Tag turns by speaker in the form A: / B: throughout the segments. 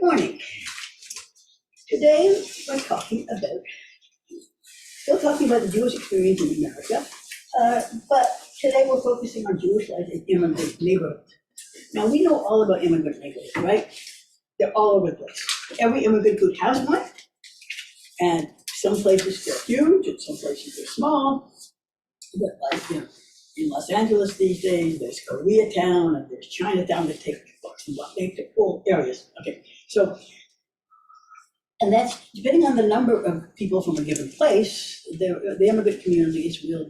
A: Good morning. Today we're still talking about the Jewish experience in America, but today we're focusing on Jewish life in immigrant neighborhoods. Now we know all about immigrant neighborhoods, right? They're all over the place. Every immigrant group has one, and some places they're huge, and some places they're small. But like, in Los Angeles these days, there's Koreatown and there's Chinatown that take whole areas. Okay, so, and that's depending on the number of people from a given place. The immigrant communities will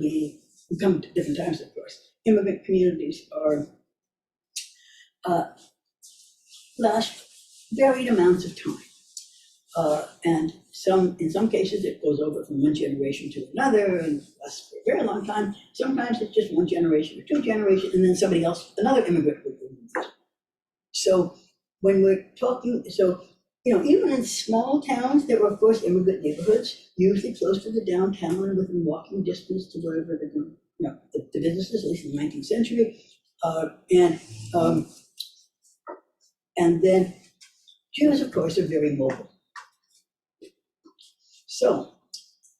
A: come at different times, of course. Immigrant communities are last varied amounts of time, and in some cases it goes over from one generation to another and lasts for a very long time. Sometimes it's just one generation or two generations, and then somebody else, another immigrant will move. So when we're talking, even in small towns, there are of course immigrant neighborhoods, usually close to the downtown and within walking distance to wherever they're going, the businesses, at least in the 19th century, and then Jews, of course, are very mobile. So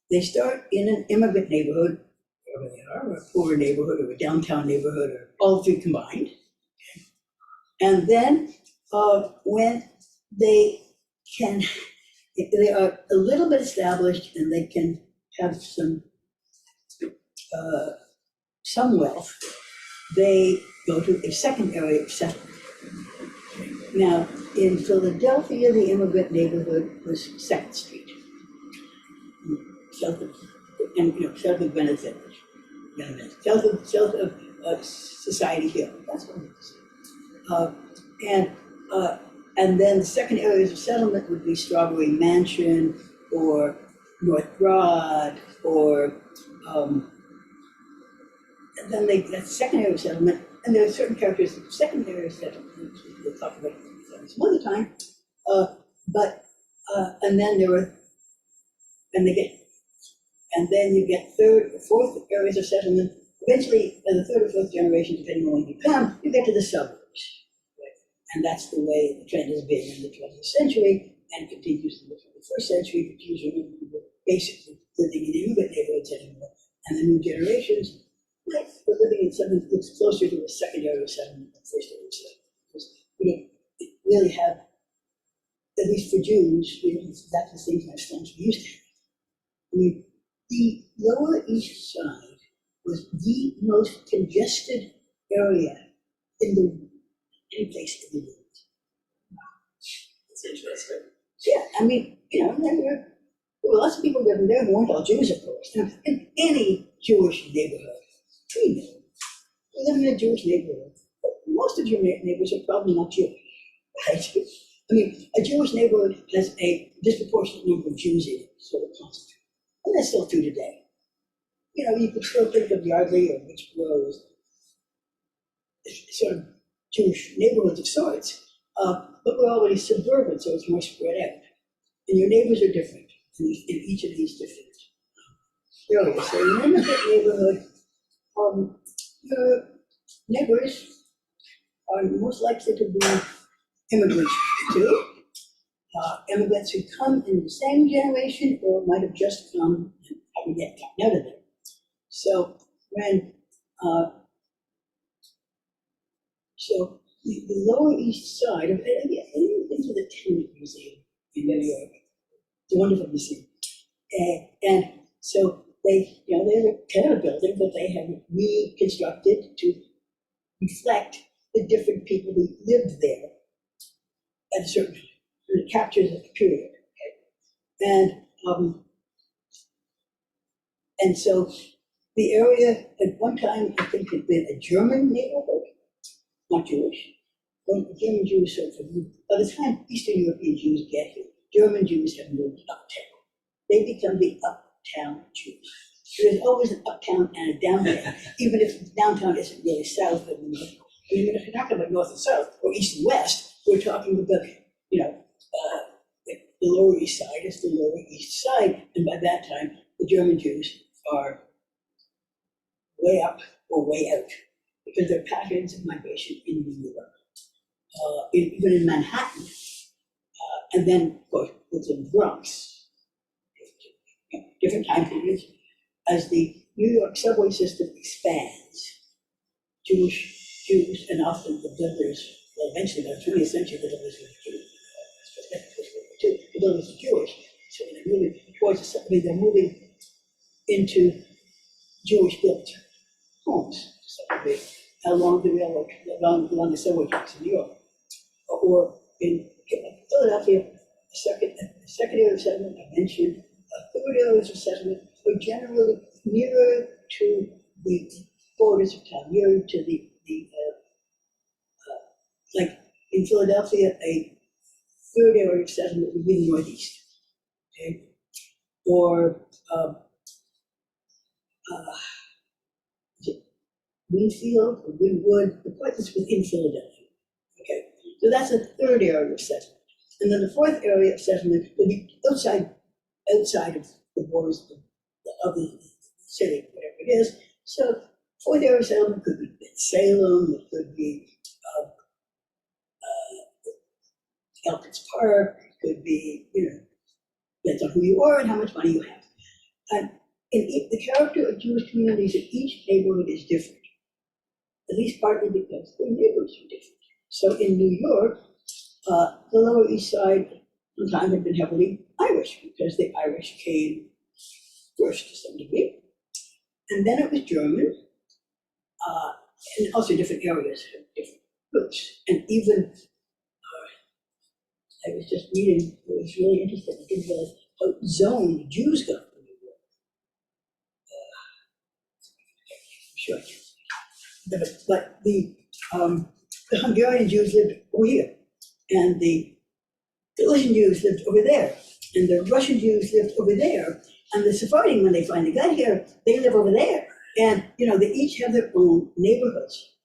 A: they start in an immigrant neighborhood, wherever they are, or a poorer neighborhood, or a downtown neighborhood, or all three combined. Okay. And then when they are a little bit established and they can have some wealth, they go to a second area of settlement. Now, in Philadelphia, the immigrant neighborhood was 2nd Street, south of Benefit, south of Society Hill. That's what it is. And then the second areas of settlement would be Strawberry Mansion or North Broad, or and then that's second area of settlement. And there are certain characteristics of second area of settlement, which we'll talk about some other time. And then then you get third or fourth areas of settlement. Eventually, in the third or fourth generation, depending on when you come, you get to the suburbs. And that's the way the trend has been in the 20th century and continues in the 21st century, but usually we're basically living in immigrant neighborhoods anymore. And the new generations, we're living in something that's closer to a second area of settlement than first area of settlement. Because we don't really have, at least for Jews, that's the same kind of slums we used to have. I mean, the Lower East Side was the most congested area in any place in the world.
B: That's interesting.
A: Yeah, I mean, there were lots of people living there who weren't all Jews, of course. Now, in any Jewish neighborhood, you live in a Jewish neighborhood, but most of your neighbors are probably not Jewish, right? I mean, a Jewish neighborhood has a disproportionate number of Jews in it, sort of concentrated. And that's still true today. You could still think of Yardley or Richborough as sort of Jewish neighborhoods of sorts, but we're already suburban, so it's more spread out. And your neighbors are different in each of these different areas. So in an immigrant neighborhood, your neighbors are most likely to be immigrants too. Immigrants who come in the same generation or might have just come and haven't yet gotten out of there. So when the Lower East Side of into the Tenement Museum in New York, it's a wonderful museum, and so they're kind of a building that they have reconstructed to reflect the different people who lived there at a certain time. It captures a period, okay? And so the area at one time I think had been a German neighborhood, not Jewish. When the German Jews sort of moved, by the time Eastern European Jews get here, German Jews have moved uptown. They become the uptown Jews. There's always an uptown and a downtown, even if downtown isn't really south of the north. Even if you're talking about north and south or east and west, we're talking about, the Lower East Side is the Lower East Side, and by that time, the German Jews are way up or way out because there are patterns of migration in New York. Even in Manhattan, And then, of course, within the Bronx, different time periods, as the New York subway system expands, Jews, and often the builders, well, eventually by the 20th century, the builders were Jewish, the builders were Jewish. So they're moving towards the subway, they're moving into Jewish-built homes, subway, along the railroad, along the subway tracks in New York. Or in Philadelphia, a second area of settlement, I mentioned, third areas of settlement were generally nearer to the borders of town, nearer to the like in Philadelphia, a third area of settlement would be the Northeast, okay? Or is it Winfield or Winwood, the part that's within Philadelphia, okay? So that's a third area of settlement. And then the fourth area of settlement would be outside of the borders of the city, whatever it is. So fourth area of settlement could be Salem, it could be Elkins Park, it could be, depends on who you are and how much money you have. And the character of Jewish communities in each neighborhood is different, at least partly because their neighbors are different. So in New York, the Lower East Side sometimes had been heavily Irish because the Irish came first to some degree, and then it was German, and also different areas have different groups. And even, I was just reading, it was really interesting, I didn't realize how zoned Jews got from New York. Sure. But the Hungarian Jews lived over here, and the Galician Jews lived over there, and the Russian Jews lived over there, and the Sephardim, when they finally got here, they live over there. And, they each have their own neighborhoods.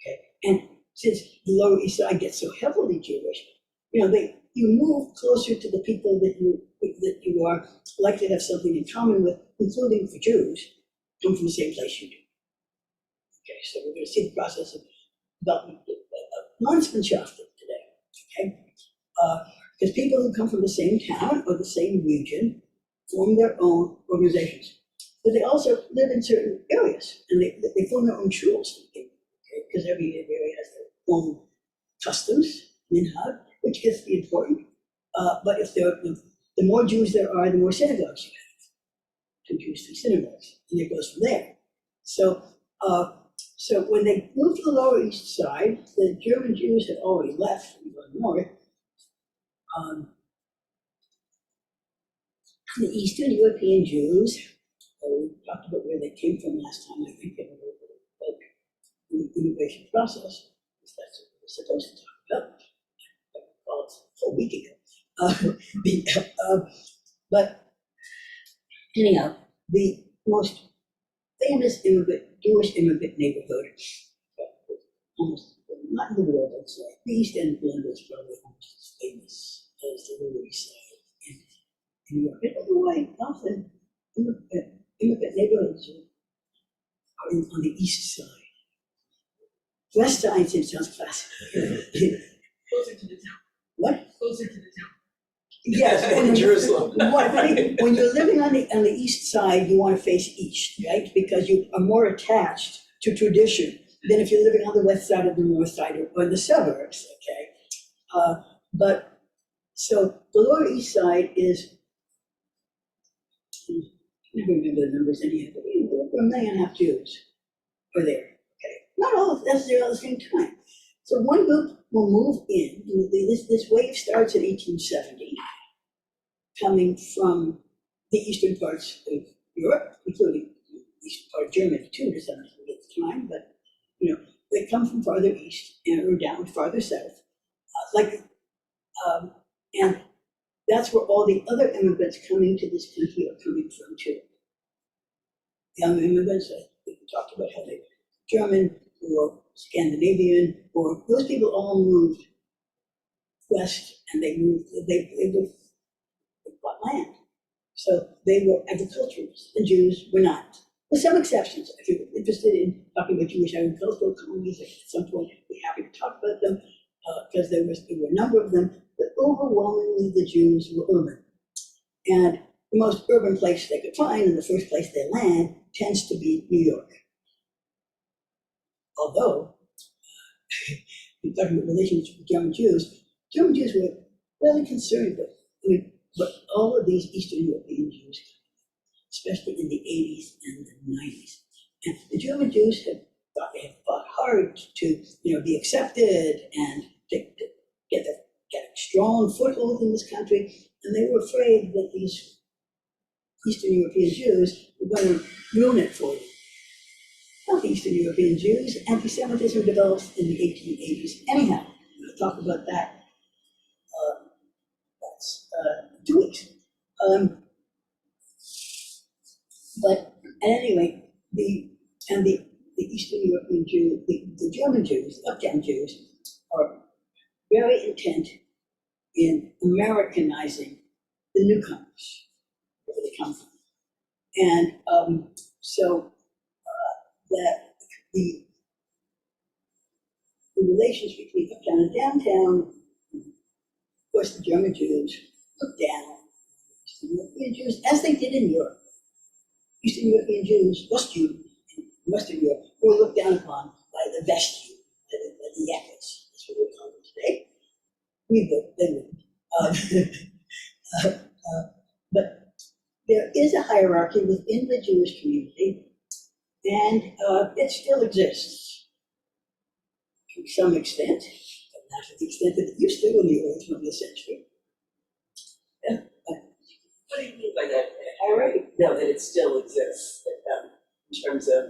A: Okay, and since the Lower East Side gets so heavily Jewish, you move closer to the people that you are likely to have something in common with, including for Jews, come from the same place you do. Okay, so we're going to see the process of development of Landsmannschaften today. Okay, because people who come from the same town or the same region form their own organizations, but they also live in certain areas, and they form their own shuls, because every area has their own customs, minhag, which gets to be important. But if the more Jews there are, the more synagogues you have. 2 Jews, 3 synagogues, and it goes from there. So when they moved to the Lower East Side, the German Jews had already left and gone north. The Eastern European Jews, we talked about where they came from last time, I think, about the immigration process, because that's what we're supposed to talk about. Well, it's a whole week ago. But anyhow, the most famous Jewish immigrant neighborhood, almost not in the world, I'd say, the East End of London is probably almost as famous as the Lower East Side in New York. I don't know why often immigrant neighborhoods are on the East Side. West Side sounds classic.
B: Closer to the town.
A: What?
B: Closer to the town.
A: Yes.
B: In Jerusalem.
A: When you're living on the East Side, you want to face east, right? Because you are more attached to tradition than if you're living on the west side or the north side or in the suburbs, okay? But so the Lower East Side is, I never remember the numbers anyhow, but we're 1.5 million Jews are there, okay? Not all necessarily at the same time. So one group will move in, this wave starts in 1870, coming from the eastern parts of Europe, including the eastern part of Germany too, to some degree at the time, but they come from farther east or down farther south, and that's where all the other immigrants coming to this country are coming from too. Young immigrants, we talked about how they German or Scandinavian, or those people all moved west, and they bought land. So they were agriculturalists. The Jews were not. With some exceptions. If you're interested in talking about Jewish agricultural colonies, at some point we'd be happy to talk about them, because there were a number of them. But overwhelmingly the Jews were urban. And the most urban place they could find, and the first place they land, tends to be New York. Although, in talking about relations with German Jews were really concerned with all of these Eastern European Jews, especially in the 80s and the 90s. And the German Jews had fought hard to, be accepted and to get a strong foothold in this country, and they were afraid that these Eastern European Jews were going to ruin it for them. Not the Eastern European Jews, anti-Semitism developed in the 1880s. Anyhow, we'll talk about that. That's 2 weeks. But at any rate, the Eastern European Jews, the German Jews, the uptown Jews, are very intent in Americanizing the newcomers, wherever they come from. And so that the relations between uptown and downtown, of course, the German Jews looked down on Eastern European Jews, as they did in Europe. Eastern European Jews, Western Europe, were looked down upon by the West Jews, the Yakas, that's what we call them today. We would, they wouldn't. But there is a hierarchy within the Jewish community, and it still exists to some extent, but not to the extent that it used to in the early 20th century.
B: What do you mean by that?
A: Hierarchy.
B: No, that it still exists, in terms of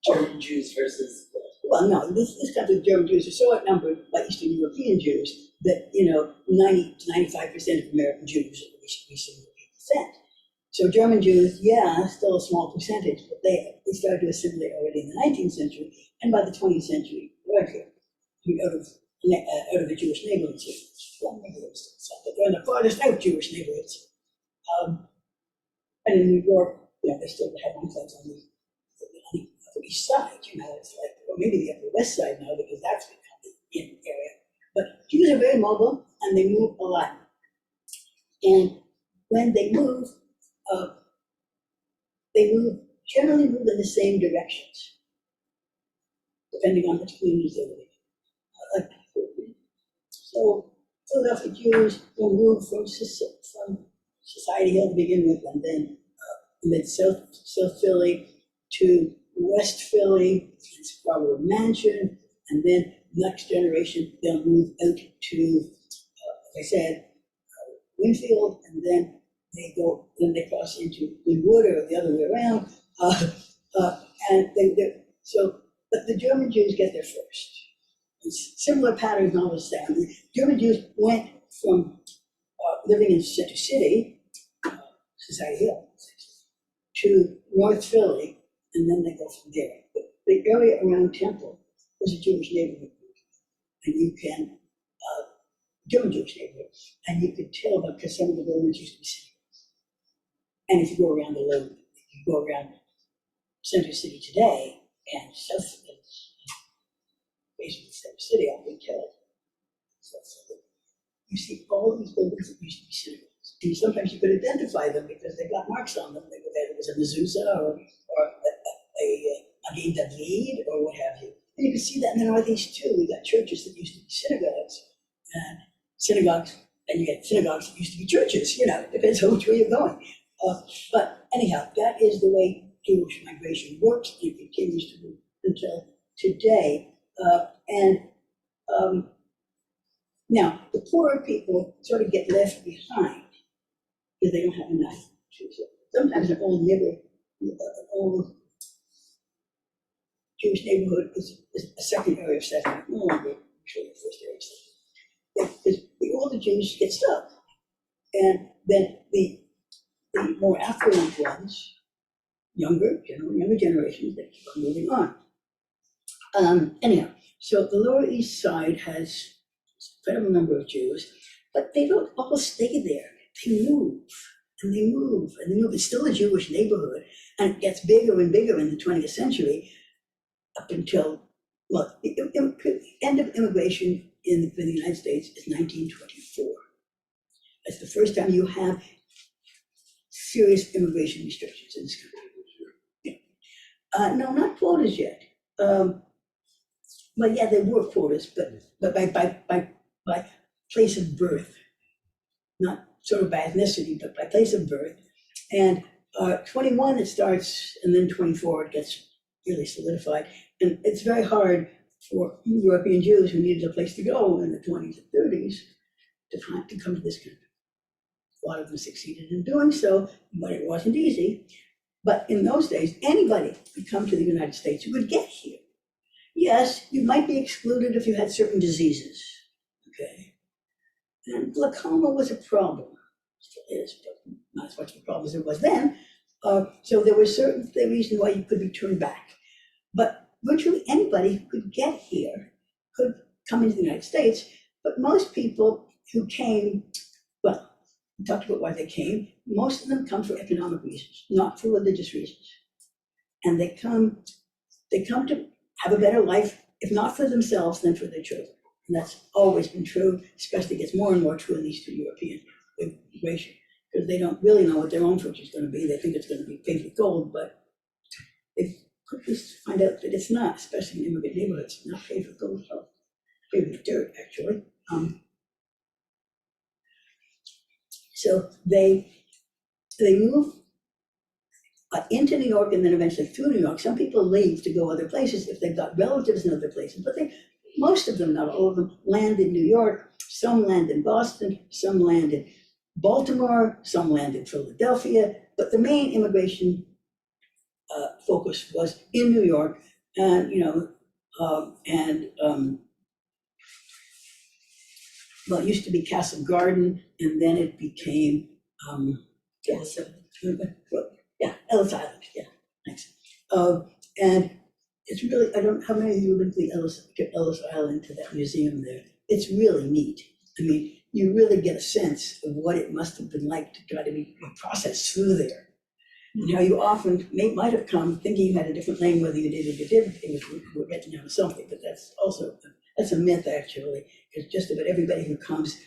B: German Jews versus.
A: Well, no, this country, the German Jews are so outnumbered by Eastern European Jews that, 90 to 95% of American Jews are Eastern European descent. So German Jews, still a small percentage, but they started to assimilate already in the 19th century, and by the 20th century, largely out of the Jewish neighborhoods. But they're in the farthest out Jewish neighborhoods. And in New York, they still have enclaves on the Upper East Side. It's like, or maybe the Upper West Side now, because that's become the in area. But Jews are very mobile, and they move a lot. And when they move, generally move in the same directions, depending on which communities they live in. So Philadelphia Jews will move from Society Hill to begin with, and then South Philly to West Philly, it's Scarborough Mansion, and then next generation they'll move out to, like I said, Winfield, and then they cross into Wood or the other way around, but the German Jews get there first. It's similar patterns always down. The German Jews went from living in Center City, Society Hill, to North Philly, and then they go from there. But the area around Temple was a Jewish neighborhood, and you can, German Jewish neighborhood, and you could tell that because some of the buildings used to be synagogues. And if you go around the load, if you go around Center City today, and South Philly, basically Center City, I can tell. You see all these buildings that used to be synagogues. And sometimes you could identify them because they got marks on them. It was a mezuzah or a Magen David or what have you. And you can see that in the Northeast too. We got churches that used to be synagogues, and you get synagogues that used to be churches. It depends on which way you're going. But anyhow, that is the way Jewish migration works. It continues to move until today. Now, the poorer people sort of get left behind because they don't have enough. Sometimes an old Jewish neighborhood is a second area of settlement, no longer actually the first area of settlement. Because the older Jews get stuck, and then the more affluent ones, younger generations, they keep on moving on. Anyhow, so the Lower East Side has a fair number of Jews, but they don't all stay there. They move, and they move, and they move. It's still a Jewish neighborhood, and it gets bigger and bigger in the 20th century, up until, the end of immigration in the United States is 1924. That's the first time you have serious immigration restrictions in this country. No, not quotas yet. But yeah, there were quotas, but by place of birth, not sort of by ethnicity, but by place of birth. And 21 it starts, and then 24 it gets really solidified. And it's very hard for European Jews who needed a place to go in the 20s and 30s to come to this country. A lot of them succeeded in doing so, but it wasn't easy. But in those days, anybody could come to the United States who could get here. Yes, you might be excluded if you had certain diseases, okay? And glaucoma was a problem, still is, but not as much of a problem as it was then. So there were certain reasons why you could be turned back. But virtually anybody who could get here could come into the United States. But most people who came, well, we talked about why they came. Most of them come for economic reasons, not for religious reasons. And they come to have a better life, if not for themselves, then for their children. And that's always been true, especially gets more and more true in Eastern European immigration, because they don't really know what their own future is going to be. They think it's going to be paved with gold, but they quickly find out that it's not, especially in immigrant neighborhoods, not paved with gold, so paved with dirt, actually. So they move into New York and then eventually through New York. Some people leave to go other places if they've got relatives in other places, but most of them, not all of them, land in New York. Some land in Boston, some land in Baltimore, some land in Philadelphia, but the main immigration focus was in New York, and well, it used to be Castle Garden, and then it became Ellis Island. Yeah, thanks. And it's really, I don't know how many of you have been to Ellis Island, to that museum there. It's really neat. I mean, you really get a sense of what it must have been like to try to be processed through there. You know, you often might have come thinking you had a different name, whether you did or you didn't, and we're getting down to something, but that's a myth, actually, because just about everybody who comes,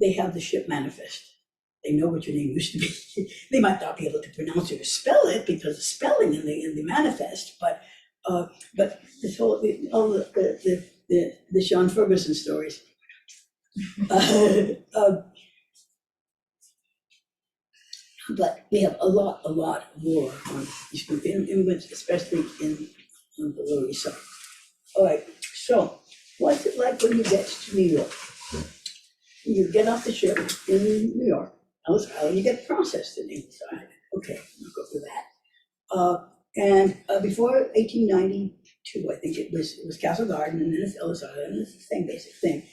A: they have the ship manifest. They know what your name used to be. They might not be able to pronounce it or spell it because of spelling in the manifest, but this whole, all the Sean Ferguson stories. But we have a lot more on Eastern immigrants, especially on the Lower East Side. All right, so what's it like when you get to New York? You get off the ship in New York, Ellis Island, you get processed in Ellis Island. Okay, I'll go through that. And before 1892, I think it was Castle Garden, and then it's Ellis Island, it's the same basic thing.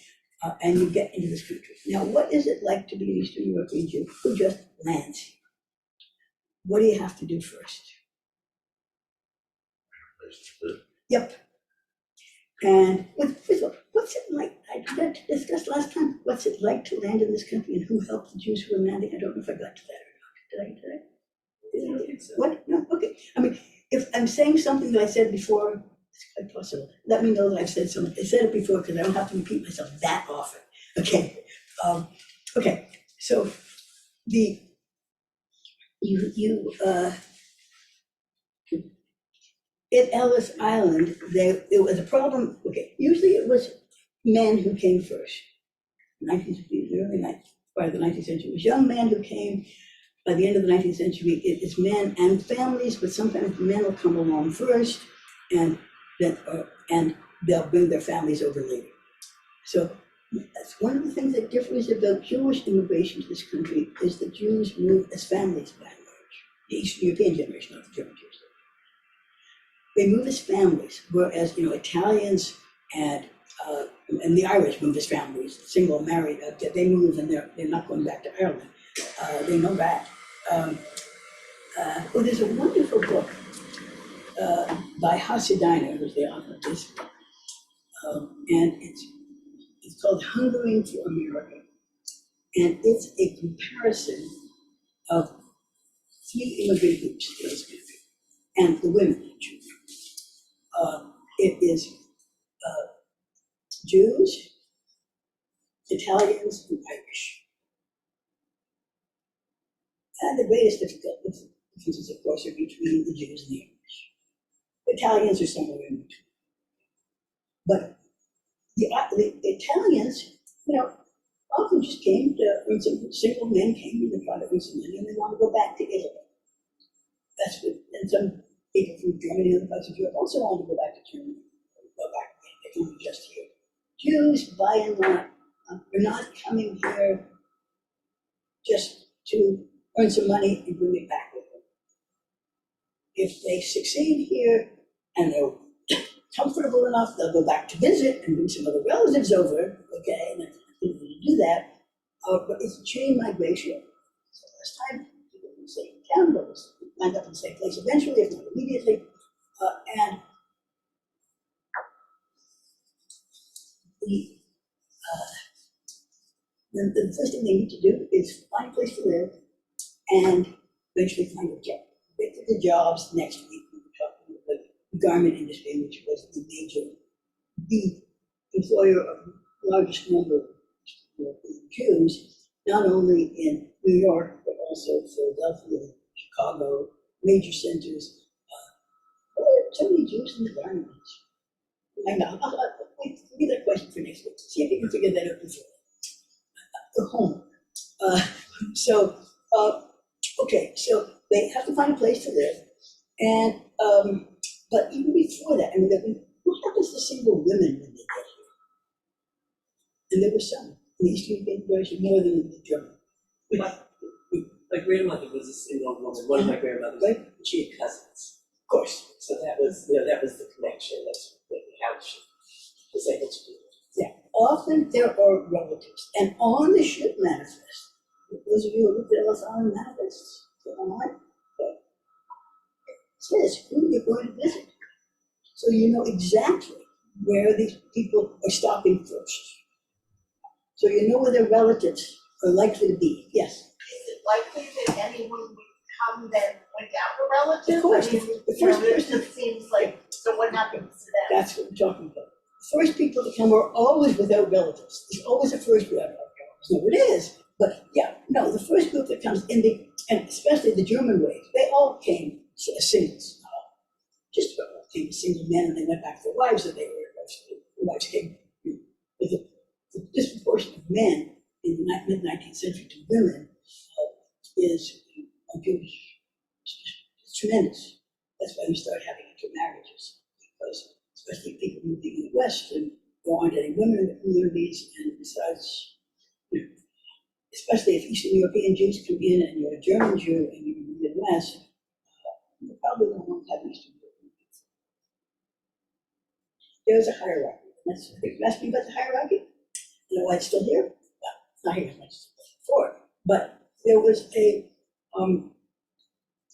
A: And you get into this country. Now, what is it like to be an Eastern European Jew who just lands here? What do you have to do first? Yep. And what's it like? I forgot to discuss last time. What's it like to land in this country, and who helped the Jews who were landing? I don't know if I got to that or not. Did I?
B: I don't think so.
A: What? No. Okay. I mean, if I'm saying something that I said before, it's quite possible. Let me know that I've said something. I said it before because I don't have to repeat myself that often. Okay. Okay. So at Ellis Island, it was a problem. Okay, usually it was men who came first. 19th, the early part of the 19th century, it was young men who came. By the end of the 19th century, it's men and families, but sometimes men will come along first, and then and they'll bring their families over later. So that's one of the things that differs about Jewish immigration to this country, is that Jews move as families by and large. The Eastern European generation, not the German Jews. They move as families, whereas Italians and the Irish move as families, single, married. They move and they're not going back to Ireland. They know that. There's a wonderful book by Hasidina, who's the author of this book, and it's called Hungering for America, and it's a comparison of 3 immigrant groups in this country and the women in Jews. It is Jews Italians, and Irish. And the greatest differences, of course, are between the Jews and the Irish. The Italians are somewhere in between. But the Italians, often just came to, when some single men came and they tried to earn some money and they want to go back to Italy. That's what, and some people from Germany and other parts of Europe also want to go back to Germany, go back, they come just here. Jews, by and large, are not coming here just to earn some money and bring it back with them. If they succeed here and they're comfortable enough, they'll go back to visit and bring some other relatives over, okay, and they do that. But it's a chain migration. So last time, people in the same town, but wind up in the same place eventually, if not immediately. And the first thing they need to do is find a place to live and eventually find a job. Get to the jobs next week. We were talking about the garment industry, which was the employer of the largest number of European Jews, not only in New York, but also Philadelphia, Chicago, major centers. There are so many Jews in the garment industry. I'll leave that question for next week. See if you can figure that out before. The home. Okay, so they have to find a place to live. And, but even before that, what happens to single women when they get here? And there were some in the Eastern European generation more than in the German.
B: My grandmother was a single woman. One of my grandmothers,
A: right?
B: She had cousins.
A: Of course.
B: So that was the connection. That's how she was able to do it.
A: Yeah, often there are relatives, and on the ship manifest, those of you who looked at us on manifests, online, it says who you're going to visit. So you know exactly where these people are stopping first. So you know where their relatives are likely to be. Yes?
C: Is it likely that anyone would come then without a relative?
A: Of course.
C: I mean, it just seems like, so what happens to them?
A: That's what we're talking about. The first people to come are always without relatives. There's always a first without relatives. No, it is. But yeah, no, the first group that comes in and especially the German wave, they all came as singles. Just about all came as single men and they went back to their wives that they were. The wives came. The disproportion of men in the mid-19th century to women is tremendous. That's why we start having intermarriages, because especially people moving in the West and there aren't any women in the communities, and besides, especially if Eastern European Jews come in and you're a German Jew and you're in the Midwest, you probably don't want to have Eastern European Jews. There's a hierarchy. I think you asked me about the hierarchy. You know why it's still here? Well, it's not here as much as it was before, but there was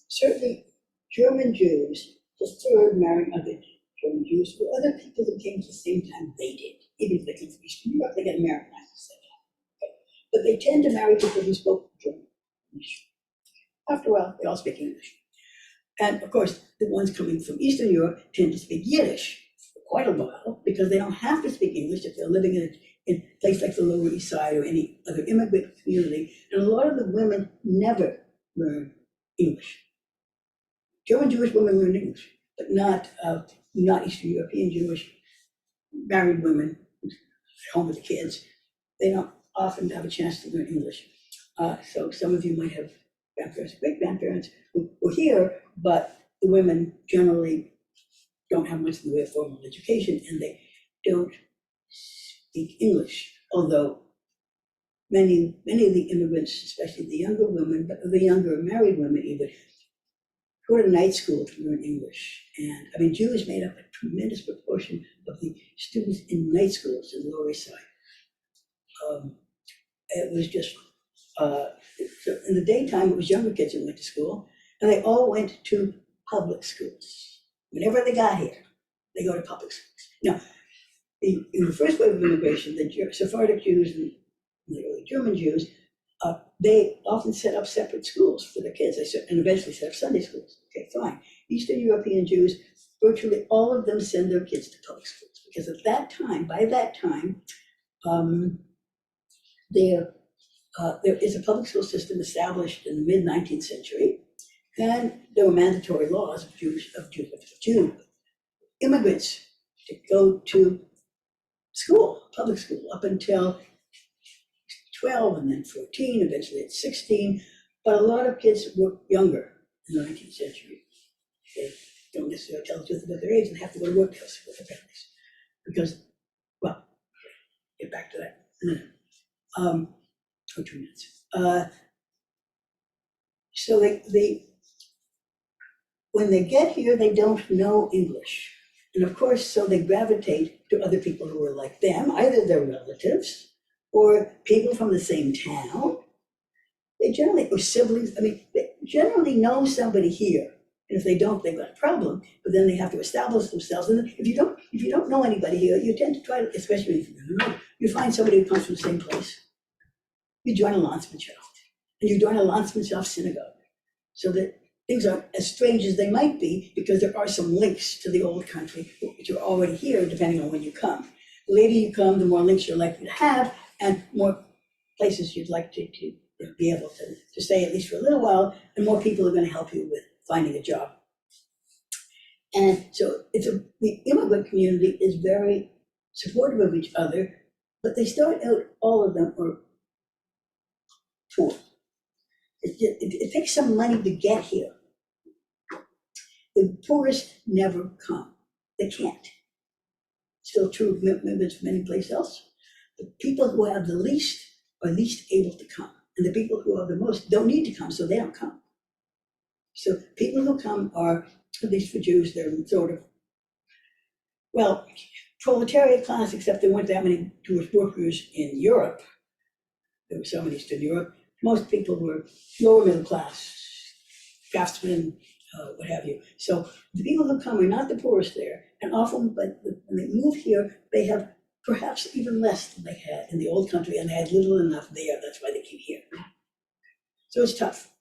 A: certainly German Jews preferred marrying other German Jews who other people that came at the same time they did. Even if they came from Eastern Europe, they get married at the same time. Okay. But they tend to marry people who spoke German. After a while, they all speak English. And of course, the ones coming from Eastern Europe tend to speak Yiddish for quite a while because they don't have to speak English if they're living in a place like the Lower East Side or any other immigrant community. And a lot of the women never learn English. German Jewish women learn English, but not Eastern European Jewish married women at home with the kids. They don't often have a chance to learn English. So some of you might have grandparents, great-grandparents who were here, but the women generally don't have much in the way of formal education, and they don't speak English, although many of the immigrants, especially the younger women, but the younger married women even, go to night school to learn English. And I mean, Jews made up a tremendous proportion of the students in night schools in the Lower East Side. It was just, in the daytime, it was younger kids who went to school, and they all went to public schools. Whenever they got here, they go to public schools. Now, in the first wave of immigration, the Sephardic Jews and the early German Jews, they often set up separate schools for their kids, and eventually set up Sunday schools. Okay, fine. Eastern European Jews, virtually all of them send their kids to public schools, because at that time, by that time, there is a public school system established in the mid-19th century, and there were mandatory laws of Jew immigrants to go to school, public school, up until 12 and then 14, eventually at 16. But a lot of kids were younger in the 19th century. They don't necessarily tell the truth about their age and have to go to work with their families. Because, well, get back to that in a minute. For 2 minutes. So when they get here, they don't know English. And of course, so they gravitate to other people who are like them, either their relatives or people from the same town. They generally, or siblings, they generally know somebody here. And if they don't, they've got a problem, but then they have to establish themselves. And if you don't know anybody here, you tend to try to, especially if you find somebody who comes from the same place. You join a Landsmannschaft, and you join a Landsmannschaft synagogue, so that things aren't as strange as they might be, because there are some links to the old country, which are already here, depending on when you come. The later you come, the more links you're likely to have, and more places you'd like to be able to stay at least for a little while, and more people are going to help you with finding a job. And so the immigrant community is very supportive of each other, but they start out, all of them are poor. It takes some money to get here. The poorest never come. They can't. Still true of immigrants from any place else. The people who have the least are least able to come. And the people who have the most don't need to come, so they don't come. So people who come are, at least for Jews, they're sort of, well, proletariat class, except there weren't that many Jewish workers in Europe. There were so many still in Europe. Most people were lower middle class, craftsmen, what have you. So the people who come are not the poorest there, and often, but when they move here, they have perhaps even less than they had in the old country, and they had little enough there. That's why they came here. So it's tough.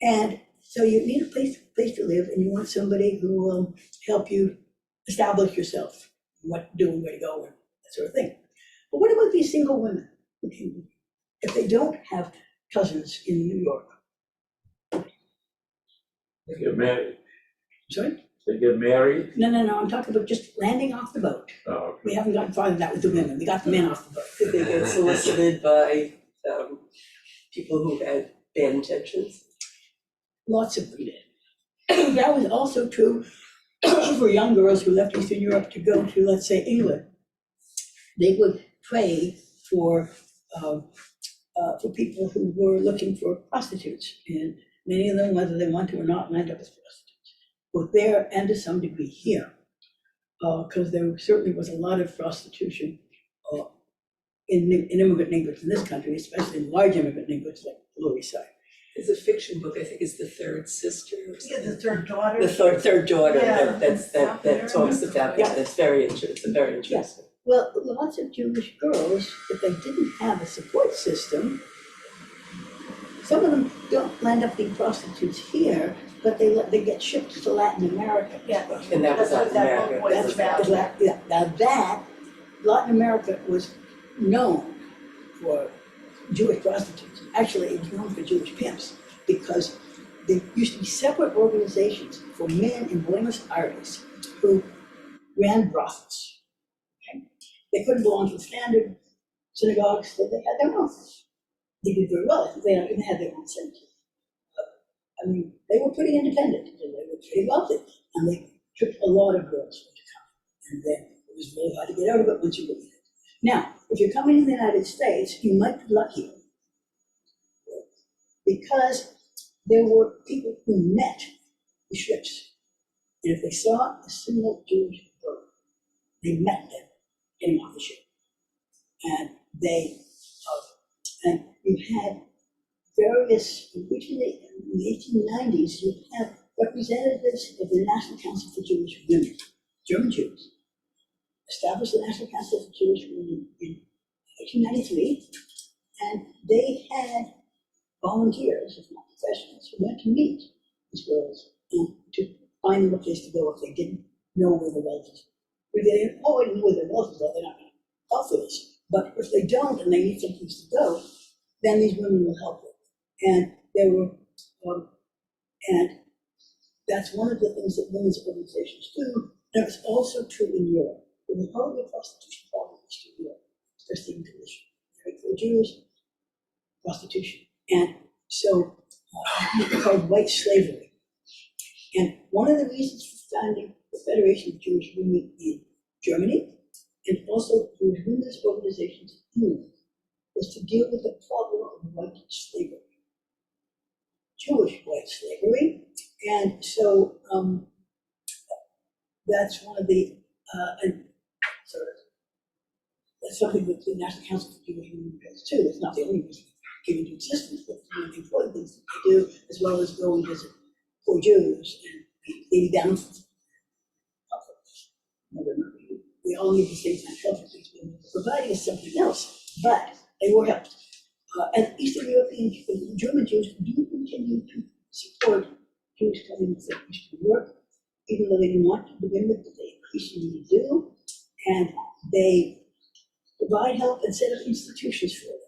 A: And so you need a place to live, and you want somebody who will help you establish yourself, what to do, and where to go, and that sort of thing. But what about these single women? If they don't have cousins in New York?
D: They get married.
A: Sorry?
D: They get married.
A: No, I'm talking about just landing off the boat.
D: Oh, okay.
A: We haven't gotten far than that with the women. We got the men off the boat.
B: Did they get solicited by people who had bad intentions?
A: Lots of them did. That was also true for young girls who left Eastern Europe to go to, let's say, England. They would pray for people who were looking for prostitutes, and many of them, whether they want to or not, land up as prostitutes, both there and to some degree here, because there certainly was a lot of prostitution in immigrant neighborhoods in this country, especially in large immigrant neighborhoods like the Lower East Side.
B: There's a fiction book, I think it's The Third Sister or
C: Yeah,
B: something.
C: the third daughter.
B: The third daughter,
C: Yeah,
B: that talks about
A: Yeah.
B: that. It's very interesting.
A: Well, lots of Jewish girls, if they didn't have a support system, some of them don't land up being prostitutes here, but they get shipped to Latin America.
C: Yeah.
B: And that was
C: That's what
B: Latin
C: that
B: America.
C: book was about.
A: Now that, Latin America was known for Jewish prostitutes. Actually, it was known for Jewish pimps, because there used to be separate organizations for men in Buenos Aires who ran brothels. Okay? They couldn't belong to the standard synagogues, so they had their own. They did very well. They even had their own center. They were pretty independent, and they were pretty wealthy, and they took a lot of girls to come. And then it was really hard to get out of it once you were in it. Now, if you're coming to the United States, you might be lucky, because there were people who met the ships. And if they saw a single Jewish girl, they met them getting off the ship. And and you had various, originally in the 1890s, you have representatives of the National Council for Jewish Women, German Jews, established the National Council for Jewish Women in 1893, and they had volunteers, if not professionals, who went to meet these girls and to find them a place to go if they didn't know where the relatives were. If they didn't already know where their relatives are, they're not going to help for this. But if they don't and they need some place to go, then these women will help them. And there were, and that's one of the things that women's organizations do. And it's also true in Europe. There was already a prostitution problem in Eastern Europe, especially in Tunisia. For Jews, prostitution. And so it's called white slavery. And one of the reasons for founding the Federation of Jewish Women in Germany and also Jewish women's organizations in England was to deal with the problem of white slavery, Jewish white slavery. And so that's one of the, that's something that the National Council for Jewish Women does too. It's not the only reason it came into existence, but it's one of the important things that they do, as well as go and visit poor Jews and be down. We all need the same kind of help. Providing is something else, but they were helped. And Eastern European German Jews do continue to support Jews coming from Eastern Europe, even though they didn't want to begin with, but they increasingly do. And they provide help and set up institutions for them.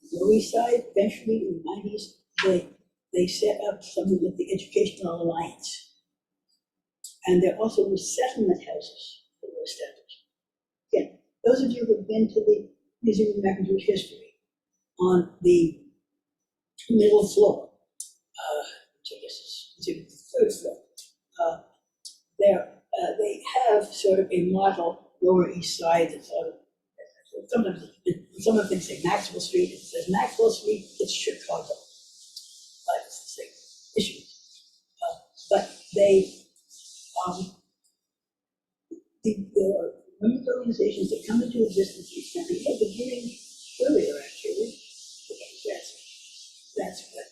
A: The Lower East Side, eventually in the 90s, they set up something like the Educational Alliance. And there also were settlement houses that were established. Again, those of you who have been to the Museum of American Jewish History on the middle floor, which I guess is the third floor, they have sort of a model Lower East Side that's sort of, sometimes some of them say Maxwell Street. If it says Maxwell Street, it's Chicago. It's the same issue. But they, the women's organizations that come into existence are beginning earlier, actually. That's what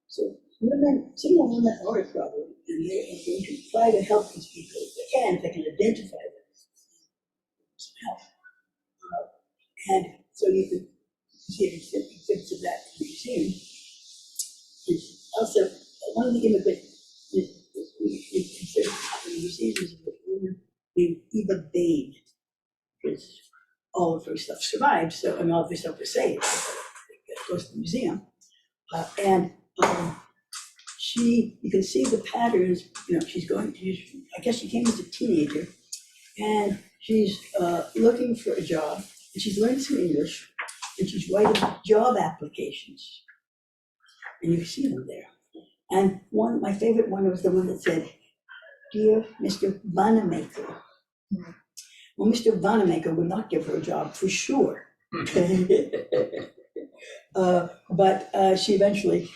A: so women, single women are a problem, and they are going to try to help these people if they can. They can identify them, some help. And so you can see exhibits of that in the museum. And also, one of the immigrants we consider in the museum is a woman named Eva Bain, because all of her stuff survived, so, and all of her stuff was saved. It goes to the museum. You can see the patterns, she's going to, I guess she came as a teenager, and she's looking for a job, and she's learned some English, and she's writing job applications. And you see them there. And my favorite one was the one that said, "Dear Mr. Vanamaker." Well, Mr. Vanamaker would not give her a job for sure. But she eventually,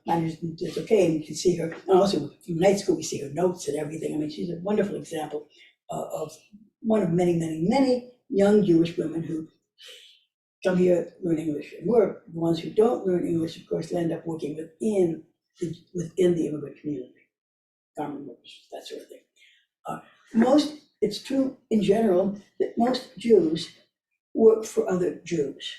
A: managed to do okay, and you can see her. And also from night school, we see her notes and everything. I mean, she's a wonderful example of one of many, many, many young Jewish women who come here, learn English and work. The ones who don't learn English, of course, end up working within the immigrant community, garment workers, that sort of thing. It's true in general that most Jews work for other Jews.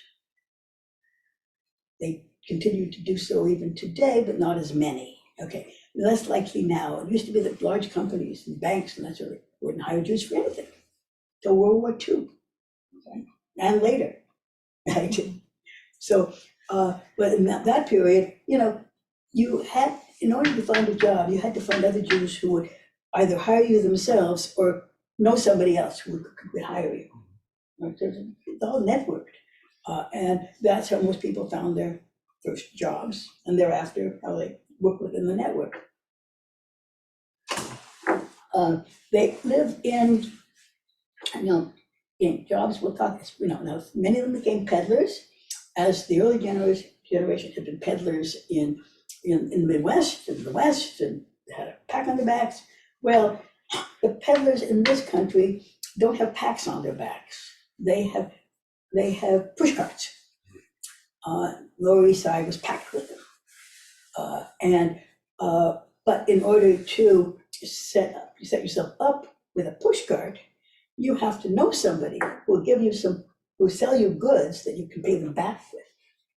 A: They continue to do so even today, but not as many. Okay, less likely now. It used to be that large companies and banks and that sort of thing wouldn't hire Jews for anything till World War II, okay? And later, right? So, but in that period, you had, in order to find a job, you had to find other Jews who would either hire you themselves or know somebody else who could hire you. Right? So it's all networked. And that's how most people found their first jobs, and thereafter how they work within the network. They live in jobs, we'll talk, now many of them became peddlers, as the early generation had been peddlers in the Midwest and the West, and they had a pack on their backs. Well, the peddlers in this country don't have packs on their backs. They have push carts. Lower East Side was packed with them. But in order to set yourself up with a push cart, you have to know somebody who will who will sell you goods that you can pay them back with.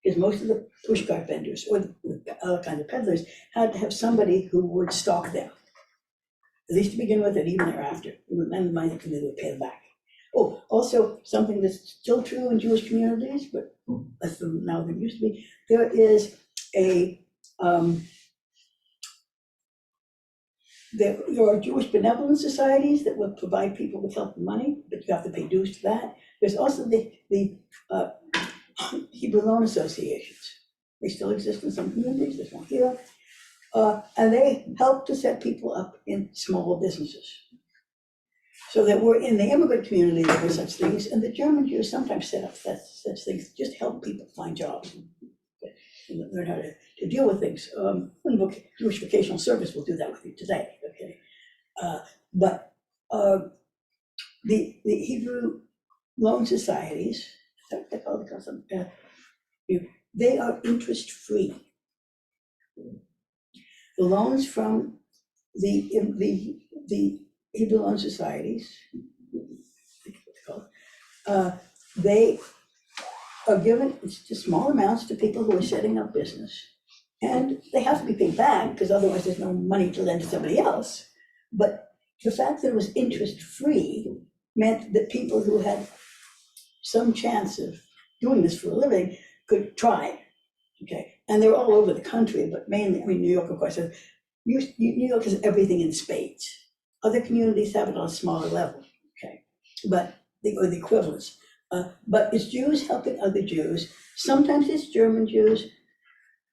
A: Because most of the push cart vendors or the other kinds of peddlers had to have somebody who would stock them. at least to begin with, and even thereafter. It would lend the money and they would pay them back. Oh, also, something that's still true in Jewish communities, but less than now than it used to be, there is there are Jewish benevolent societies that will provide people with help and money, but you have to pay dues to that. There's also the Hebrew loan associations. They still exist in some communities, there's one here. And they help to set people up in small businesses. So that we're in the immigrant community, there were such things, and the German Jews sometimes set up such things, just to help people find jobs and learn how to deal with things. Jewish Vocational Service will do that with you today, okay? But the Hebrew loan societies, is that what they call them? They are interest-free. The loans from the Hebrew loan societies, they are given just small amounts to people who are setting up business. And they have to be paid back, because otherwise there's no money to lend to somebody else. But the fact that it was interest-free meant that people who had some chance of doing this for a living could try, okay? And they're all over the country, but mainly, I mean, New York, of course, New York has everything in spades. Other communities have it on a smaller level, okay? But or the equivalents. But it's Jews helping other Jews. Sometimes it's German Jews,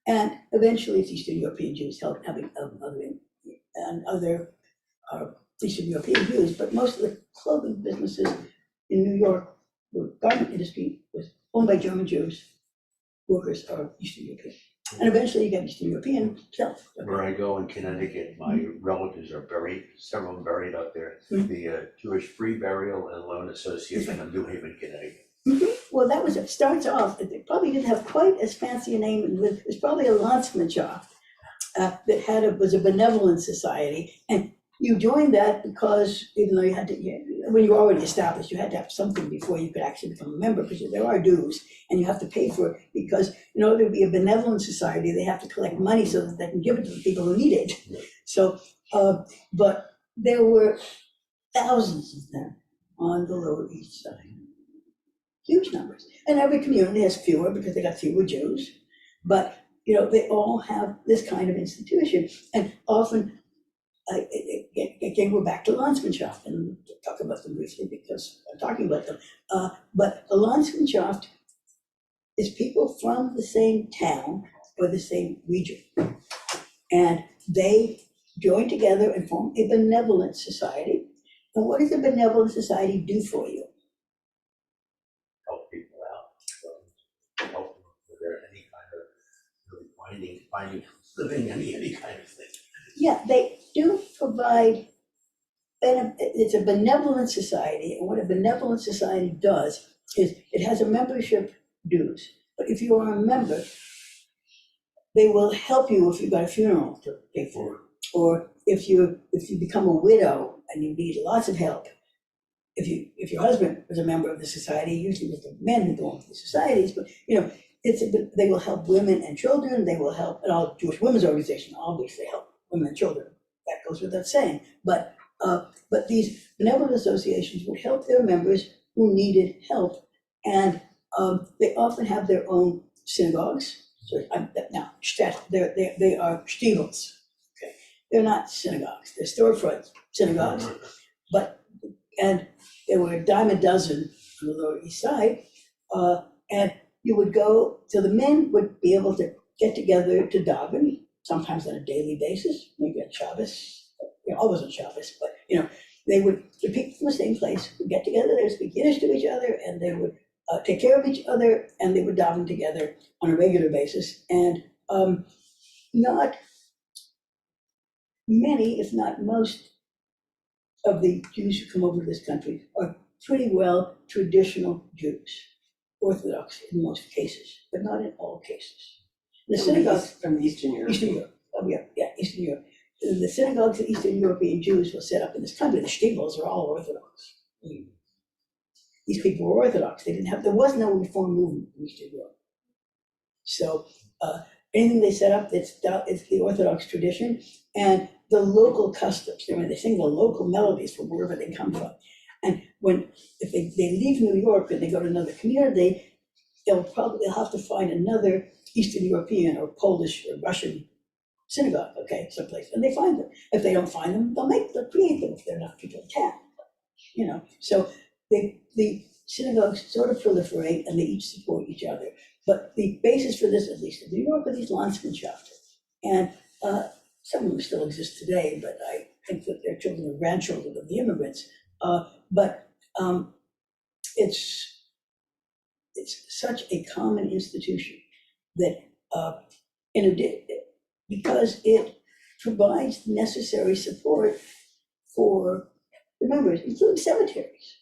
A: and eventually it's Eastern European Jews helping other Eastern European Jews. But most of the clothing businesses in New York, the garment industry, was owned by German Jews. Workers are Eastern European. And eventually you get Eastern European self.
E: Where I go in Connecticut, my relatives are buried, several of them buried up there. The Jewish Free Burial and Loan Association of New Haven, Connecticut.
A: Well, that was, it starts off, it probably didn't have quite as fancy a name, it was probably a Landsmannschaft that was a benevolent society. And you joined that because even though you had to, when you were already established, you had to have something before you could actually become a member, because there are dues and you have to pay for it, because in order to be a benevolent society, they have to collect money so that they can give it to the people who need it. So, but there were thousands of them on the Lower East Side. Huge numbers. And every community has fewer because they got fewer Jews. But, they all have this kind of institution. And often, again, we're back to Landsmannschaft, and we'll talk about them briefly because I'm talking about them. But the Landsmannschaft is people from the same town or the same region. And they join together and form a benevolent society. And what does a benevolent society do for you?
E: Help people out, help them with their any kind of really finding living, any kind of thing.
A: Yeah, they do provide, it's a benevolent society, and what a benevolent society does is it has a membership dues. But if you are a member, they will help you if you've got a funeral to pay for, or if you become a widow and you need lots of help. If your husband was a member of the society, usually with the men who belong to the societies, but they will help women and children. They will help, and all Jewish women's organizations obviously help women and children. That goes without saying. But these benevolent associations would help their members who needed help, and they often have their own synagogues. So now they are shtivels. Okay, they're not synagogues. They're storefront synagogues, and there were a dime a dozen on the Lower East Side, and you would go, so the men would be able to get together to daven, sometimes on a daily basis, maybe on Shabbos, always on Shabbos, but the people from the same place would get together, they would speak Yiddish to each other, and they would take care of each other, and they would daven together on a regular basis. And not many, if not most, of the Jews who come over to this country are pretty well traditional Jews, Orthodox in most cases, but not in all cases. The synagogues
B: from Eastern Europe.
A: Eastern Europe, Eastern Europe. The synagogues that Eastern European Jews will set up in this country, the shtivels, are all Orthodox. These people were Orthodox. There was no Reform movement in Eastern Europe. So anything they set up, it's the Orthodox tradition. And the local customs. They sing the local melodies from wherever they come from. And if they leave New York and they go to another community, they'll have to find another Eastern European or Polish or Russian synagogue, okay, someplace, and they find them. If they don't find them, they'll create them if they're not people in town, So the synagogues sort of proliferate and they each support each other. But the basis for this, at least in New York, are these Landsmannschaften. And some of them still exist today, but I think that they're children or grandchildren of the immigrants. But it's such a common institution that because it provides necessary support for the members, including cemeteries.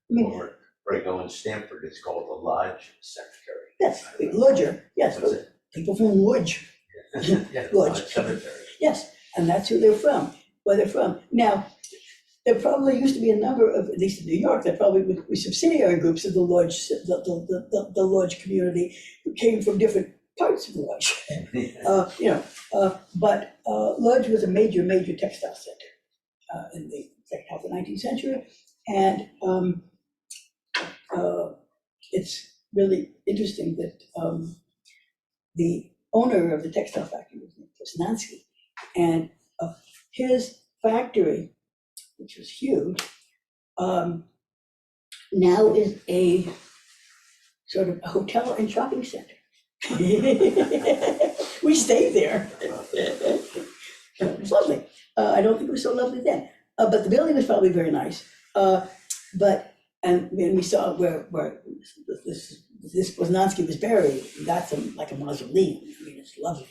A: I mean,
E: Or Brigham and Stanford, it's called the Lodge Cemetery.
A: yes, Lodger, yes,
E: What's it?
A: people from Lodge,
E: Yeah, the Lodge Cemetery.
A: yes, and that's who they're from, where they're from. Now, there probably used to be a number of, at least in New York, there probably were subsidiary groups of the Lodge, the Lodge community who came from different parts of the Lodge. But Lodge was a major textile center in the second half of the 19th century. And it's really interesting that the owner of the textile factory was Nansky, and his factory, which was huge, now is a sort of a hotel and shopping center. We stayed there. It was lovely. I don't think it was so lovely then, but the building was probably very nice. And we saw where this Woznansky was buried. That's like a mausoleum. I mean, it's lovely.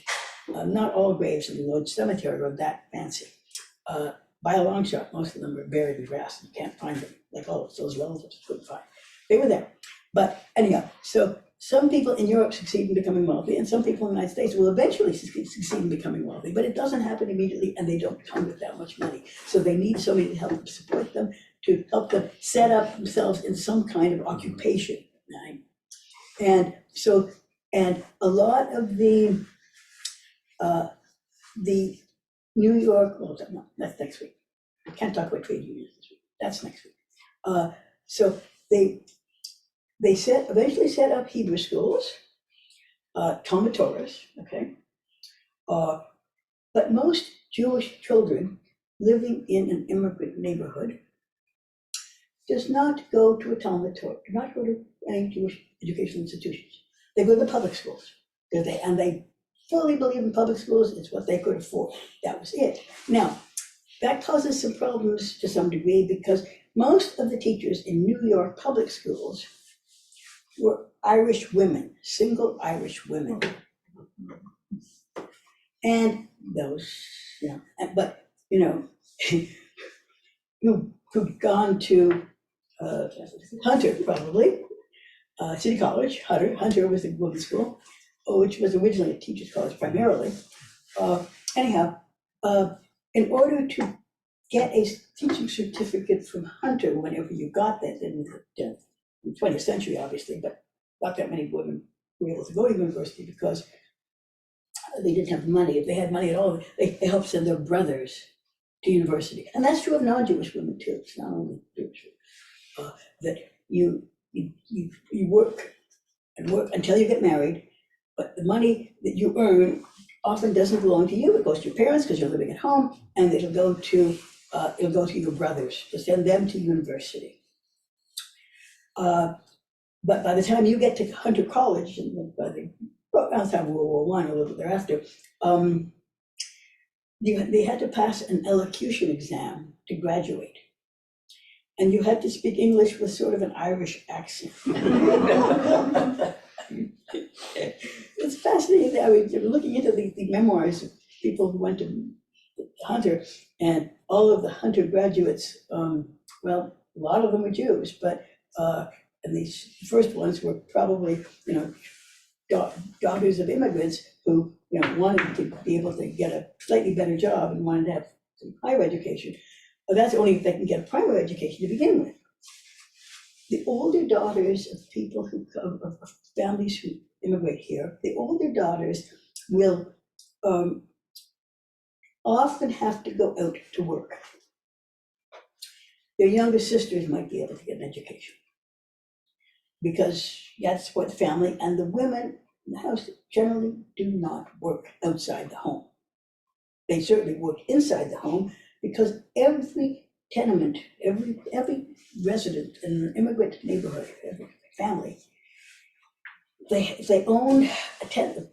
A: Not all graves in the Lodge Cemetery are that fancy. By a long shot, most of them are buried in grass. You can't find them, like all of those relatives couldn't find. They were there. But anyhow, so some people in Europe succeed in becoming wealthy, and some people in the United States will eventually succeed in becoming wealthy, but it doesn't happen immediately, and they don't come with that much money. So they need somebody to help them support them, to help them set up themselves in some kind of occupation, right? And a lot of the New York, well, no, that's next week. I can't talk about trade unions this week. That's next week. So they eventually set up Hebrew schools, Talmud Torahs, okay? But most Jewish children living in an immigrant neighborhood does not go to a Talmud Torah, do not go to any Jewish educational institutions. They go to the public schools, and they fully believe in public schools. It's what they could afford. That was it. Now, that causes some problems to some degree because most of the teachers in New York public schools were Irish women, single Irish women. And those, who'd gone to Hunter, probably, City College. Hunter was a women's school, which was originally a teacher's college primarily. In order to get a teaching certificate from Hunter, whenever you got that in the 20th century, obviously, but not that many women were able to go to university because they didn't have money. If they had money at all, they helped send their brothers to university. And that's true of non-Jewish women too. It's not only Jewish women. That you work and work until you get married, but the money that you earn often doesn't belong to you. It goes to your parents because you're living at home, and it'll go to your brothers to send them to university. But by the time you get to Hunter College, and by the around time World War I, a little bit thereafter, they had to pass an elocution exam to graduate. And you had to speak English with sort of an Irish accent. It's fascinating. I mean, you're looking into the memoirs of people who went to Hunter, and all of the Hunter graduates, well, a lot of them were Jews, but and these first ones were probably, daughters of immigrants who, wanted to be able to get a slightly better job and wanted to have some higher education. But that's only if they can get a primary education to begin with. The older daughters of people who come, of families who immigrate here, the older daughters will often have to go out to work. Their younger sisters might be able to get an education, because that's what the family, and the women in the house generally do not work outside the home. They certainly work inside the home, because every tenement, every resident in an immigrant neighborhood, every family, if they owned an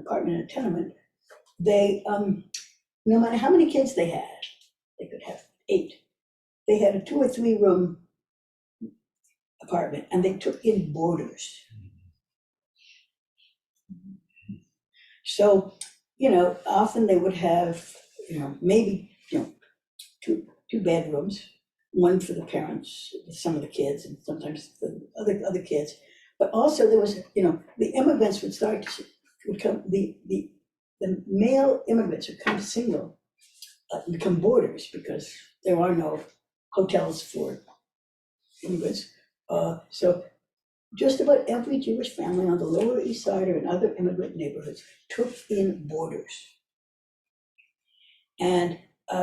A: apartment in a tenement, they, no matter how many kids they had, they could have 8. They had a 2 or 3 room apartment, and they took in boarders. So, often they would have, maybe, 2 bedrooms, one for the parents, some of the kids, and sometimes the other kids. But also there was, the immigrants would come, the male immigrants would come single, become boarders, because there are no hotels for immigrants. So just about every Jewish family on the Lower East Side or in other immigrant neighborhoods took in boarders. And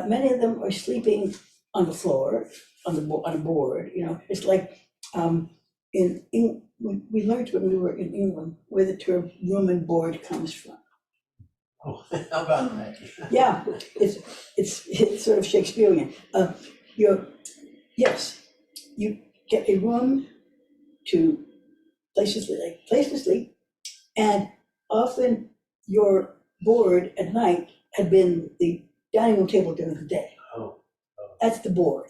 A: many of them are sleeping on the floor, on a board. It's like we learned when we were in England where the term room and board comes from.
E: Oh, how about that?
A: Yeah, it's sort of Shakespearean. Yes, you get a room to place to sleep, and often your board at night had been the dining room table during the day.
E: Oh.
A: That's the board.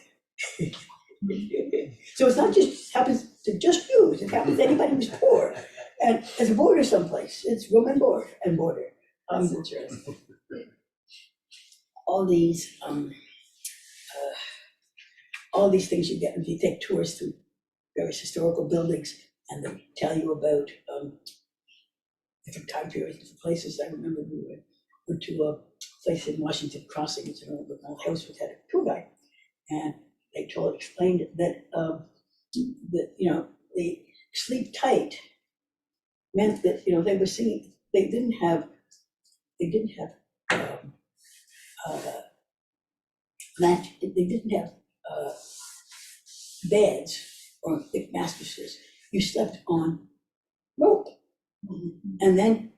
A: So it's not just happens to just Jews, it happens to anybody who's poor. And as a boarder someplace, it's room and board and border. All these things you get, if you take tours through various historical buildings, and they tell you about different time periods, different places. I remember we went to a place in Washington Crossing, it's an old house, which had a tour guide, and they explained that the sleep tight meant that they were singing. They didn't have beds or thick mattresses. You slept on rope. And then,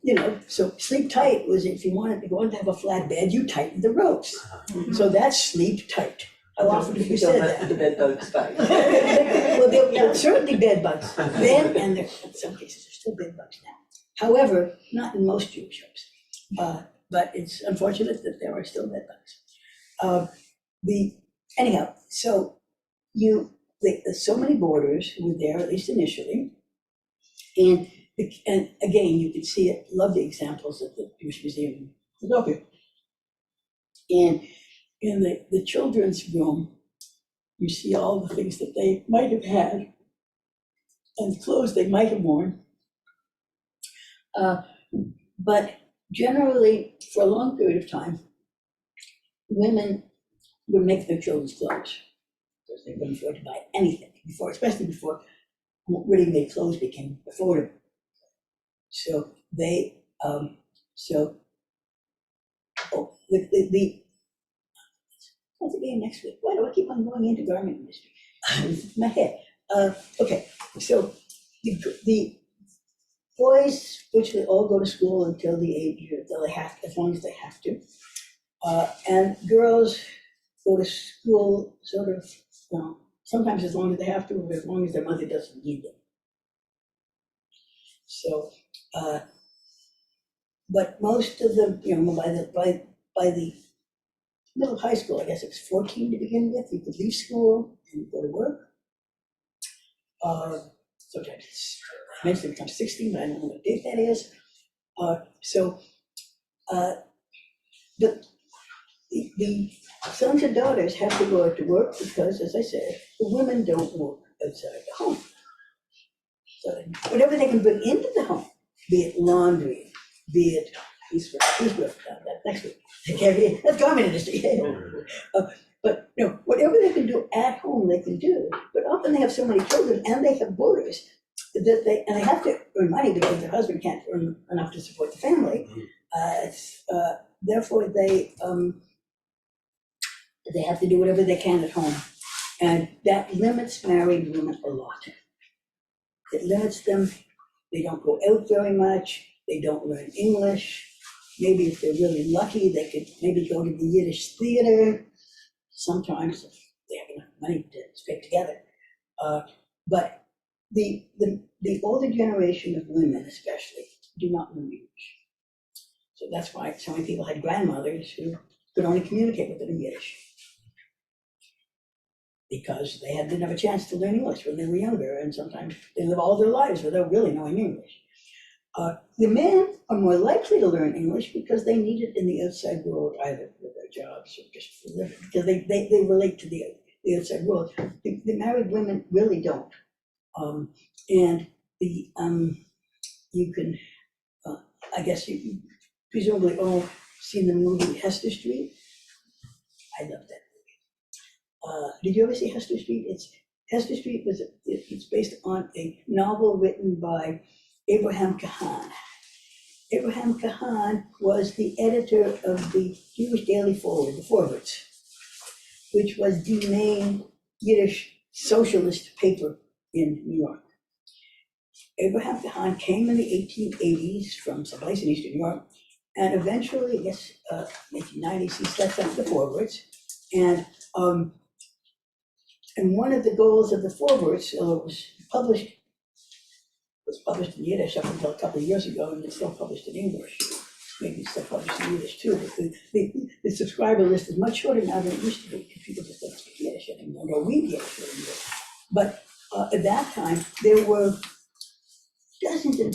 A: so sleep tight was if you wanted to have a flat bed, you tightened the ropes. So that's sleep tight. How often have you said that?
B: The bed bugs bite.
A: Well, there were certainly bed bugs then, and in some cases there's still bed bugs now. However, not in most Jewish homes. But it's unfortunate that there are still bed bugs. Anyhow, so so many boarders who were there, at least initially, and again, you can see it, lovely examples at the Jewish Museum in Philadelphia. And in the children's room, you see all the things that they might have had and the clothes they might have worn. But generally, for a long period of time, women would make their children's clothes because they couldn't afford to buy anything before, especially before ready-made clothes became affordable. So that's again next week. Why do I keep on going into garment industry? My head. Okay, so the boys, which they all go to school until the age they have, as long as they have to, and girls go to school sort of, sometimes as long as they have to, or as long as their mother doesn't need them. So, but most of them, by the middle of high school, I guess it was 14 to begin with, you could leave school and go to work. Sometimes it's eventually becomes 16, but I don't know what date that is. But the sons and daughters have to go out to work because, as I said, the women don't work outside the home. So whatever they can bring into the home, be it laundry, be it piecework, next week. That's garment industry. But whatever they can do at home, they can do. But often they have so many children and they have boarders that they have to earn money because their husband can't earn enough to support the family. therefore they have to do whatever they can at home. And that limits married women a lot. It limits them. They don't go out very much. They don't learn English. Maybe if they're really lucky, they could maybe go to the Yiddish theater. Sometimes if they have enough money to scrape together. But the older generation of women especially do not learn English. So that's why so many people had grandmothers who could only communicate with them in Yiddish. Because they didn't have a chance to learn English when they were younger, and sometimes they live all their lives without really knowing English. The men are more likely to learn English because they need it in the outside world, either for their jobs or just for living, because they relate to the outside world. The married women really don't. And you can, I guess you presumably all seen the movie Hester Street. I love that. Did you ever see Hester Street? Hester Street it's based on a novel written by Abraham Kahan. Abraham Kahan was the editor of the Jewish Daily Forward, the Forwards, which was the main Yiddish socialist paper in New York. Abraham Kahan came in the 1880s from someplace in Eastern Europe, and eventually, 1990s, he sets up the Forwards, and one of the goals of the Forwards, was published in Yiddish up until a couple of years ago, and it's still published in English. Maybe it's still published in Yiddish too, but the subscriber list is much shorter now than it used to be, because people just don't speak Yiddish anymore, or read Yiddish anymore. But at that time, there were dozens and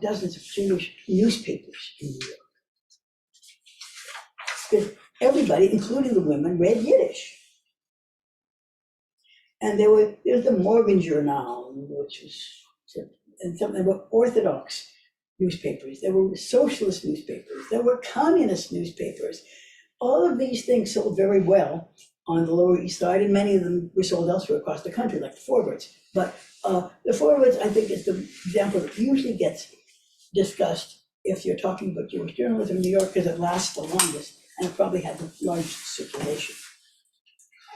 A: dozens of Jewish newspapers in New York. Because everybody, including the women, read Yiddish. And there's the Morgan Journal, which was, and there were Orthodox newspapers, there were socialist newspapers, there were communist newspapers. All of these things sold very well on the Lower East Side, and many of them were sold elsewhere across the country, like the Forwards. But the Forwards, I think, is the example that usually gets discussed if you're talking about Jewish journalism in New York, because it lasts the longest, and it probably had the largest circulation.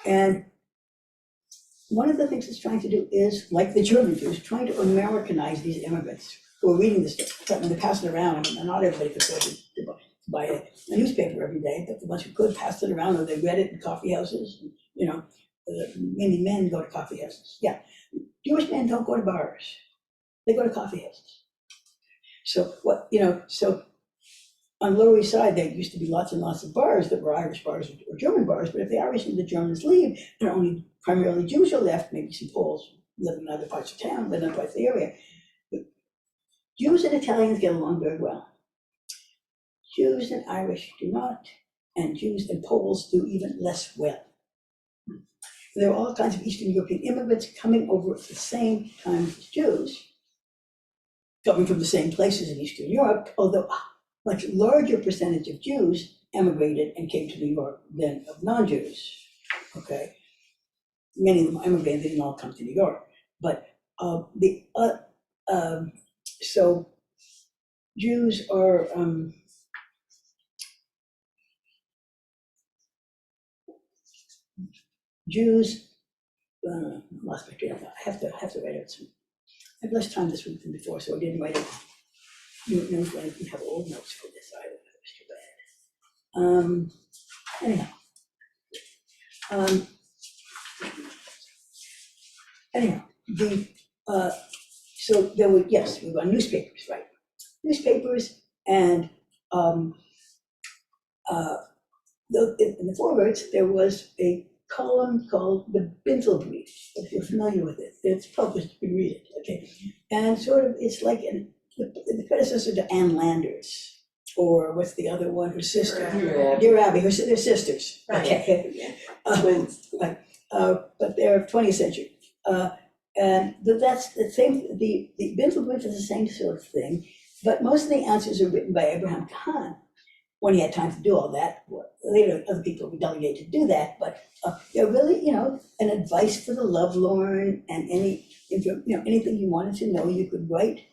A: And one of the things it's trying to do is, like the German Jews, trying to Americanize these immigrants who are reading this stuff, and they pass it around. I mean, not everybody could afford to buy a newspaper every day, but the ones who could passed it around, or they read it in coffee houses. Many men go to coffee houses. Yeah, Jewish men don't go to bars; they go to coffee houses. So so on the Lower East Side, there used to be lots and lots of bars that were Irish bars or German bars, but if the Irish and the Germans leave, there are only primarily Jews are left, maybe some Poles living in other parts of town, but not parts of the area. But Jews and Italians get along very well. Jews and Irish do not, and Jews and Poles do even less well. There are all kinds of Eastern European immigrants coming over at the same time as Jews, coming from the same places in Eastern Europe, although much larger percentage of Jews emigrated and came to New York than of non-Jews, okay? Many of them emigrated, they didn't all come to New York. But so Jews are, lost my train of thought. I have to write out some. I have less time this week than before, so I didn't write it. You have old notes for this either. That was too bad. Anyhow, so there were, yes, we were on newspapers, right? Newspapers, and in the Forwards, there was a column called the Bintelbrief, if you're familiar with it. It's published, you can read it, okay? And sort of, it's like the predecessor to Ann Landers, or what's the other one, her sister? Dear Abby, they're sisters.
B: Right.
A: Okay.
B: Twins.
A: But they're 20th century. And that's the same, the Bintelbrief is the same sort of thing, but most of the answers are written by Abraham Kahan, when he had time to do all that. Later, other people were delegated to do that, but they're really, an advice for the lovelorn, and anything you wanted to know, you could write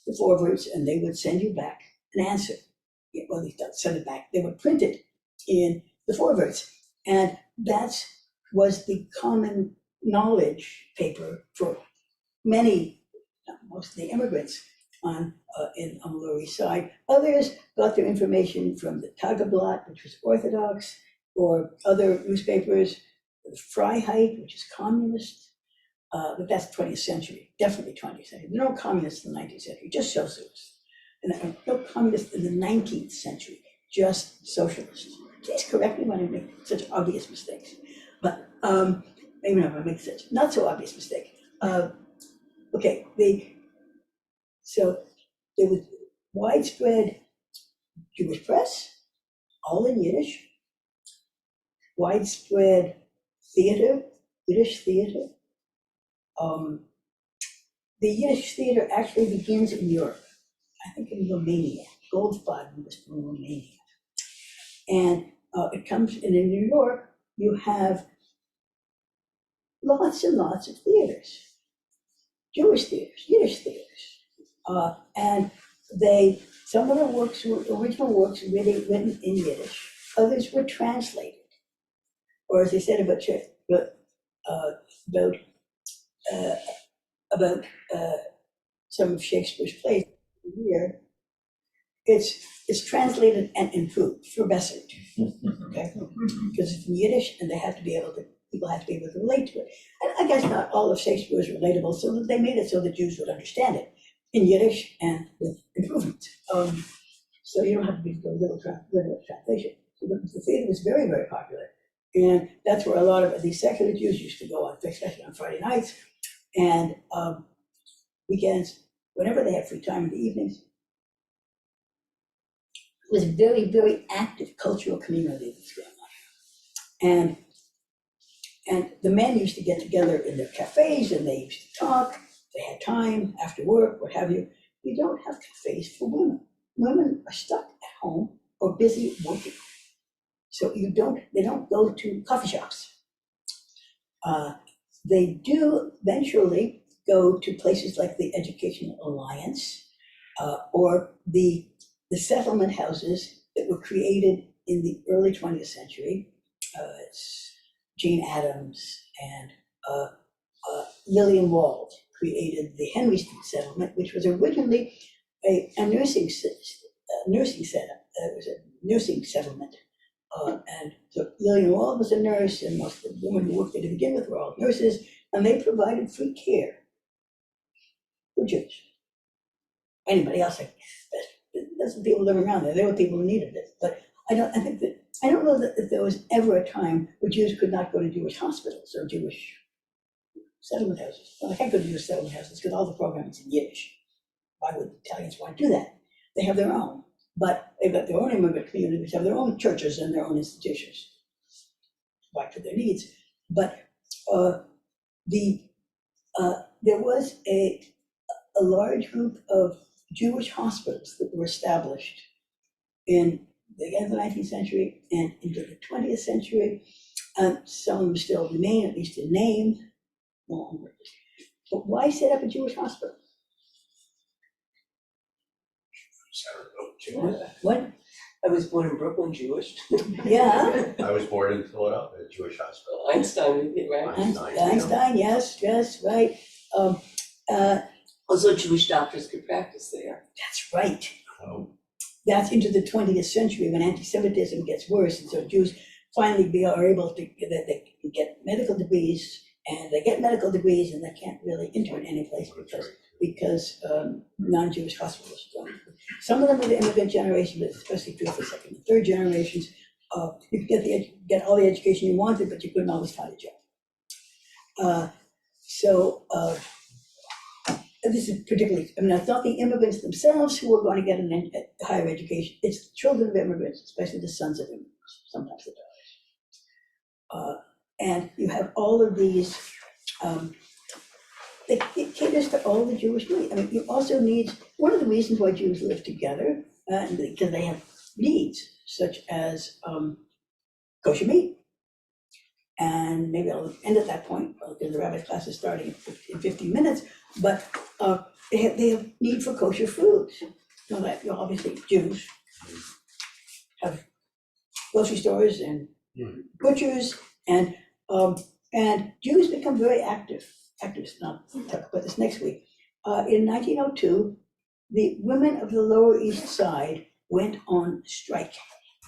A: the Forwards, and they would send you back an answer. well, they don't send it back, they were printed in the Forwards. And that was the common knowledge paper for many, most of the immigrants on the Lower East Side. Others got their information from the Tageblatt, which was Orthodox, or other newspapers, the Freiheit, which is communist, but that's 20th century, definitely 20th century. There are no communists in the 19th century, just socialists. And there are no communists in the 19th century, just socialists. Please correct me when I make such obvious mistakes. But maybe not, I make such not so obvious mistake. Okay, so there was widespread Jewish press, all in Yiddish, widespread theater, Yiddish theater. The Yiddish theater actually begins in Europe, I think in Romania. Goldfaden was from Romania. And it comes, and in New York, you have lots and lots of theaters, Jewish theaters, Yiddish theaters. And some of the works were, original works really written in Yiddish, others were translated. Or as they said about some of Shakespeare's plays here, it's translated and improved, verbessert, okay? Because it's in Yiddish and people have to be able to relate to it. And I guess not all of Shakespeare is relatable, so that they made it so that Jews would understand it in Yiddish and with improvement. So you don't have to be literal translation. So the theater was very, very popular. And that's where a lot of these secular Jews used to go on, especially on Friday nights and weekends, whenever they had free time in the evenings. It was a very, very active cultural community that's going on. And the men used to get together in their cafes and they used to talk. They had time after work, what have you. You don't have cafes for women. Women are stuck at home or busy working. So they don't go to coffee shops. They do eventually go to places like the Educational Alliance or the settlement houses that were created in the early 20th century. It's Jane Addams and Lillian Wald created the Henry Street settlement, which was originally a nursing setup. It was a nursing settlement. And so Lillian Wald was a nurse, and most of the women who worked there to begin with were all nurses, and they provided free care for Jews. Anybody else, there's some people living around there. There were people who needed it, but I don't know that if there was ever a time where Jews could not go to Jewish hospitals or Jewish settlement houses. Well, they can't go to Jewish settlement houses because all the programming's in Yiddish. Why would Italians want to do that? They have their own. But they've got their own immigrant community, which have their own churches and their own institutions, back to their needs. But there was a large group of Jewish hospitals that were established in the end of the 19th century and into the 20th century. Some of them still remain, at least in name. But why set up a Jewish hospital? What?
B: I was born in Brooklyn, Jewish.
A: Yeah.
E: I was born in Philadelphia, a Jewish hospital.
B: Einstein, right?
A: Einstein, yes, right.
B: Also, Jewish doctors could practice there.
A: That's right.
E: Oh,
A: That's into the 20th century when anti-Semitism gets worse, and so Jews finally are able to they can get medical degrees, and they get medical degrees, and they can't really intern any place because non-Jewish hospitals don't. Some of them are the immigrant generation, but especially true for second and third generations. You could get all the education you wanted, but you couldn't always find a job. This is particularly, it's not the immigrants themselves who are going to get a higher education. It's the children of immigrants, especially the sons of immigrants, sometimes the daughters. And you have all of these, it caters to all the Jewish needs. You also need, one of the reasons why Jews live together, because they have needs, such as kosher meat. And maybe I'll end at that point, because the rabbi's class is starting in 15 minutes, but they have need for kosher foods. Obviously Jews, grocery stores and
E: Hmm.
A: butchers, and Jews become very active. Activists, not talk about this next week. In 1902, the women of the Lower East Side went on strike.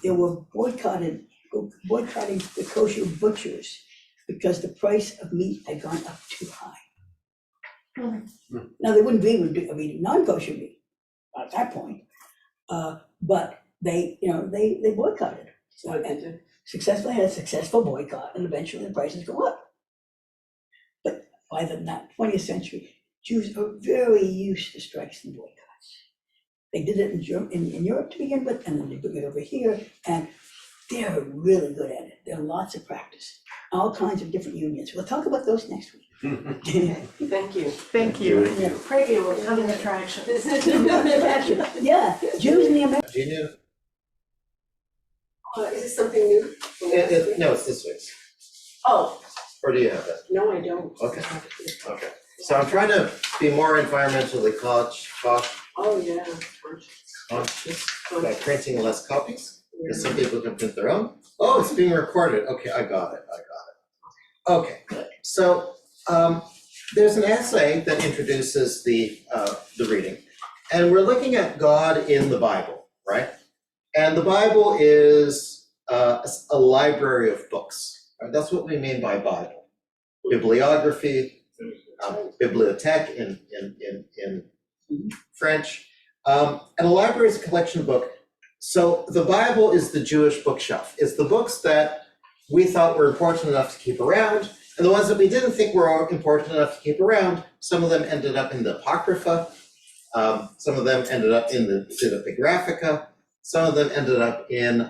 A: They were boycotting the kosher butchers because the price of meat had gone up too high. Now, they wouldn't be able to do, non-kosher meat at that point, but they boycotted.
B: What did they do?
A: Successfully had a successful boycott, and eventually the prices go up. But by the 20th century, Jews are very used to strikes and boycotts. They did it in Europe to begin with, and then they bring it over here, and they're really good at it. There are lots of practice, all kinds of different unions. We'll talk about those next week.
B: Thank you.
F: Thank you.
A: Yeah.
F: Pray we're coming attraction.
A: Yeah, Jews in the American.
G: Do you know?
B: Is this something new?
G: No, it's this week's.
B: Oh,
G: Or do you have it?
B: no, I don't.
G: Okay. Okay. So I'm trying to be more environmentally conscious
B: Oh, yeah.
G: by printing less copies, because some people can print their own. Oh, it's being recorded. Okay, I got it. Okay, good. So there's an essay that introduces the reading, and we're looking at God in the Bible, right? And the Bible is a library of books. Right? That's what we mean by Bible. Bibliography, bibliothèque in French, and a library is a collection of books. So the Bible is the Jewish bookshelf. It's the books that we thought were important enough to keep around, and the ones that we didn't think were important enough to keep around, some of them ended up in the Apocrypha, some of them ended up in the Pseudepigraphica, some of them ended up in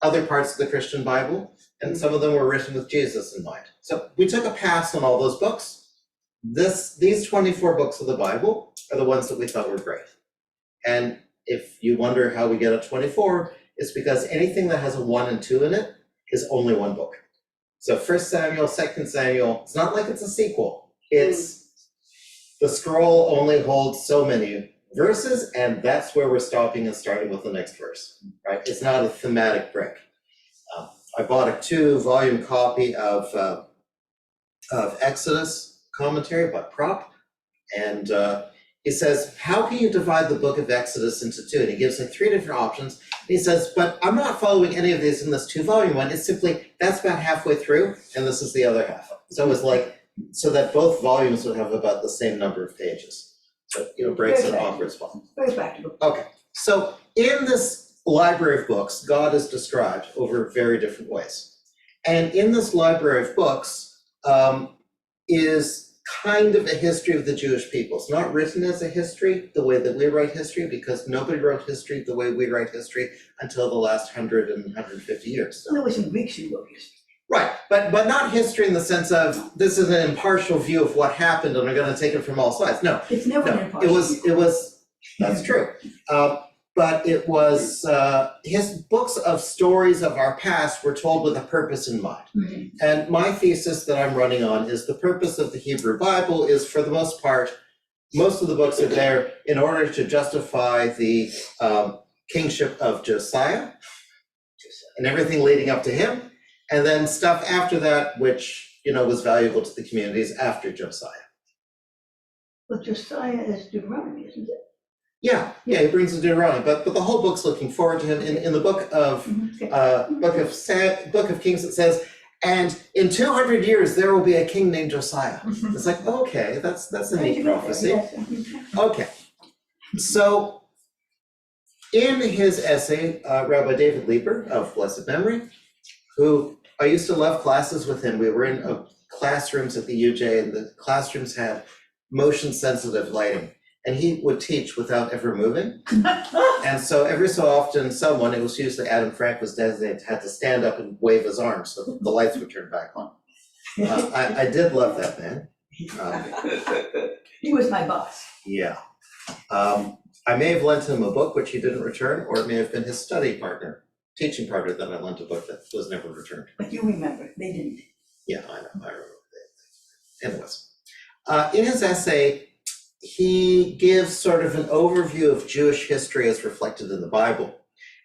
G: other parts of the Christian Bible, and some of them were written with Jesus in mind. So we took a pass on all those books. These 24 books of the Bible are the ones that we thought were great. And if you wonder how we get at 24, it's because anything that has a 1 and 2 in it is only one book. So 1 Samuel, 2 Samuel, it's not like it's a sequel. It's the scroll only holds so many verses, and that's where we're stopping and starting with the next verse, right? It's not a thematic break. I bought a 2-volume copy of Exodus commentary by Prop, and he says, how can you divide the book of Exodus into 2? And he gives like 3 different options. And he says, but I'm not following any of these in this 2-volume one. It's simply, that's about halfway through, and this is the other half. So it's like, so that both volumes would have about the same number of pages. So, breaks it off as well.
A: Very practical.
G: Okay, so in this library of books, God is described over very different ways. And in this library of books is kind of a history of the Jewish people. It's not written as a history the way that we write history, because nobody wrote history the way we write history until the last 100 and 150 years.
A: So there was some Greeks who wrote history.
G: Right, but not history in the sense of this is an impartial view of what happened and I'm going to take it from all sides. No,
A: It's never an
G: no,
A: impartial.
G: it was, that's true. But it was, his books of stories of our past were told with a purpose in mind.
A: Mhm.
G: And my thesis that I'm running on is the purpose of the Hebrew Bible is, for the most part, most of the books are there in order to justify the kingship of Josiah and everything leading up to him, and then stuff after that, which, was valuable to the communities after Josiah.
A: But Josiah is Deuteronomy, isn't it?
G: Yeah, he brings the Deuteronomy, but the whole book's looking forward to him. In the book of
A: Okay.
G: Book of Kings, it says, and in 200 years there will be a king named Josiah. It's like, okay, that's a neat prophecy.
A: Yes.
G: Okay, so in his essay, Rabbi David Lieber of blessed memory, who I used to love classes with him. We were in classrooms at the UJ, and the classrooms had motion sensitive lighting. And he would teach without ever moving. And so every so often, someone, it was usually Adam Frank was designated, had to stand up and wave his arms so the lights would turn back on. I did love that man.
A: He was my boss.
G: Yeah. I may have lent him a book which he didn't return, or it may have been his study partner, teaching partner, that I lent a book that was never returned.
A: But you remember, they didn't.
G: Yeah, I know, I remember that. Anyways, in his essay, he gives sort of an overview of Jewish history as reflected in the Bible.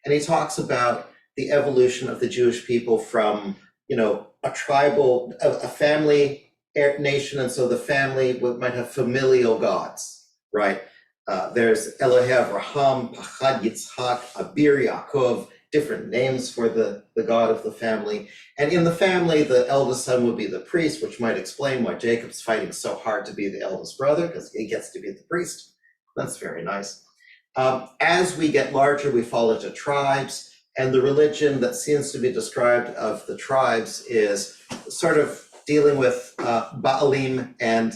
G: And he talks about the evolution of the Jewish people from, a tribal, a family nation, and so the family might have familial gods, right? There's Elohei Avraham, Pachad Yitzhak, Abir Yaakov, different names for the god of the family. And in the family, the eldest son would be the priest, which might explain why Jacob's fighting so hard to be the eldest brother, because he gets to be the priest. That's very nice. As we get larger, we fall into tribes, and the religion that seems to be described of the tribes is sort of dealing with Baalim and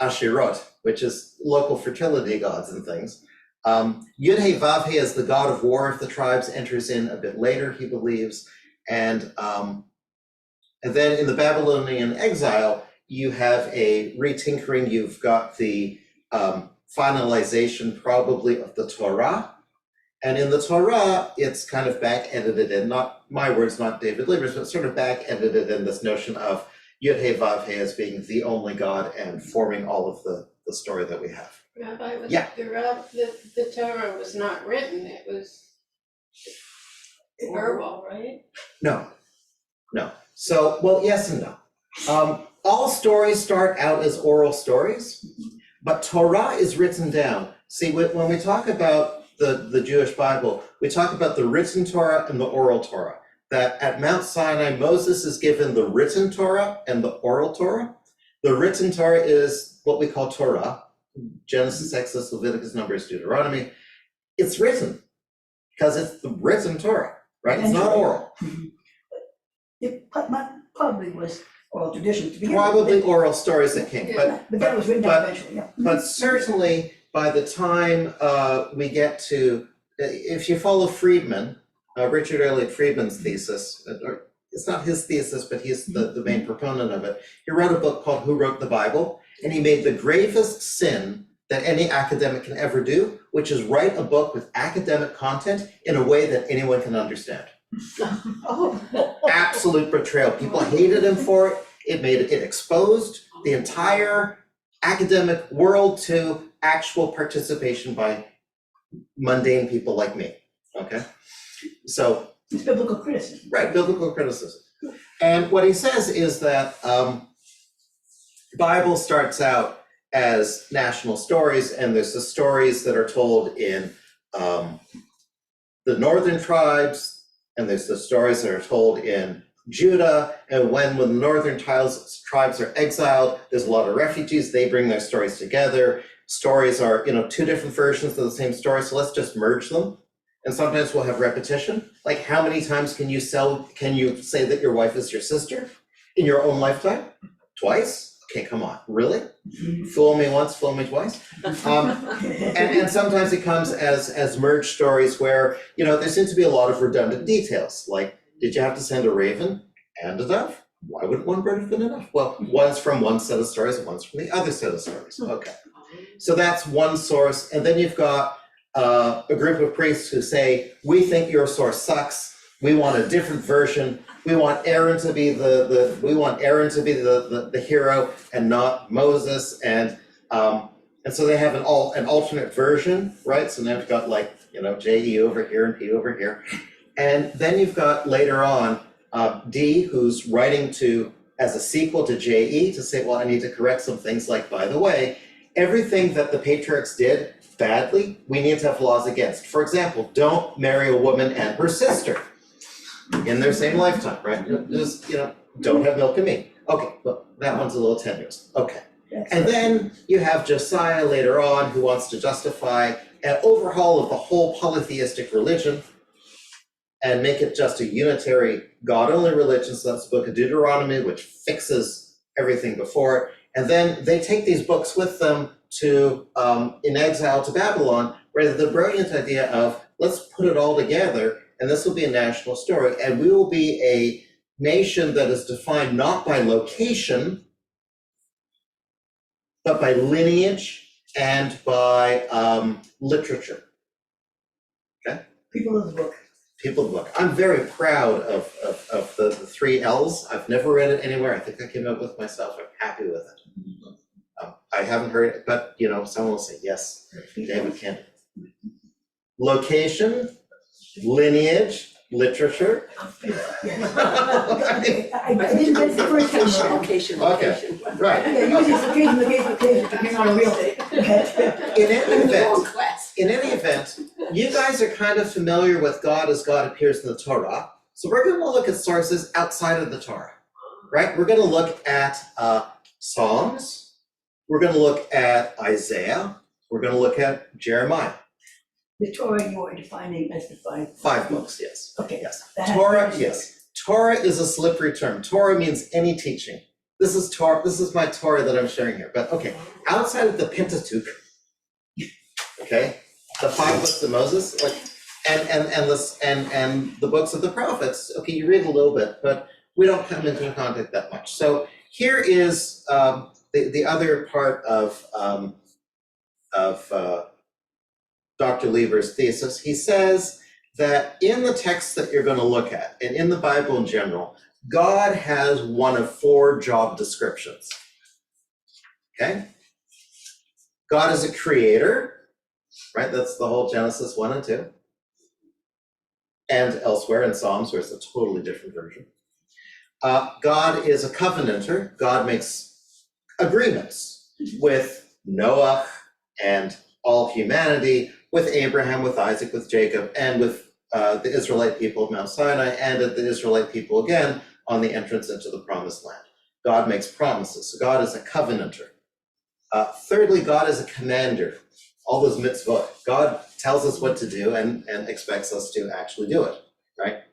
G: Ashirot, which is local fertility gods and things. Yud-Heh Vav-Heh is the god of war of the tribes, enters in a bit later, he believes. And then in the Babylonian exile, you have a retinkering, you've got the finalization probably of the Torah. And in the Torah, it's kind of back edited in, not my words, not David Lieber's, but sort of back edited in this notion of Yud-Heh Vav-Heh as being the only god and forming all of the story that we have.
F: Rabbi,
G: Yeah.
F: the Torah was not written, it was verbal, right?
G: No. So, well, yes and no. All stories start out as oral stories, but Torah is written down. See, when we talk about the Jewish Bible, we talk about the written Torah and the oral Torah. That at Mount Sinai, Moses is given the written Torah and the oral Torah. The written Torah is what we call Torah, Genesis, Exodus, Leviticus, Numbers, Deuteronomy. It's written because it's the written Torah, right? It's not oral.
A: It probably was oral tradition to begin with.
G: Probably oral stories that came,
A: But that was written down eventually, yeah.
G: but certainly by the time we get to, if you follow Friedman, Richard Elliott Friedman's thesis, or it's not his thesis, but he's the main proponent of it. He wrote a book called Who Wrote the Bible? And he made the gravest sin that any academic can ever do, which is write a book with academic content in a way that anyone can understand. Absolute betrayal. People hated him for it. It exposed the entire academic world to actual participation by mundane people like me, okay? So.
A: It's biblical criticism.
G: Right, biblical criticism. And what he says is that the Bible starts out as national stories, and there's the stories that are told in the northern tribes, and there's the stories that are told in Judah, and when the northern tribes are exiled, there's a lot of refugees, they bring their stories together. Stories are, two different versions of the same story, so let's just merge them. And sometimes we'll have repetition. Like, how many times can you say that your wife is your sister in your own lifetime? Twice? Okay, come on, really? Fool me once, fool me twice? And sometimes it comes as merged stories where, there seems to be a lot of redundant details. Like, did you have to send a raven and a dove? Why wouldn't one bird have been enough? Well, one's from one set of stories and one's from the other set of stories. Okay. So that's one source. And then you've got a group of priests who say, we think your source sucks. We want a different version. We want Aaron to be the hero and not Moses. And so they have an alternate version, right? So now you've got J-E over here and P over here. And then you've got later on D, who's writing as a sequel to J-E to say, well, I need to correct some things, like, by the way, everything that the patriarchs did badly, we need to have laws against. For example, don't marry a woman and her sister in their same lifetime, right? Just, don't have milk and meat. Okay, well, that one's a little tenuous. Okay. And then you have Josiah later on, who wants to justify an overhaul of the whole polytheistic religion and make it just a unitary God-only religion. So that's the book of Deuteronomy, which fixes everything before it. And then they take these books with them to, in exile to Babylon, where the brilliant idea of, let's put it all together, and this will be a national story, and we will be a nation that is defined not by location, but by lineage and by literature. Okay?
A: People of the book.
G: People of the book. I'm very proud of the 3 L's. I've never read it anywhere. I think I came up with myself. I'm happy with it. I haven't heard it, but someone will say, yes, David can. Location, lineage, literature.
A: Okay, I didn't get the first time.
B: Location,
G: Okay. Right.
A: Yeah, usually it's occasion, depending on real estate.
G: In any event,
B: class.
G: in any event, you guys are kind of familiar with God as God appears in the Torah. So we're gonna look at sources outside of the Torah, right? We're gonna look at Psalms, we're gonna look at Isaiah, we're gonna look at Jeremiah.
A: The Torah you are defining as defined.
G: 5 books, yes.
A: Okay.
G: Yes.
A: That-
G: Torah, yes. Torah is a slippery term. Torah means any teaching. This is Torah, this is my Torah that I'm sharing here. But okay, outside of the Pentateuch, okay, the 5 books of Moses, like, and the books of the prophets, okay, you read a little bit, but we don't come into contact that much. So here is the other part of Dr. Lieber's thesis. He says that in the text that you're going to look at, and in the Bible in general, God has one of 4 job descriptions. Okay? God is a creator, right? That's the whole Genesis 1 and 2. And elsewhere in Psalms, where it's a totally different version. God is a covenanter. God makes agreements with Noah and all humanity, with Abraham, with Isaac, with Jacob, and with the Israelite people of Mount Sinai, and the Israelite people again on the entrance into the promised land. God makes promises. So God is a covenanter. Thirdly, God is a commander. All those mitzvot. God tells us what to do and expects us to actually do it, right?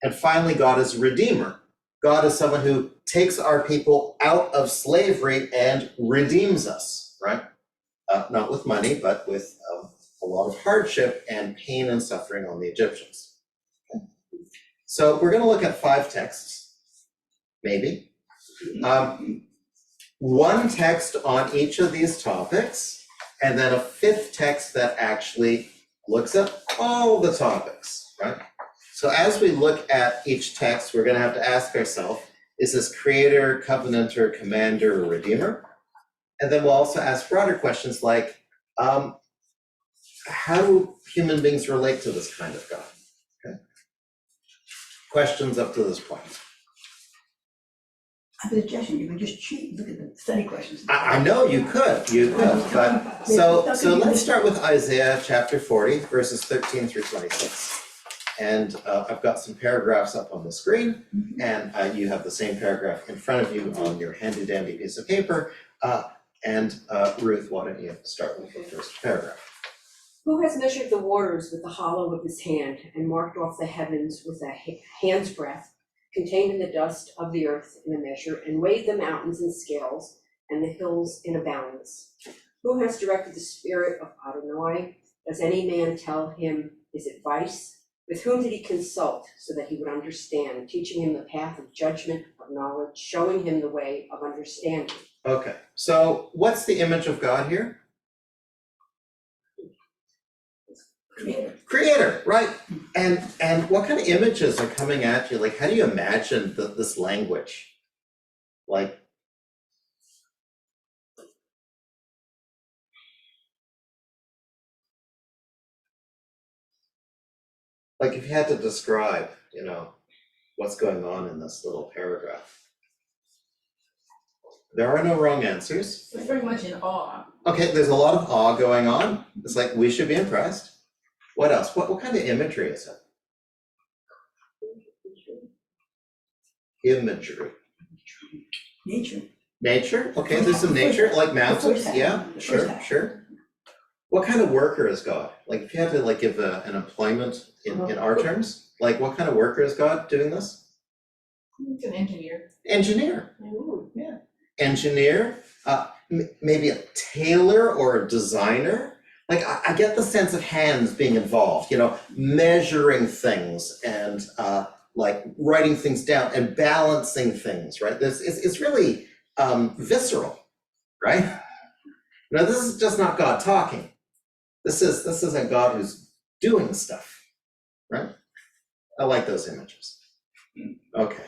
G: And finally, God is a redeemer. God is someone who takes our people out of slavery and redeems us, right? Not with money, but with a lot of hardship and pain and suffering on the Egyptians. Okay. So we're going to look at 5 texts, maybe. 1 text on each of these topics, and then a 5th text that actually looks at all the topics, right? So as we look at each text, we're going to have to ask ourselves, is this creator, covenanter, commander, or redeemer? And then we'll also ask broader questions like, how do human beings relate to this kind of God? Okay. Questions up to this point?
A: I have a suggestion, you could just cheat, look at the study questions.
G: I know you could, but so let's start with Isaiah chapter 40, verses 13 through 26. And I've got some paragraphs up on the screen, and you have the same paragraph in front of you on your handy dandy piece of paper. And Ruth, why don't you start with the first paragraph?
H: Who has measured the waters with the hollow of his hand, and marked off the heavens with a hand's breadth, contained in the dust of the earth in a measure, and weighed the mountains in scales, and the hills in a balance? Who has directed the spirit of Adonai? Does any man tell him his advice? With whom did he consult so that he would understand, teaching him the path of judgment, of knowledge, showing him the way of understanding?
G: Okay, so what's the image of God here? Creator, right? And what kind of images are coming at you? Like, how do you imagine this language? Like if you had to describe, what's going on in this little paragraph. There are no wrong answers.
F: It's very much in awe.
G: Okay, there's a lot of awe going on. It's like, we should be impressed. What else? What kind of imagery is it? Imagery.
A: Nature.
G: Nature? Okay, there's some nature, like mountains,
A: half.
G: yeah,
A: The
G: sure,
A: first half.
G: sure. What kind of worker is God? Like, if you had to give an employment in our terms, like what kind of worker is God doing this?
F: He's an engineer.
G: Engineer, yeah. Engineer, maybe a tailor or a designer. Like, I get the sense of hands being involved, measuring things and like writing things down and balancing things, right? It's really visceral, right? Now, this is just not God talking. This is a God who's doing stuff, right? I like those images. Okay.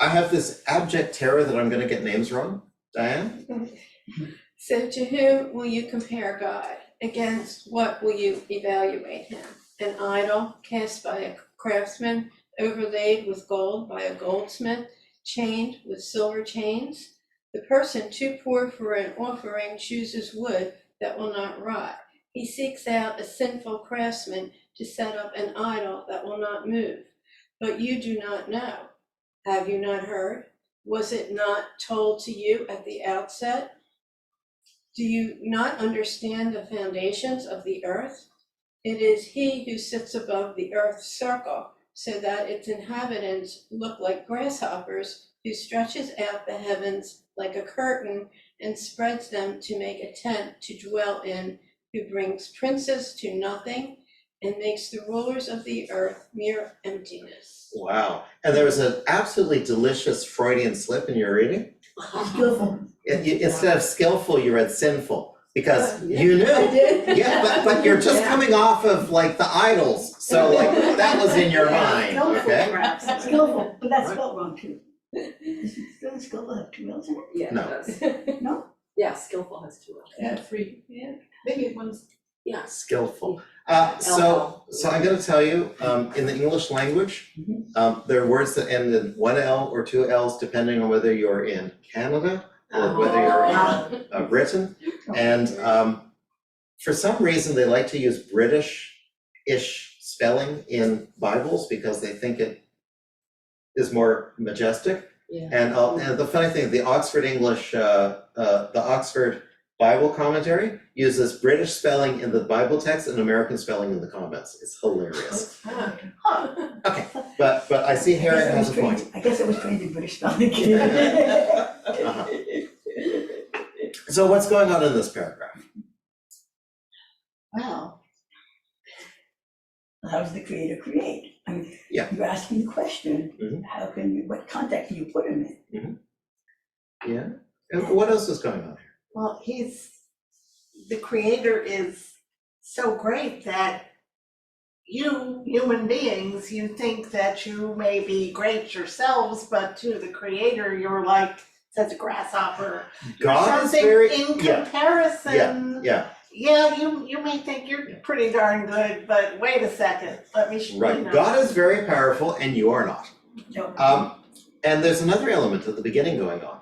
G: I have this abject terror that I'm gonna get names wrong. Diane?
F: So to whom will you compare God? Against what will you evaluate him? An idol cast by a craftsman, overlaid with gold by a goldsmith, chained with silver chains? The person too poor for an offering chooses wood that will not rot. He seeks out a sinful craftsman to set up an idol that will not move. But you do not know. Have you not heard? Was it not told to you at the outset? Do you not understand the foundations of the earth? It is he who sits above the earth's circle, so that its inhabitants look like grasshoppers, who stretches out the heavens like a curtain and spreads them to make a tent to dwell in, who brings princes to nothing and makes the rulers of the earth mere emptiness.
G: Wow, and there was an absolutely delicious Freudian slip in your reading.
A: Skillful.
G: Instead of skillful, you read sinful, because you knew.
A: I did.
G: Yeah, but you're just coming off of like the idols, so like that was in your mind,
A: Skillful,
G: okay?
A: perhaps. Skillful, but that's spelled wrong too. Doesn't skillful have two L's in it?
H: Yeah, it
G: No.
H: does.
A: No?
H: Yeah, skillful has two L's.
B: Yeah, free, yeah, maybe one's.
H: Yeah.
G: Skillful. So I'm gonna tell you, in the English language, there are words that end in one L or two L's depending on whether you're in Canada or whether you're in Britain. And for some reason, they like to use British-ish spelling in Bibles because they think it is more majestic.
H: Yeah.
G: And the funny thing, the Oxford English, the Oxford Bible commentary uses British spelling in the Bible text and American spelling in the comments. It's hilarious. Okay, but I see Harriet has a point.
A: I guess it was trained in British spelling.
G: Uh-huh. So what's going on in this paragraph?
A: Wow. How does the creator create? I mean,
G: Yeah.
A: you're asking the question,
G: Mhm.
A: how can you, what context can you put him in?
G: Yeah, and what else is going on here?
C: Well, the creator is so great that you, human beings, you think that you may be great yourselves, but to the creator, you're like, says a grasshopper.
G: God is
C: Something
G: very,
C: in
G: yeah,
C: comparison.
G: yeah,
C: Yeah, you may think you're pretty darn good, but wait a second, let me show you.
G: right. God is very powerful and you are not.
A: No.
G: And there's another element at the beginning going on.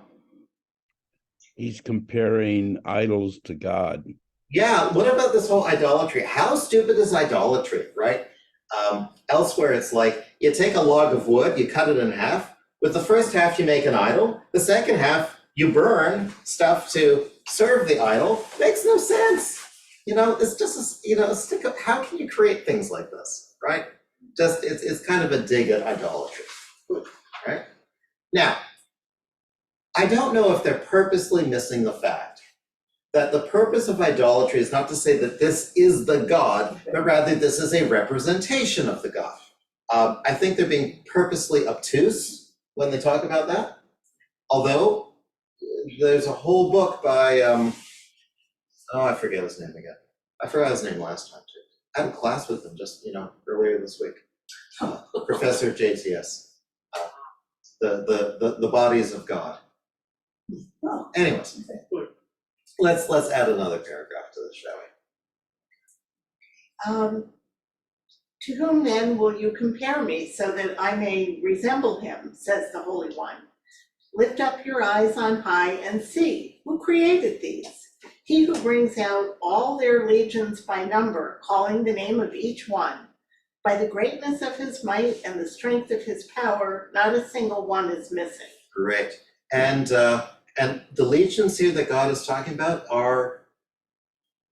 D: He's comparing idols to God.
G: Yeah, what about this whole idolatry? How stupid is idolatry, right? Elsewhere, it's like you take a log of wood, you cut it in half. With the first half, you make an idol. The second half, you burn stuff to serve the idol. Makes no sense. You know, it's just, a stick of, how can you create things like this, right? Just, it's kind of a dig at idolatry, right? Now, I don't know if they're purposely missing the fact that the purpose of idolatry is not to say that this is the God, but rather this is a representation of the God. I think they're being purposely obtuse when they talk about that. Although there's a whole book by, I forget his name again. I forgot his name last time too. I had a class with him just, earlier this week. Professor JTS. The bodies of God.
A: Oh.
G: Anyways, let's add another paragraph to this, shall we?
C: To whom then will you compare me, so that I may resemble him, says the Holy One. Lift up your eyes on high and see, who created these? He who brings out all their legions by number, calling the name of each one. By the greatness of his might and the strength of his power, not a single one is missing.
G: Great. And the legions here that God is talking about are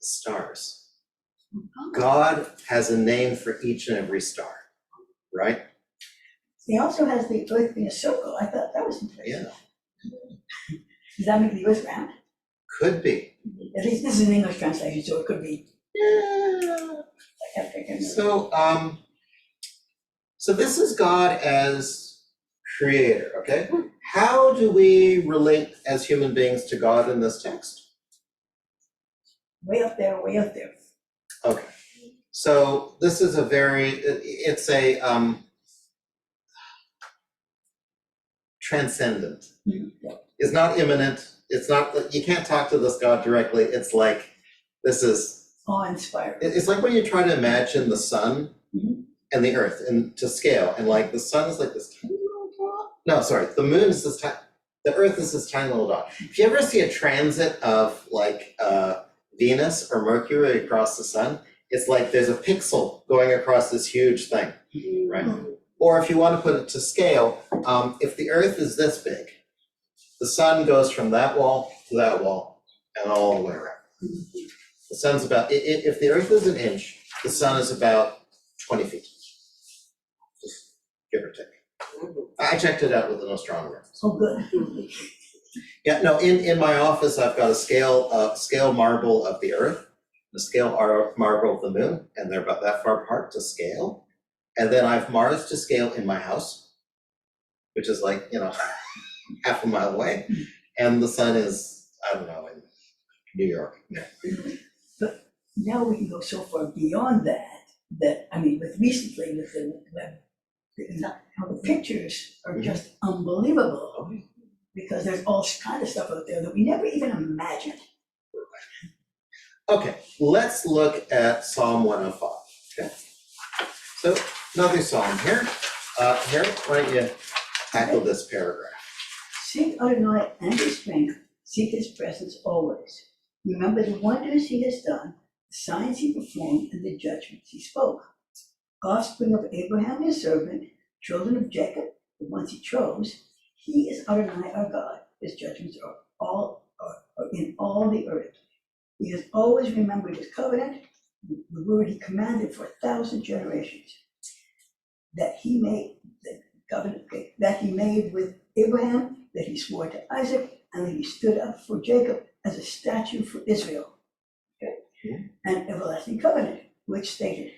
G: stars. God has a name for each and every star, right?
A: He also has the earth in a circle. I thought that was interesting.
G: Yeah.
A: Does that make the earth round?
G: Could be.
A: At least this is an English translation, so it could be.
G: Yeah.
A: Okay.
G: So this is God as creator, okay? How do we relate as human beings to God in this text?
A: Way up there, way up there.
G: Okay, so this is it's a transcendent.
A: Yeah.
G: It's not immanent, it's not, you can't talk to this God directly, it's like, this is,
A: Awe-inspiring.
G: it's like when you try to imagine the sun, and the earth and to scale, and like the sun is like this tiny little dot. No, sorry, the moon is this tiny, the earth is this tiny little dot. If you ever see a transit of like Venus or Mercury across the sun, it's like there's a pixel going across this huge thing, right? Or if you want to put it to scale, if the earth is this big, the sun goes from that wall to that wall and all the way around. The sun's about, if the earth is an inch, the sun is about 20 feet. Just give or take. I checked it out with an astronomer.
A: Oh, good.
G: Yeah, no, in my office, I've got a scale marble of the earth, a scale marble of the moon, and they're about that far apart to scale. And then I've Mars to scale in my house, which is like, half a mile away. And the sun is, I don't know, in New York.
A: But now we can go so far beyond that, I mean, recently with the web, how the pictures are just unbelievable. Because there's all kind of stuff out there that we never even imagined.
G: Okay, let's look at Psalm 105, okay? So, another psalm here. Harriet, why don't you tackle this paragraph?
A: Seek Adonai and his strength, seek his presence always. Remember the wonders he has done, the signs he performed, and the judgments he spoke. Offspring of Abraham his servant, children of Jacob, the ones he chose, he is Adonai our God. His judgments are in all the earth. He has always remembered his covenant, the word he commanded for 1,000 generations, that he made the covenant that he made with Abraham, that he swore to Isaac, and that he stood up for Jacob as a statute for Israel. An everlasting covenant, which stated,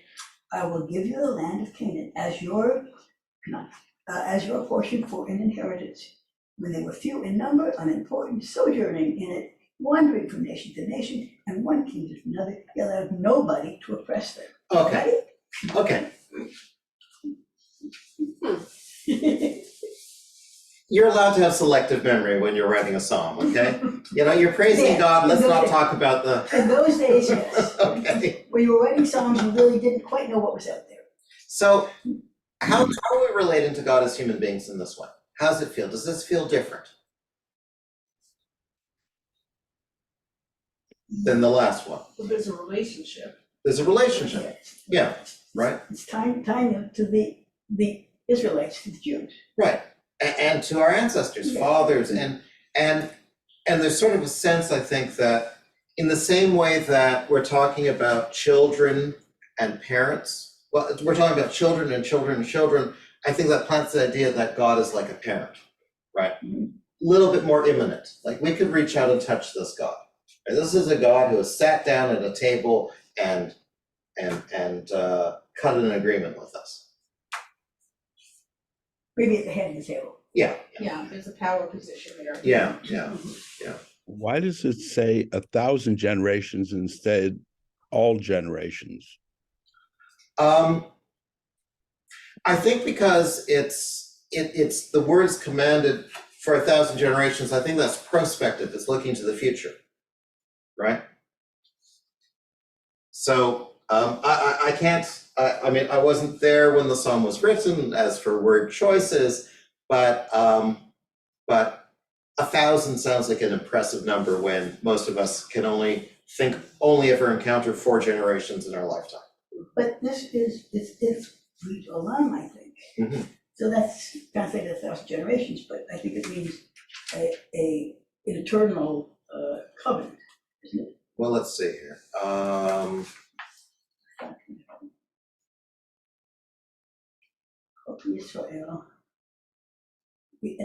A: I will give you the land of Canaan as your portion for an inheritance. When they were few in number, unimportant, sojourning in it, wandering from nation to nation, and one kingdom to another, he allowed nobody to oppress them.
G: Okay, okay. You're allowed to have selective memory when you're writing a psalm, okay? You're praising
A: Yeah,
G: God, let's not
A: okay.
G: talk about the,
A: In those days, yes.
G: okay.
A: When you were writing songs, you really didn't quite know what was out there.
G: So, how are we relating to God as human beings in this way? How does it feel? Does this feel different than the last one?
C: Well, there's a relationship.
G: There's a relationship, yeah, right?
A: It's tying them to the Israelites, to the Jews.
G: Right, and to our ancestors, fathers, and there's sort of a sense, I think, that in the same way that we're talking about children and parents, well, we're talking about children and children and children, I think that plants the idea that God is like a parent, right? A little bit more imminent, like we could reach out and touch this God. And this is a God who has sat down at a table and cut an agreement with us.
A: Maybe at the head of the table.
G: Yeah,
C: Yeah, there's a power position there.
G: yeah.
D: Why does it say 1,000 generations instead all generations?
G: I think because it's the words commanded for 1,000 generations, I think that's prospective, it's looking to the future, right? So I can't, I mean, I wasn't there when the psalm was written as for word choices, but 1,000 sounds like an impressive number when most of us can only ever encounter 4 generations in our lifetime.
A: But it's Brit Olam, I think.
G: Mhm.
A: So that's translated 1,000 generations, but I think it means an eternal covenant, isn't it?
G: Well, let's see here.
A: Israel.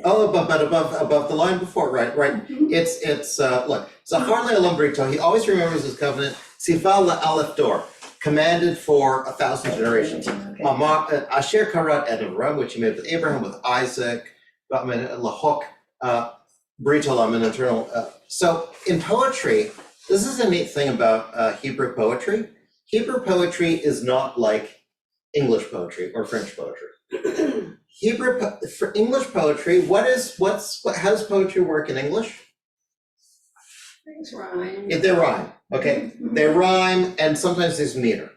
G: Oh, but above the line before, right. It's look, Zachar le'olam brito, he always remembers his covenant, Sival la'alef dor, commanded for 1,000 generations.
A: Okay.
G: Asher karat et Avraham, which he made with Abraham, with Isaac, lahok, brit olam, an eternal. So in poetry, this is a neat thing about Hebrew poetry. Hebrew poetry is not like English poetry or French poetry. For English poetry, how does poetry work in English?
F: Things rhyme.
G: They rhyme, okay? They rhyme, and sometimes there's meter,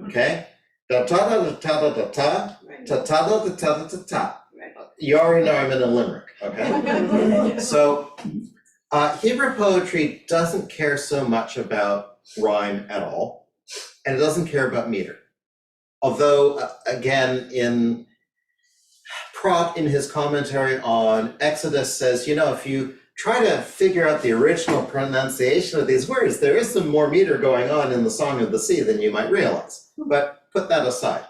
G: okay? Da ta da da ta da da ta,
C: Right.
G: ta ta da da ta da da ta.
C: Right.
G: You already know I'm in a limerick, okay? So, Hebrew poetry doesn't care so much about rhyme at all, and it doesn't care about meter. Although, again, Prot in his commentary on Exodus says, you know, if you try to figure out the original pronunciation of these words, there is some more meter going on in the Song of the Sea than you might realize. But put that aside.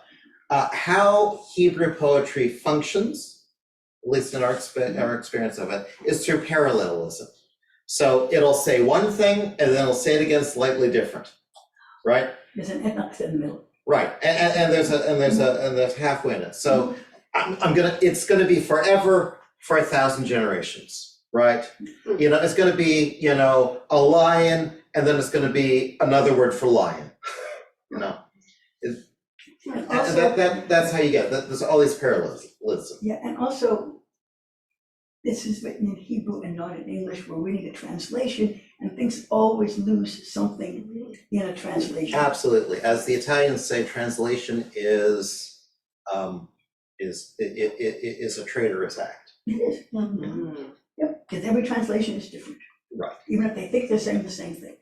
G: How Hebrew poetry functions, at least in our experience of it, is through parallelism. So it'll say one thing and then it'll say it again slightly different, right?
A: There's an equinox in the middle.
G: Right, and there's halfway in it. So it's gonna be forever for 1,000 generations, right? You know, it's gonna be, you know, a lion, and then it's gonna be another word for lion. You know,
A: And
G: and
A: also,
G: that's how you get that. There's all these parallelism.
A: yeah, and also, this is written in Hebrew and not in English. We're reading a translation, and things always lose something in a translation.
G: Absolutely, as the Italians say, translation is a traitorous act.
A: It is.
C: Mhm.
A: Yep, because every translation is different.
G: Right.
A: Even if they think they're saying the same thing.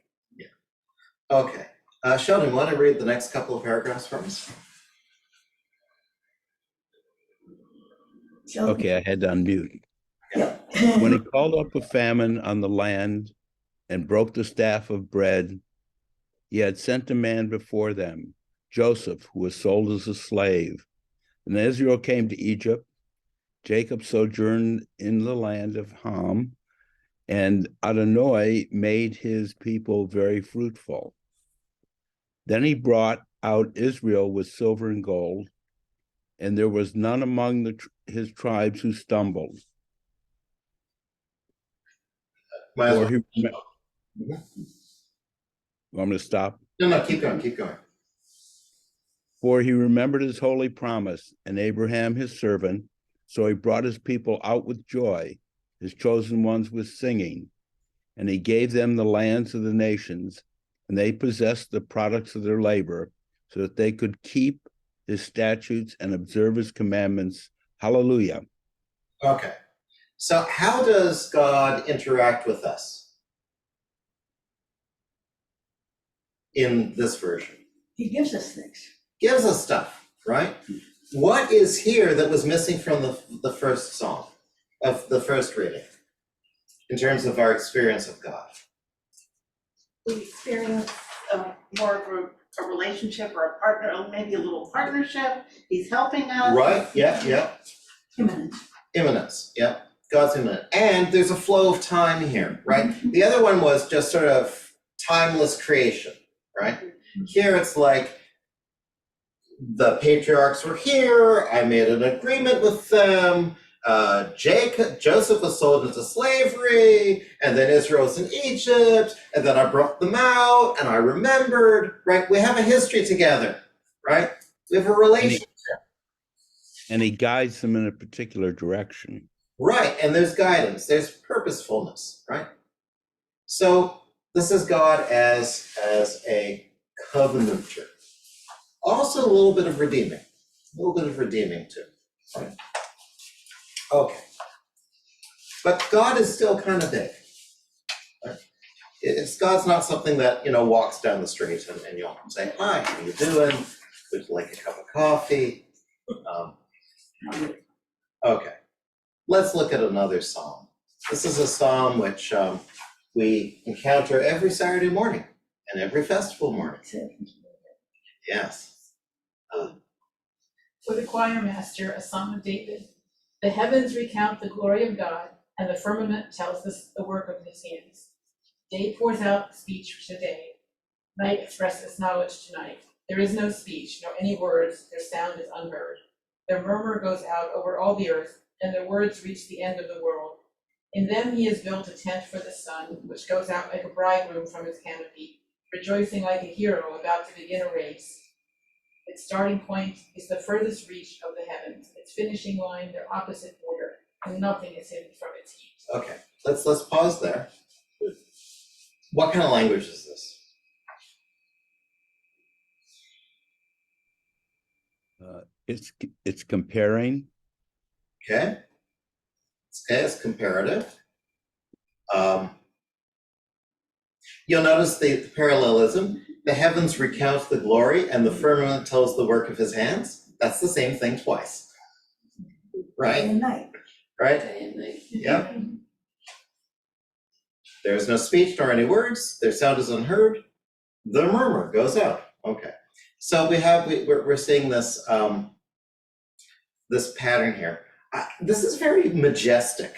G: Okay, Sheldon, want to read the next couple of paragraphs for us?
A: So,
D: Okay, I had to unmute.
A: yep.
D: When he called up a famine on the land and broke the staff of bread, he had sent a man before them, Joseph, who was sold as a slave. And Israel came to Egypt. Jacob sojourned in the land of Ham, and Adonai made his people very fruitful. Then he brought out Israel with silver and gold, and there was none among his tribes who stumbled.
G: Might as
D: Or
G: well.
D: he, want me to stop?
G: No, keep going.
D: For he remembered his holy promise and Abraham his servant, so he brought his people out with joy, his chosen ones with singing, and he gave them the lands of the nations, and they possessed the products of their labor, so that they could keep his statutes and observe his commandments. Hallelujah.
G: Okay, so how does God interact with us in this version?
A: He gives us things.
G: Gives us stuff, right? What is here that was missing from the first song, of the first reading, in terms of our experience of God?
C: We experience more of a relationship or a partner, or maybe a little partnership. He's helping us.
G: Right, yeah.
A: Imminent.
G: Imminence, yeah, God's imminent. And there's a flow of time here, right? The other one was just sort of timeless creation, right? Here it's like, the patriarchs were here, I made an agreement with them, Joseph was sold into slavery, and then Israel was in Egypt, and then I brought them out, and I remembered, right? We have a history together, right? We have a relationship.
D: And he guides them in a particular direction.
G: Right, and there's guidance, there's purposefulness, right? So this is God as a covenanter. Also a little bit of redeeming too, right? Okay. But God is still kind of big. Right? God's not something that, you know, walks down the street and you'll say, hi, how you doing? Would you like a cup of coffee? Okay, let's look at another psalm. This is a psalm which we encounter every Saturday morning and every festival morning. Yes.
I: For the choir master, a psalm of David. The heavens recount the glory of God, and the firmament tells us the work of his hands. Day pours out speech to day. Night expresses knowledge to night. There is no speech, nor any words, their sound is unheard. Their murmur goes out over all the earth, and their words reach the end of the world. In them he has built a tent for the sun, which goes out like a bridegroom from his canopy, rejoicing like a hero about to begin a race. Its starting point is the furthest reach of the heavens, its finishing line their opposite border, and nothing is hidden from its heat.
G: Okay, let's pause there. What kind of language is this?
D: It's comparing.
G: Okay. It's comparative. You'll notice the parallelism. The heavens recount the glory and the firmament tells the work of his hands. That's the same thing twice.
A: Day
G: Right?
A: and night.
G: Right?
F: Day and night.
G: Yep. There is no speech nor any words. Their sound is unheard. The murmur goes out. Okay. So we're seeing this this pattern here. This is very majestic.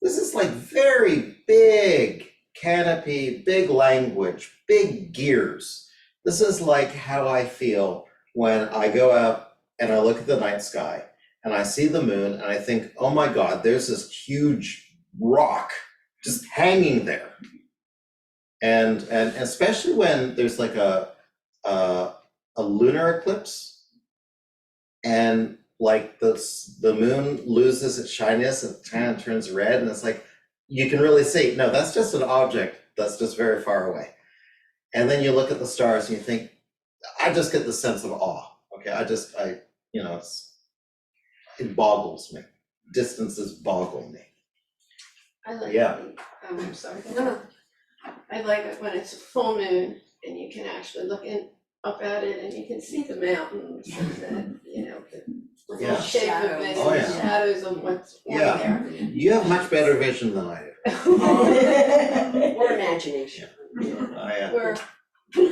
G: This is like very big canopy, big language, big gears. This is like how I feel when I go out and I look at the night sky and I see the moon and I think, oh my God, there's this huge rock just hanging there. And especially when there's like a lunar eclipse and like the moon loses its shininess and kind of turns red, and it's like you can really see, no, that's just an object that's just very far away. And then you look at the stars and you think, I just get the sense of awe. Okay, it boggles me. Distances boggle me.
F: I like
G: Yeah.
F: I'm sorry.
H: No.
F: I like it when it's a full moon and you can actually look up at it and you can see the mountains and the
G: Yeah.
F: shape of it
G: Oh,
F: and
G: yeah.
F: the shadows of what's
G: Yeah.
F: there.
G: You have much better vision than I
H: Or imagination.
G: do.
F: We're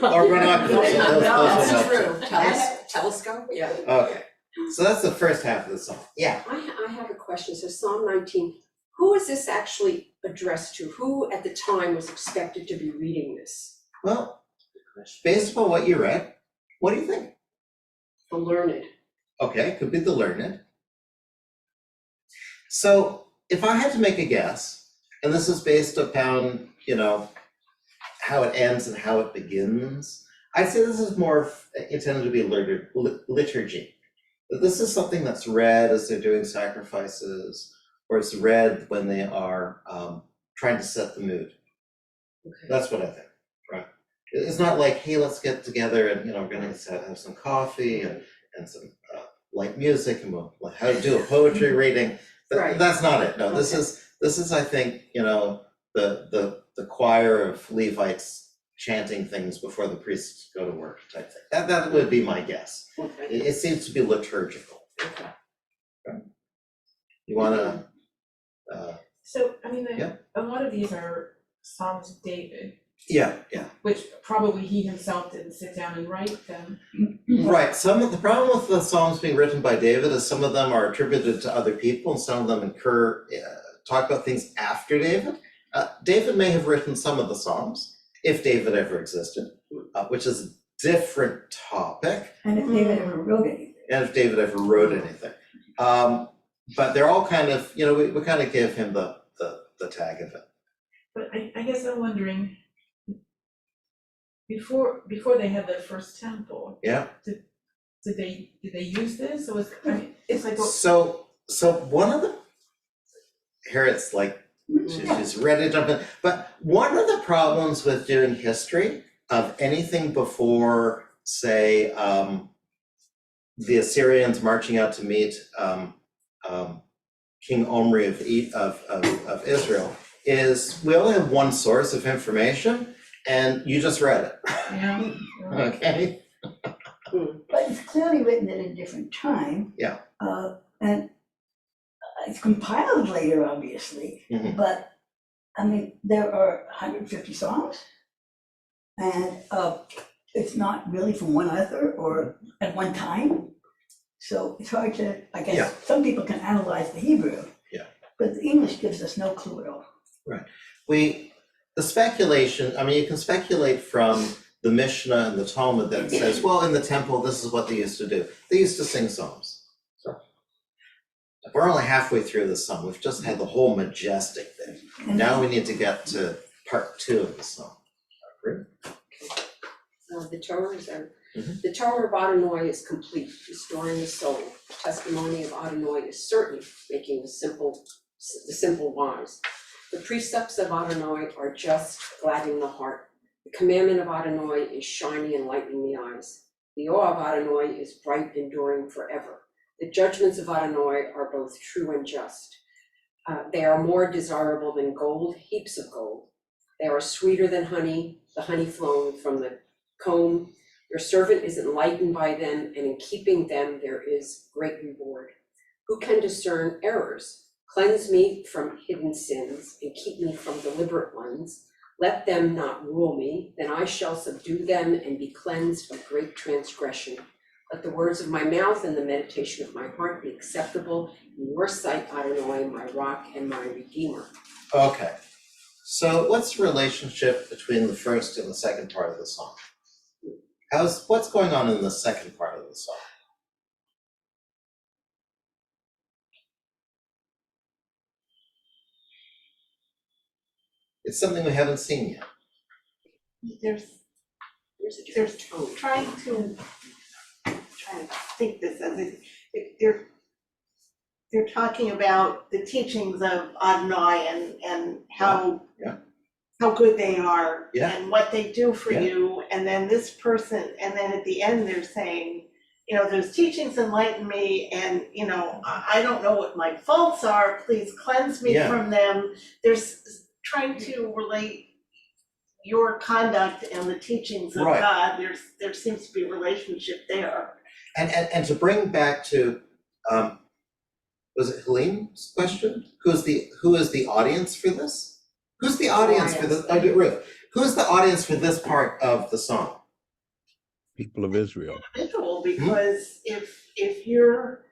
G: Or binoculars. Those
H: That's
G: would help
H: true.
G: too.
H: Telescope? Yeah.
G: Okay, so that's the first half of the song. Yeah.
H: I have a question. So Psalm 19, who is this actually addressed to? Who at the time was expected to be reading this?
G: Well, based upon what you read, what do you think?
H: The learned.
G: Okay, could be the learned. So if I had to make a guess, and this is based upon, how it ends and how it begins, I'd say this is more intended to be liturgy. That this is something that's read as they're doing sacrifices, or it's read when they are trying to set the mood.
H: Okay.
G: That's what I think, right? It's not like, hey, let's get together and, we're gonna have some coffee and some light music and we'll how to do a poetry reading.
H: Right.
G: That's not it. No,
H: Okay.
G: this is I think, the choir of Levites chanting things before the priests go to work type thing. That would be my guess.
H: Okay.
G: It seems to be liturgical.
H: Okay.
G: You wanna
I: So,
G: Yeah.
I: a lot of these are Psalms of David,
G: yeah.
I: which probably he himself didn't sit down and write them.
G: Right, the problem with the songs being written by David is some of them are attributed to other people and some of them talk about things after David. David may have written some of the Psalms, if David ever existed, which is a different topic,
A: And if David ever wrote anything.
G: and if David ever wrote anything. But they're all kind of, we kind of give him the tag of it.
I: But I guess I'm wondering, before they had their first temple,
G: Yeah.
I: did they use this? Or it's like,
G: So one of the, Harriet's like, she's ready to jump in, but one of the problems with doing history of anything before, say, the Assyrians marching out to meet King Omri of Israel is we only have one source of information, and you just read it.
I: yeah.
G: Okay.
A: But it's clearly written at a different time.
G: Yeah.
A: And it's compiled later, obviously,
G: Mhm.
A: but, there are 150 songs. And it's not really from one author or at one time. So it's hard to, I guess,
G: Yeah.
A: some people can analyze the Hebrew.
G: Yeah.
A: But the English gives us no clue at all.
G: The speculation, you can speculate from the Mishnah and the Talmud that says, well, in the temple, this is what they used to do. They used to sing psalms. So we're only halfway through the psalm. We've just had the whole majestic thing.
A: And
G: Now we need to get to part 2 of the psalm. Agree?
H: The Torah is
G: Mhm.
H: the Torah of Adonai is complete, restoring the soul. The testimony of Adonai is certain, making the simple wise. The precepts of Adonai are just, gladdening the heart. The commandment of Adonai is shiny, enlightening the eyes. The awe of Adonai is bright, enduring forever. The judgments of Adonai are both true and just. They are more desirable than gold, heaps of gold. They are sweeter than honey, the honey flowing from the comb. Your servant is enlightened by them, and in keeping them there is great reward. Who can discern errors? Cleanse me from hidden sins, and keep me from deliberate ones. Let them not rule me, then I shall subdue them and be cleansed of great transgression. Let the words of my mouth and the meditation of my heart be acceptable in your sight, Adonai, my rock and my redeemer.
G: Okay, so what's the relationship between the first and the second part of the song? What's going on in the second part of the song? It's something we haven't seen yet.
C: There's trying to think this as they're talking about the teachings of Adonai and how
G: Yeah.
C: how good they are
G: Yeah.
C: and what they do for
G: Yeah.
C: you, and then this person, and then at the end they're saying, those teachings enlighten me, and I don't know what my faults are, please cleanse me
G: Yeah.
C: from them. There's trying to relate your conduct and the teachings of
G: Right.
C: God. There seems to be a relationship there.
G: And to bring back to, was it Helene's question? Who is the audience for this? Who's the audience for this? I get Ruth. Who's the audience for this part of the song?
D: People of Israel.
C: Individual, because if you're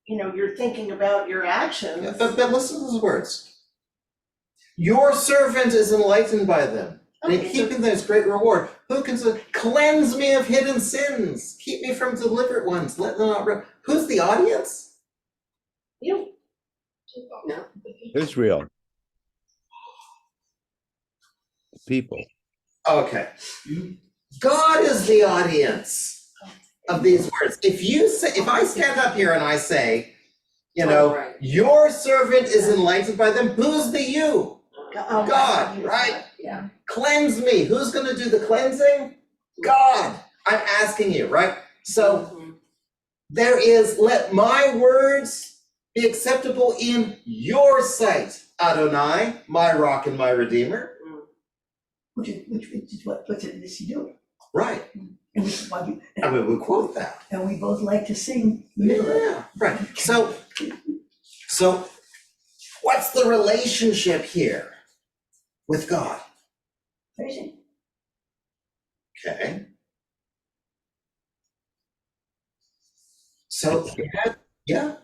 C: you're thinking about your actions.
G: Yeah, but listen to those words. Your servant is enlightened by them, and in
C: Okay,
G: keeping them is great reward. Who can say, cleanse me of hidden sins, keep me from deliberate ones, let them not who's the audience?
C: You.
H: No?
D: Israel. People.
G: Okay. God is the audience of these words. If I stand up here and I say,
H: Right.
G: your servant is enlightened by them, who's the you?
C: Oh,
G: God, right?
H: Yeah.
G: Cleanse me. Who's gonna do the cleansing? God. I'm asking you, right? So
H: Mhm.
G: there is, let my words be acceptable in your sight, Adonai, my rock and my redeemer.
A: Which is what's it this do?
G: Right.
A: And which is why
G: We quote that.
A: and we both like to sing the middle of it.
G: Yeah, right. So what's the relationship here with God?
A: Praising.
G: Okay. So, yeah,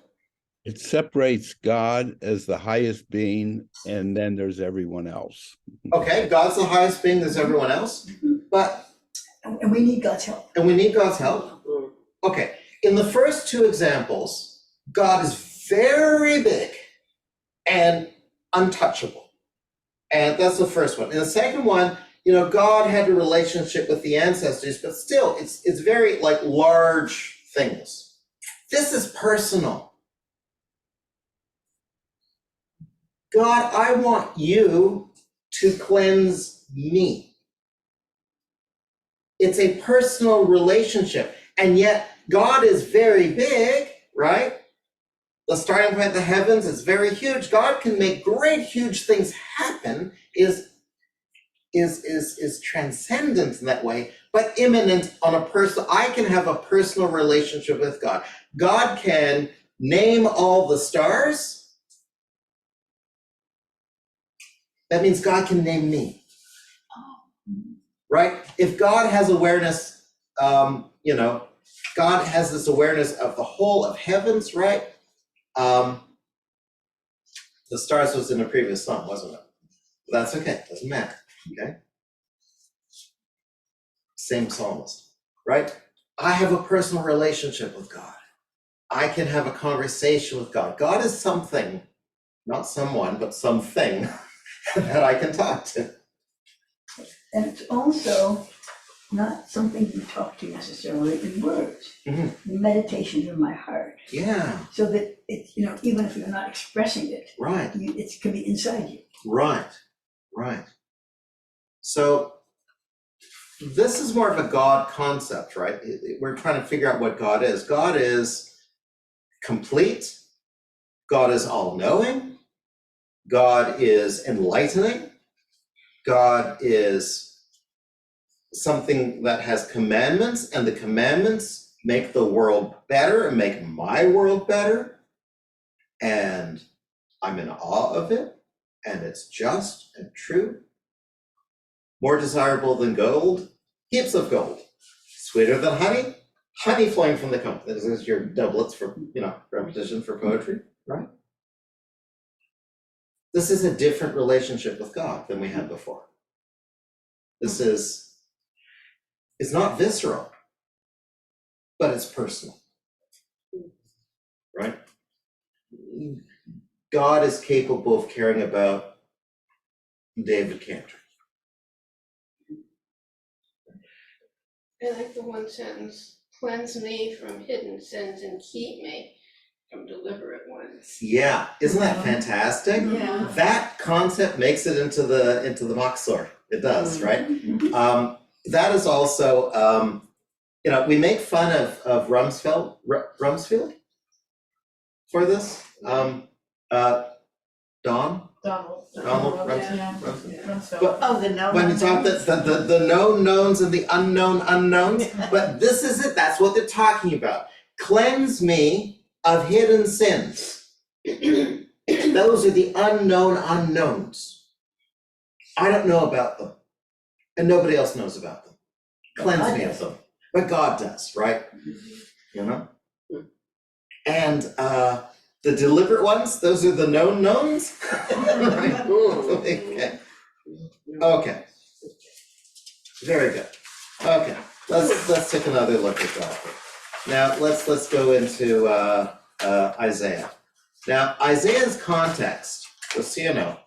D: It separates God as the highest being, and then there's everyone else.
G: okay, God's the highest being, there's everyone else, but,
A: And we need God's help.
G: and we need God's help.
H: Mm.
G: Okay, in the first two examples, God is very big and untouchable. And that's the first one. In the second one, God had a relationship with the ancestors, but still, it's very like large things. This is personal. God, I want you to cleanse me. It's a personal relationship, and yet God is very big, right? The starting point of the heavens is very huge. God can make great, huge things happen, is transcendent in that way, but immanent on a personal. I can have a personal relationship with God. God can name all the stars. That means God can name me. Right? If God has awareness, God has this awareness of the whole of heavens, right? The stars was in a previous song, wasn't it? That's okay, doesn't matter, okay? Same psalmist, right? I have a personal relationship with God. I can have a conversation with God. God is something, not someone, but something that I can talk to.
A: And it's also not something you talk to necessarily in words.
G: Mhm.
A: Meditation in my heart.
G: Yeah,
A: So that it's, even if you're not expressing it,
G: right.
A: it can be inside you.
G: Right. So this is more of a God concept, right? We're trying to figure out what God is. God is complete. God is all-knowing. God is enlightening. God is something that has commandments, and the commandments make the world better and make my world better. And I'm in awe of it, and it's just and true. More desirable than gold, heaps of gold. Sweeter than honey flowing from the comb. This is your doublets for, repetition for poetry, right? This is a different relationship with God than we had before. This is, it's not visceral, but it's personal, right? God is capable of caring about David Cantor.
F: I like the one sentence, cleanse me from hidden sins and keep me from deliberate ones.
G: Yeah, isn't that fantastic?
A: Yeah.
G: That concept makes it into the Machzor. It does, right? That is also, we make fun of Rumsfeld for this. Donald Rumsfeld.
I: Yeah.
G: Rumsfeld.
I: But
C: Oh, the no.
G: When you talk the known knowns and the unknown unknowns, but this is it, that's what they're talking about. Cleanse me of hidden sins. Those are the unknown unknowns. I don't know about them, and nobody else knows about them. Cleanse me of them, but God does, right? And the deliberate ones, those are the known knowns. Right? Okay. Very good. Okay, let's take another look at that. Now let's go into Isaiah. Now Isaiah's context, just so you know,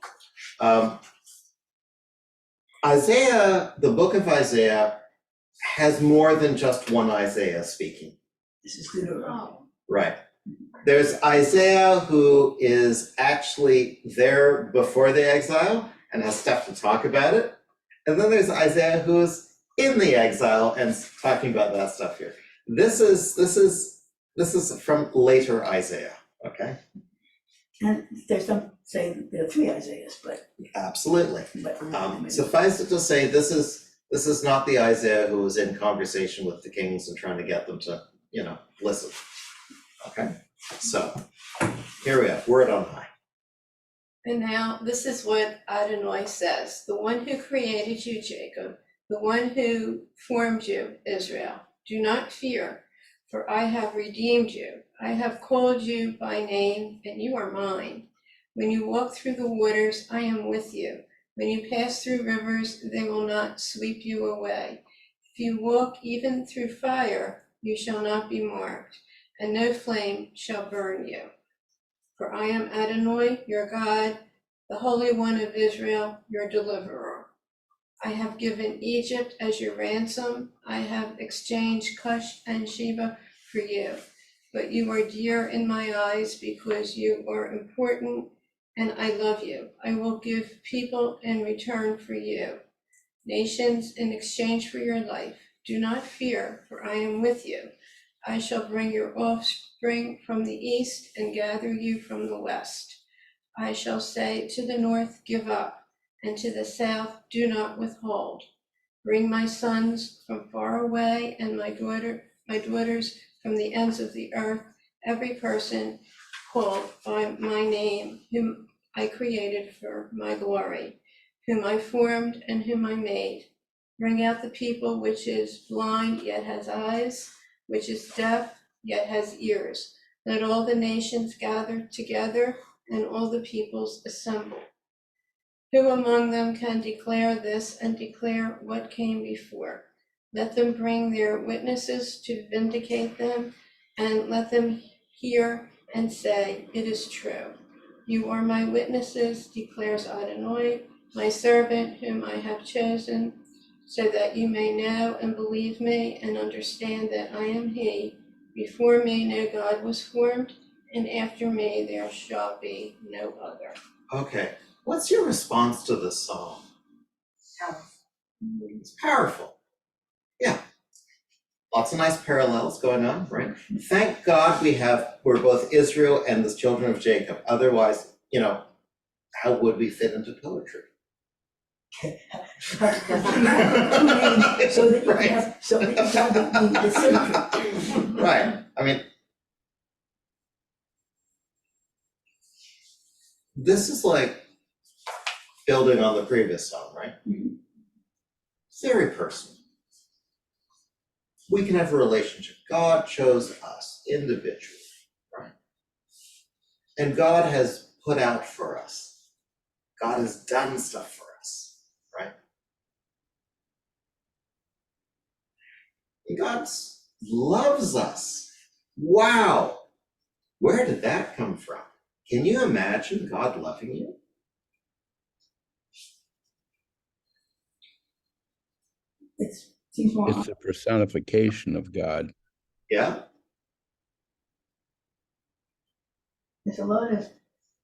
G: Isaiah, the book of Isaiah, has more than just one Isaiah speaking.
A: This is Deuteronomy.
G: Right. There's Isaiah who is actually there before the exile and has stuff to talk about it. And then there's Isaiah who is in the exile and talking about that stuff here. This is from later Isaiah, okay?
A: And there's some say that there are 3 Isaiahs, but
G: Absolutely.
A: but
G: Suffice it to say, this is not the Isaiah who was in conversation with the kings and trying to get them to, listen. Okay, so here we have word on high.
F: And now this is what Adonai says, the one who created you, Jacob, the one who formed you, Israel. Do not fear, for I have redeemed you. I have called you by name, and you are mine. When you walk through the waters, I am with you. When you pass through rivers, they will not sweep you away. If you walk even through fire, you shall not be marked, and no flame shall burn you. For I am Adonai, your God, the Holy One of Israel, your deliverer. I have given Egypt as your ransom. I have exchanged Cush and Sheba for you. But you are dear in my eyes because you are important, and I love you. I will give people in return for you, nations in exchange for your life. Do not fear, for I am with you. I shall bring your offspring from the east and gather you from the west. I shall say to the north, give up, and to the south, do not withhold. Bring my sons from far away and my daughters from the ends of the earth, every person called by my name, whom I created for my glory, whom I formed and whom I made. Bring out the people which is blind yet has eyes, which is deaf yet has ears. Let all the nations gather together and all the peoples assemble. Who among them can declare this and declare what came before? Let them bring their witnesses to vindicate them, and let them hear and say, it is true. You are my witnesses, declares Adonai, my servant whom I have chosen, so that you may know and believe me and understand that I am he. Before me no God was formed, and after me there shall be no other.
G: Okay, what's your response to this song? It's powerful. Lots of nice parallels going on, right? Thank God we're both Israel and the children of Jacob. Otherwise, how would we fit into poetry?
A: Two names so that you
G: Right.
A: have, so that you have the symmetry.
G: Right, I mean, this is like building on the previous song, right?
A: Mhm.
G: Very personal. We can have a relationship. God chose us individually, right? And God has put out for us. God has done stuff for us, right? And God loves us. Wow. Where did that come from? Can you imagine God loving you?
A: It seems more.
D: It's a personification of God.
G: Yeah?
A: There's a lot of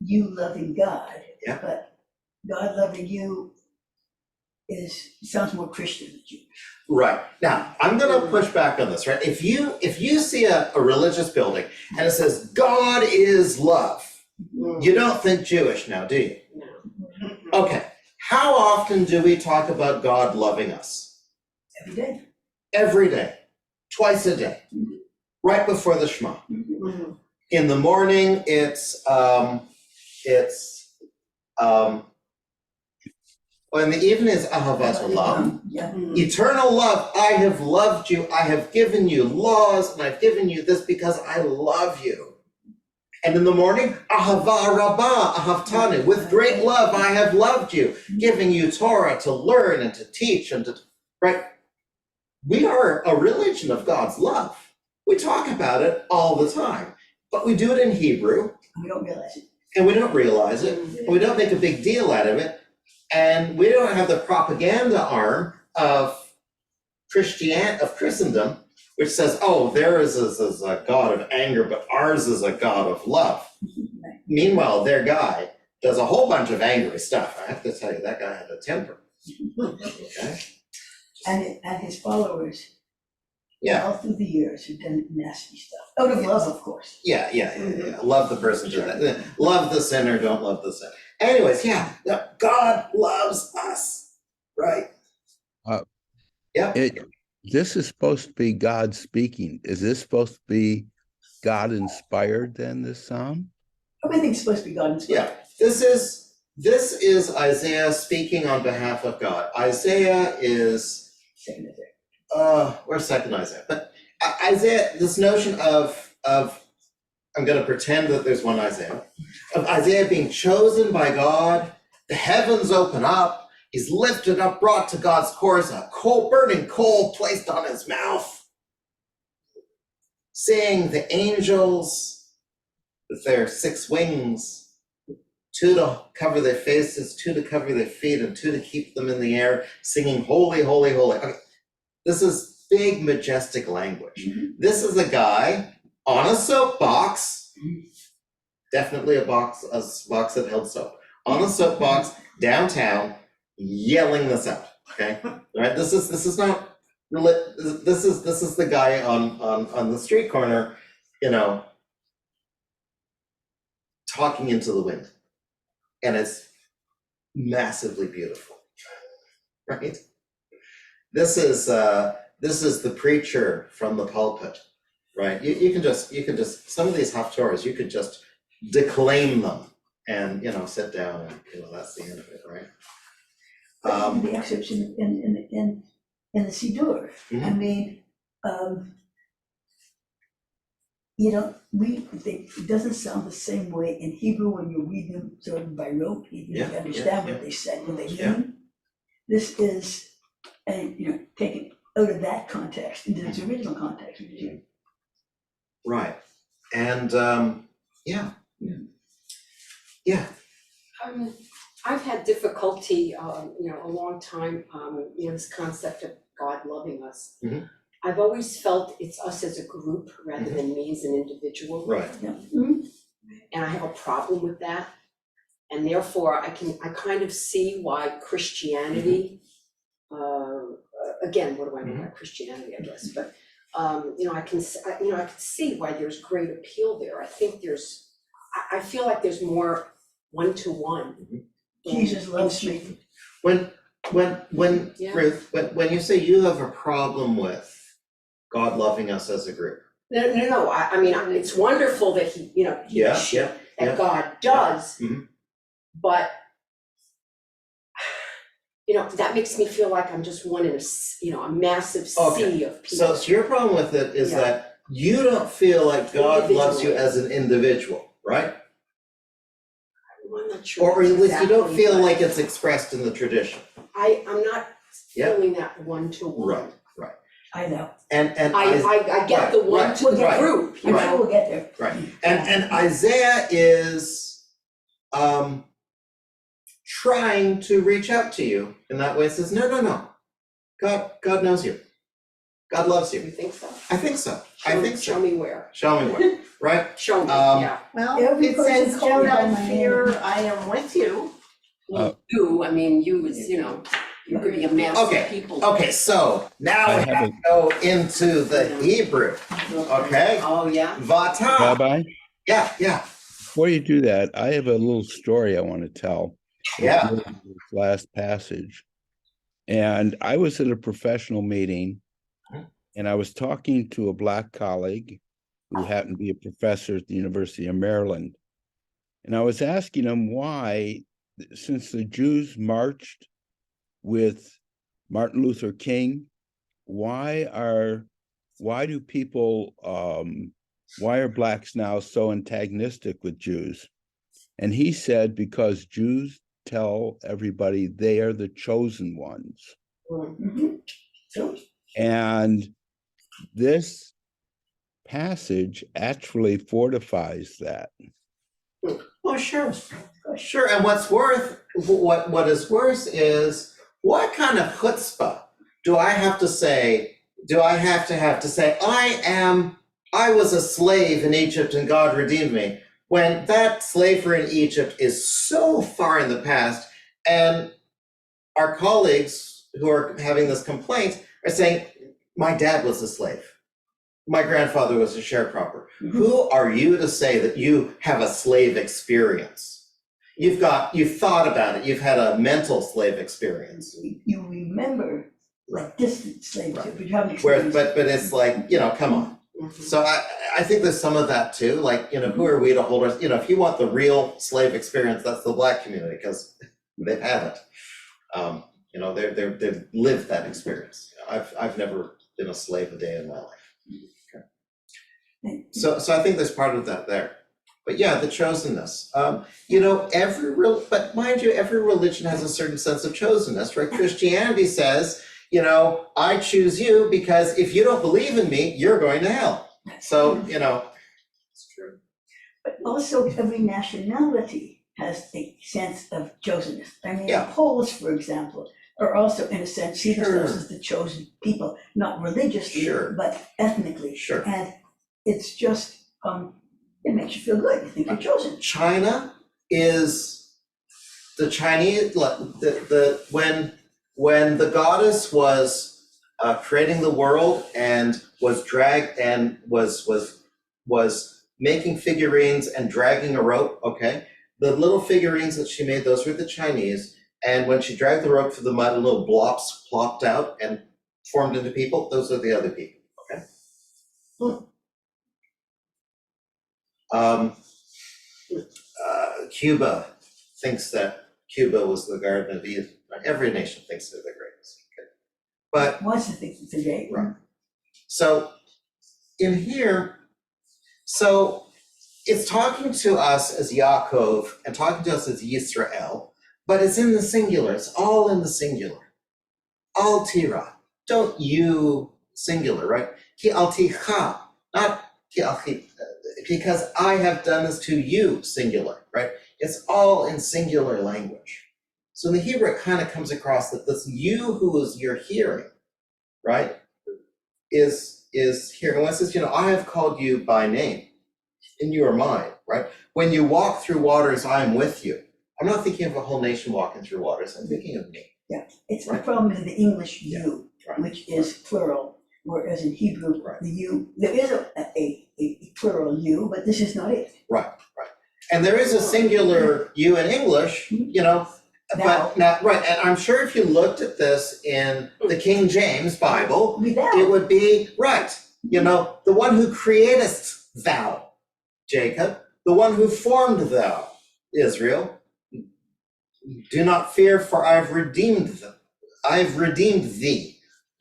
A: you loving God.
G: Yeah.
A: But God loving you sounds more Christian than Jewish.
G: Right. Now, I'm gonna push back on this, right? If you see a religious building and it says, God is love, you don't think Jewish now, do you?
H: No.
G: Okay. How often do we talk about God loving us?
A: Every day.
G: Every day. Twice a day. Right before the Shema. In the morning, well, in the evening is Ahavat Olam.
A: Yeah.
G: Eternal love, I have loved you, I have given you laws, and I've given you this because I love you. And in the morning, Ahava Rabbah, Ahavtani, with great love I have loved you, giving you Torah to learn and to teach and to, right? We are a religion of God's love. We talk about it all the time, but we do it in Hebrew.
A: We don't realize it.
G: And we don't realize it, and we don't make a big deal out of it, and we don't have the propaganda arm of Christendom, which says, oh, theirs is a God of anger, but ours is a God of love.
A: Right.
G: Meanwhile, their guy does a whole bunch of angry stuff. I have to tell you, that guy had a temper. Okay?
A: And his followers,
G: Yeah.
A: all through the years, have done nasty stuff. Out of love, of course.
G: Yeah. Love the person to that. Love the sinner, don't love the sin. Anyways, God loves us, right?
D: This is supposed to be God speaking. Is this supposed to be God inspired then, this psalm?
A: Everything's supposed to be God inspired.
G: Yeah, this is Isaiah speaking on behalf of God. Isaiah is,
A: Second and third.
G: where's second Isaiah? But Isaiah, this notion of I'm gonna pretend that there's one Isaiah, of Isaiah being chosen by God, the heavens open up, he's lifted up, brought to God's course, a burning coal placed on his mouth, seeing the angels with their 6 wings, 2 to cover their faces, 2 to cover their feet, and 2 to keep them in the air, singing holy, holy, holy. Okay. This is big, majestic language. This is a guy on a soapbox, definitely a box that held soap, on a soapbox downtown, yelling this out. Okay, all right. This is not this is the guy on the street corner, talking into the wind, and it's massively beautiful, right? This is the preacher from the pulpit, right? You can just some of these haftorahs, you could just declaim them and sit down and that's the end of it, right?
A: The excerpts in the Siddur. I mean, it doesn't sound the same way in Hebrew when you read them sort of by rote, even if you understand what they said, what they mean.
G: Yeah.
A: This is, taken out of that context into its original context.
G: Right, and yeah.
H: I've had difficulty, a long time, this concept of God loving us.
G: Mhm.
H: I've always felt it's us as a group rather than me as an individual.
G: Right.
A: Yeah.
H: And I have a problem with that. And therefore, I kind of see why Christianity, again, what do I mean by Christianity, I guess, but I can see why there's great appeal there. I think I feel like there's more one-to-one.
A: Jesus loves me.
G: When
H: Yeah.
G: Ruth, when you say you have a problem with God loving us as a group.
H: No, I mean, it's wonderful that he
G: Yeah,
H: that God does,
G: Mhm.
H: but that makes me feel like I'm just one in a massive sea of people.
G: So your problem with it is
H: Yeah.
G: that you don't feel like God loves you
H: Individually.
G: as an individual, right?
H: I'm not sure.
G: Or at least you don't
H: exactly,
G: feel
H: but
G: like it's expressed in the tradition.
H: I'm not
G: Yeah.
H: feeling that one-to-one.
G: Right.
A: I know.
G: And
H: I get the
G: right,
H: one to
A: right,
H: the
A: right.
H: group,
A: I'm sure we'll get there.
G: Right, and Isaiah is trying to reach out to you in that way. It says, no. God knows you. God loves
H: You
G: you.
H: think so?
G: I think so.
H: Show me where.
G: Show me where, right?
H: Show me,
G: Um,
C: Well,
A: Every
C: it
A: person
C: says,
A: called
C: "Do
A: by
C: not
A: my
C: fear,
A: name."
C: I am with you."
H: Well, you is, you could be a mass
G: Okay,
H: of people.
G: Okay, so now
D: I
G: we
D: have
G: have to go into the Hebrew, okay?
H: Oh, yeah?
G: Vata.
D: Rabbi,
G: Yeah.
D: before you do that, I have a little story I want to tell.
G: Yeah.
D: With this last passage. And I was at a professional meeting, and I was talking to a Black colleague who happened to be a professor at the University of Maryland. And I was asking him why, since the Jews marched with Martin Luther King, why are Blacks now so antagonistic with Jews? And he said, because Jews tell everybody they are the chosen ones.
A: Mhm. So,
D: And this passage actually fortifies that.
G: Oh, sure. And what is worse is, what kind of chutzpah do I have to say, I was a slave in Egypt and God redeemed me, when that slavery in Egypt is so far in the past, and our colleagues who are having this complaint are saying, my dad was a slave. My grandfather was a sharecropper. Who are you to say that you have a slave experience? You've thought about it. You've had a mental slave experience.
A: you remember like distant slaves,
G: Right.
A: but you haven't
G: Whereas,
A: experienced.
G: but it's like, come on. So I think there's some of that too. Like, who are we to hold us? If you want the real slave experience, that's the Black community, because they've had it. They've lived that experience. I've never been a slave a day in my life. So I think there's part of that there. But yeah, the chosenness. But mind you, every religion has a certain sense of chosenness, right? Christianity says, I choose you because if you don't believe in me, you're going to hell. So, it's true.
A: But also every nationality has a sense of chosenness. I mean,
G: Yeah.
A: the Poles, for example, are also in a sense see themselves
G: Sure.
A: as the chosen people, not religiously,
G: Sure.
A: but ethnically.
G: Sure.
A: And it's just, it makes you feel good. You think you're chosen.
G: China is the Chinese, when the goddess was creating the world and was dragged and was making figurines and dragging a rope, okay? The little figurines that she made, those were the Chinese. And when she dragged the rope through the mud, little blobs plopped out and formed into people. Those are the other people, okay? Cuba thinks that Cuba was the Garden of Eden. Every nation thinks they're the greatest. Okay? But
A: Wants to think it's a great one.
G: so in here, so it's talking to us as Yaakov and talking to us as Yisrael, but it's in the singular. It's all in the singular. Al tira. Don't you singular, right? Ki al ticha, not ki al chi, because I have done this to you, singular, right? It's all in singular language. So in the Hebrew, it kind of comes across that this you who is you're hearing, right, is here. And when it says, I have called you by name, and you are mine, right? When you walk through waters, I am with you. I'm not thinking of a whole nation walking through waters. I'm thinking of me.
A: Yeah, it's
G: Right.
A: the problem is the English you,
G: Right.
A: which is plural. whereas in Hebrew,
G: Right.
A: the you, there is a plural you, but this is not it.
G: And there is a singular you in English, you know, but now, right, and I'm sure if you looked at this in the King James Bible,
A: Without.
G: it would be, right, you know, the one who createst thou, Jacob, the one who formed thou, Israel. Do not fear, for I've redeemed them. I've redeemed thee,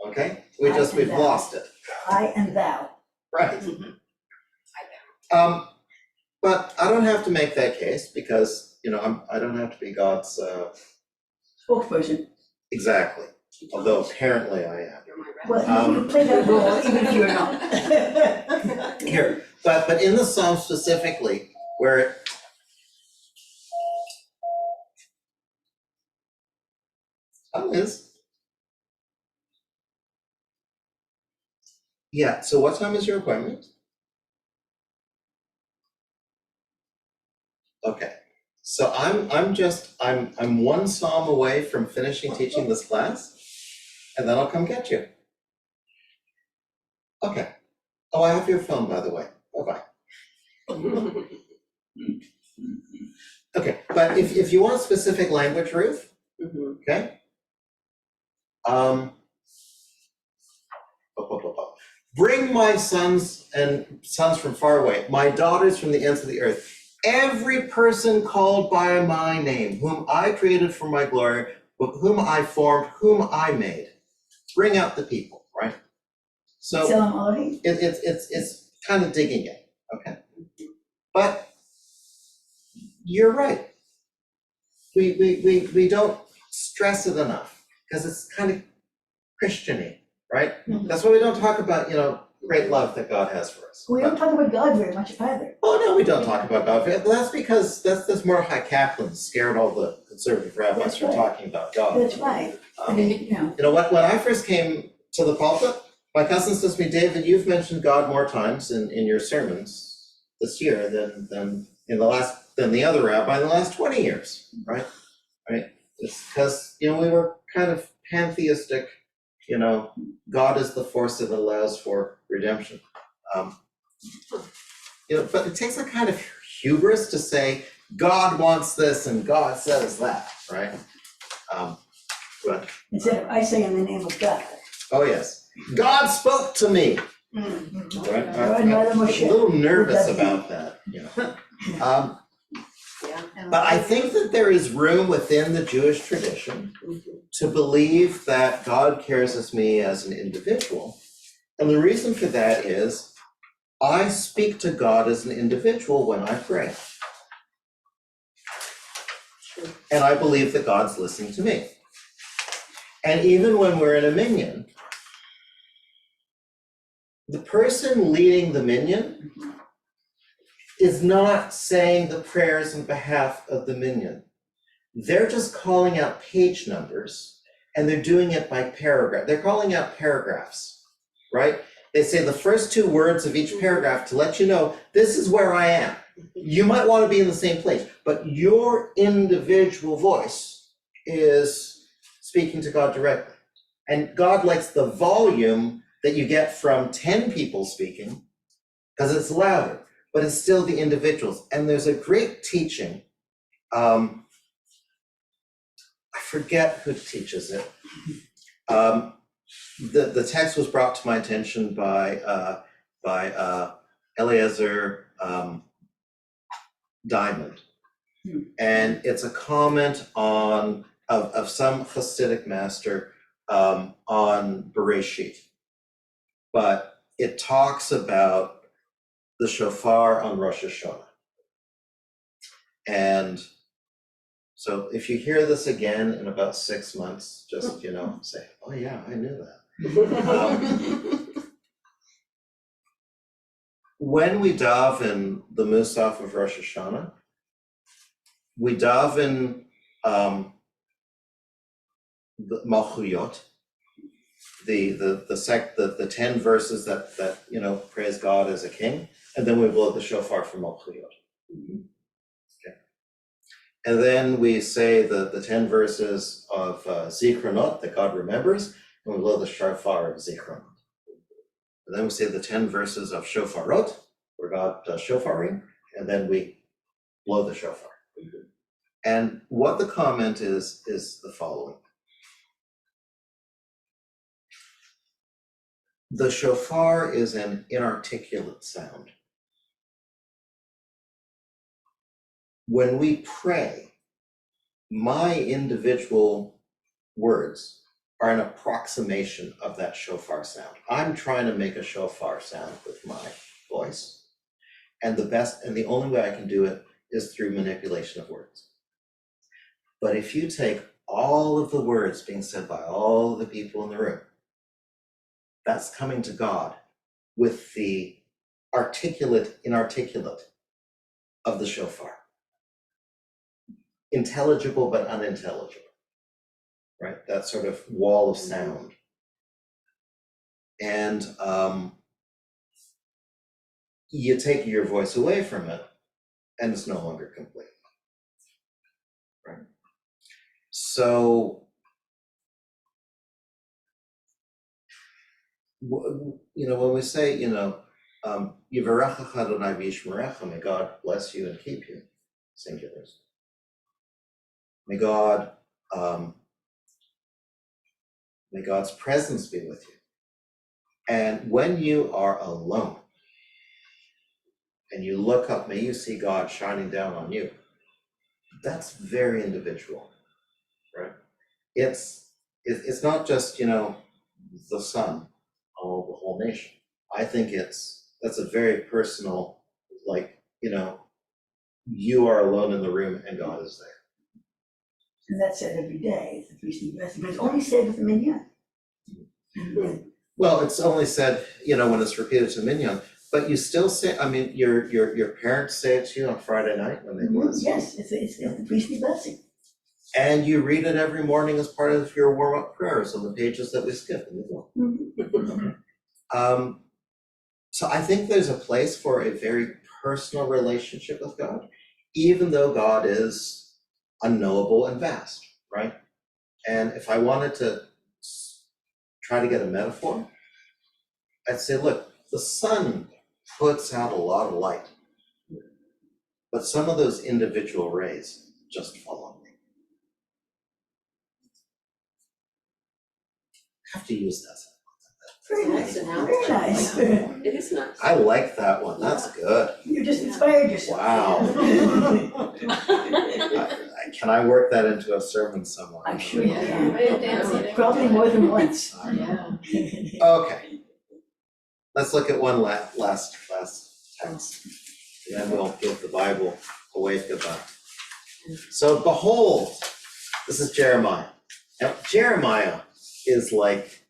G: okay? We've
A: thou.
G: lost it,
A: I and thou.
G: right? But I don't have to make that case because, you know, I don't have to be God's,
A: Spokesperson.
G: exactly, although apparently I am.
H: You're my rep.
A: Well, you play that role even if you're not.
G: Here, but in the Psalm specifically, where it, is. Yeah, so what time is your appointment? Okay, so I'm one psalm away from finishing teaching this class, and then I'll come get you. Okay. Oh, I have your phone, by the way. Bye-bye. Okay, but if you want specific language, Ruth, okay? Bring my sons from far away, my daughters from the ends of the earth. Every person called by my name, whom I created for my glory, whom I formed, whom I made. Bring out the people, right? So it's kind of digging it, okay? But you're right. We don't stress it enough because it's kind of Christian-y, right? That's why we don't talk about, you know, great love that God has for us.
A: We don't talk about God very much either.
G: Oh, no, we don't talk about God. That's because that's Mordecai Kaplan scared all the conservative rabbis
A: That's
G: from
A: right.
G: talking about God.
A: That's right. I mean, you know.
G: You know what, when I first came to the pulpit, my cousin says to me, David, you've mentioned God more times in your sermons this year than the other rabbi in the last 20 years, right? Right? It's because, you know, we were kind of pantheistic, you know, God is the force that allows for redemption. You know, but it takes a kind of hubris to say, God wants this and God says that, right? But
A: Instead of I say in the name of God.
G: oh yes, God spoke to me. Right? I'm a little nervous about that, you know. But I think that there is room within the Jewish tradition to believe that God cares as me as an individual. And the reason for that is I speak to God as an individual when I pray. And I believe that God's listening to me. And even when we're in a minyan, the person leading the minyan is not saying the prayers on behalf of the minyan. They're just calling out page numbers, and they're doing it by paragraph. They're calling out paragraphs, right? They say the first two words of each paragraph to let you know, this is where I am. You might want to be in the same place, but your individual voice is speaking to God directly. And God likes the volume that you get from 10 people speaking, because it's louder, but it's still the individuals. And there's a great teaching, I forget who teaches it. The text was brought to my attention by Eliezer Diamond. And it's a comment of some Hasidic master on Bereshit. But it talks about the shofar on Rosh Hashanah. And so if you hear this again in about 6 months, just, you know, say, oh yeah, I knew that. When we daven the Musaf of Rosh Hashanah, we daven the Malchuyot, the 10 verses that you know praise God as a king, and then we blow the shofar for Malchuyot. Okay. And then we say the 10 verses of Zichronot that God remembers, and we blow the shofar of Zichronot. And then we say the 10 verses of shofarot, where God does shofaring, and then we blow the shofar. And what the comment is the following. The shofar is an inarticulate sound. When we pray, my individual words are an approximation of that shofar sound. I'm trying to make a shofar sound with my voice. And the only way I can do it is through manipulation of words. But if you take all of the words being said by all the people in the room, that's coming to God with the articulate, inarticulate of the shofar. Intelligible but unintelligible, right? That sort of wall of sound. And you take your voice away from it, and it's no longer complete, right? So, when we say, Yivarechecha Adonai v'yishmerecha, may God bless you and keep you, singulars. May God's presence be with you. And when you are alone and you look up, may you see God shining down on you. That's very individual, right? It's not just, the sun, the whole nation. I think that's a very personal, you are alone in the room and God is there.
A: And that's said every day, the priestly blessing, but it's only said with the minyan.
G: Well, it's only said, when it's repeated to minyan, but you still say, your parents say it to you on Friday night when they bless you.
A: Yes, it's the priestly blessing.
G: And you read it every morning as part of your warm-up prayers on the pages that we skip in the book. So I think there's a place for a very personal relationship with God, even though God is unknowable and vast, right? And if I wanted to try to get a metaphor, I'd say, look, the sun puts out a lot of light, but some of those individual rays just fall on me. I have to use that.
A: Very nice,
H: That's an
A: very nice.
H: It is nice.
G: I like that one, that's good.
A: You just inspired yourself.
G: Wow. Can I work that into a sermon somewhere?
A: I'm sure you
F: Yeah,
A: can.
F: way of dancing.
A: Probably more than once.
H: Yeah.
G: Okay. Let's look at one last text. And then we'll give the Bible a wave goodbye. So behold, this is Jeremiah. Now Jeremiah is like,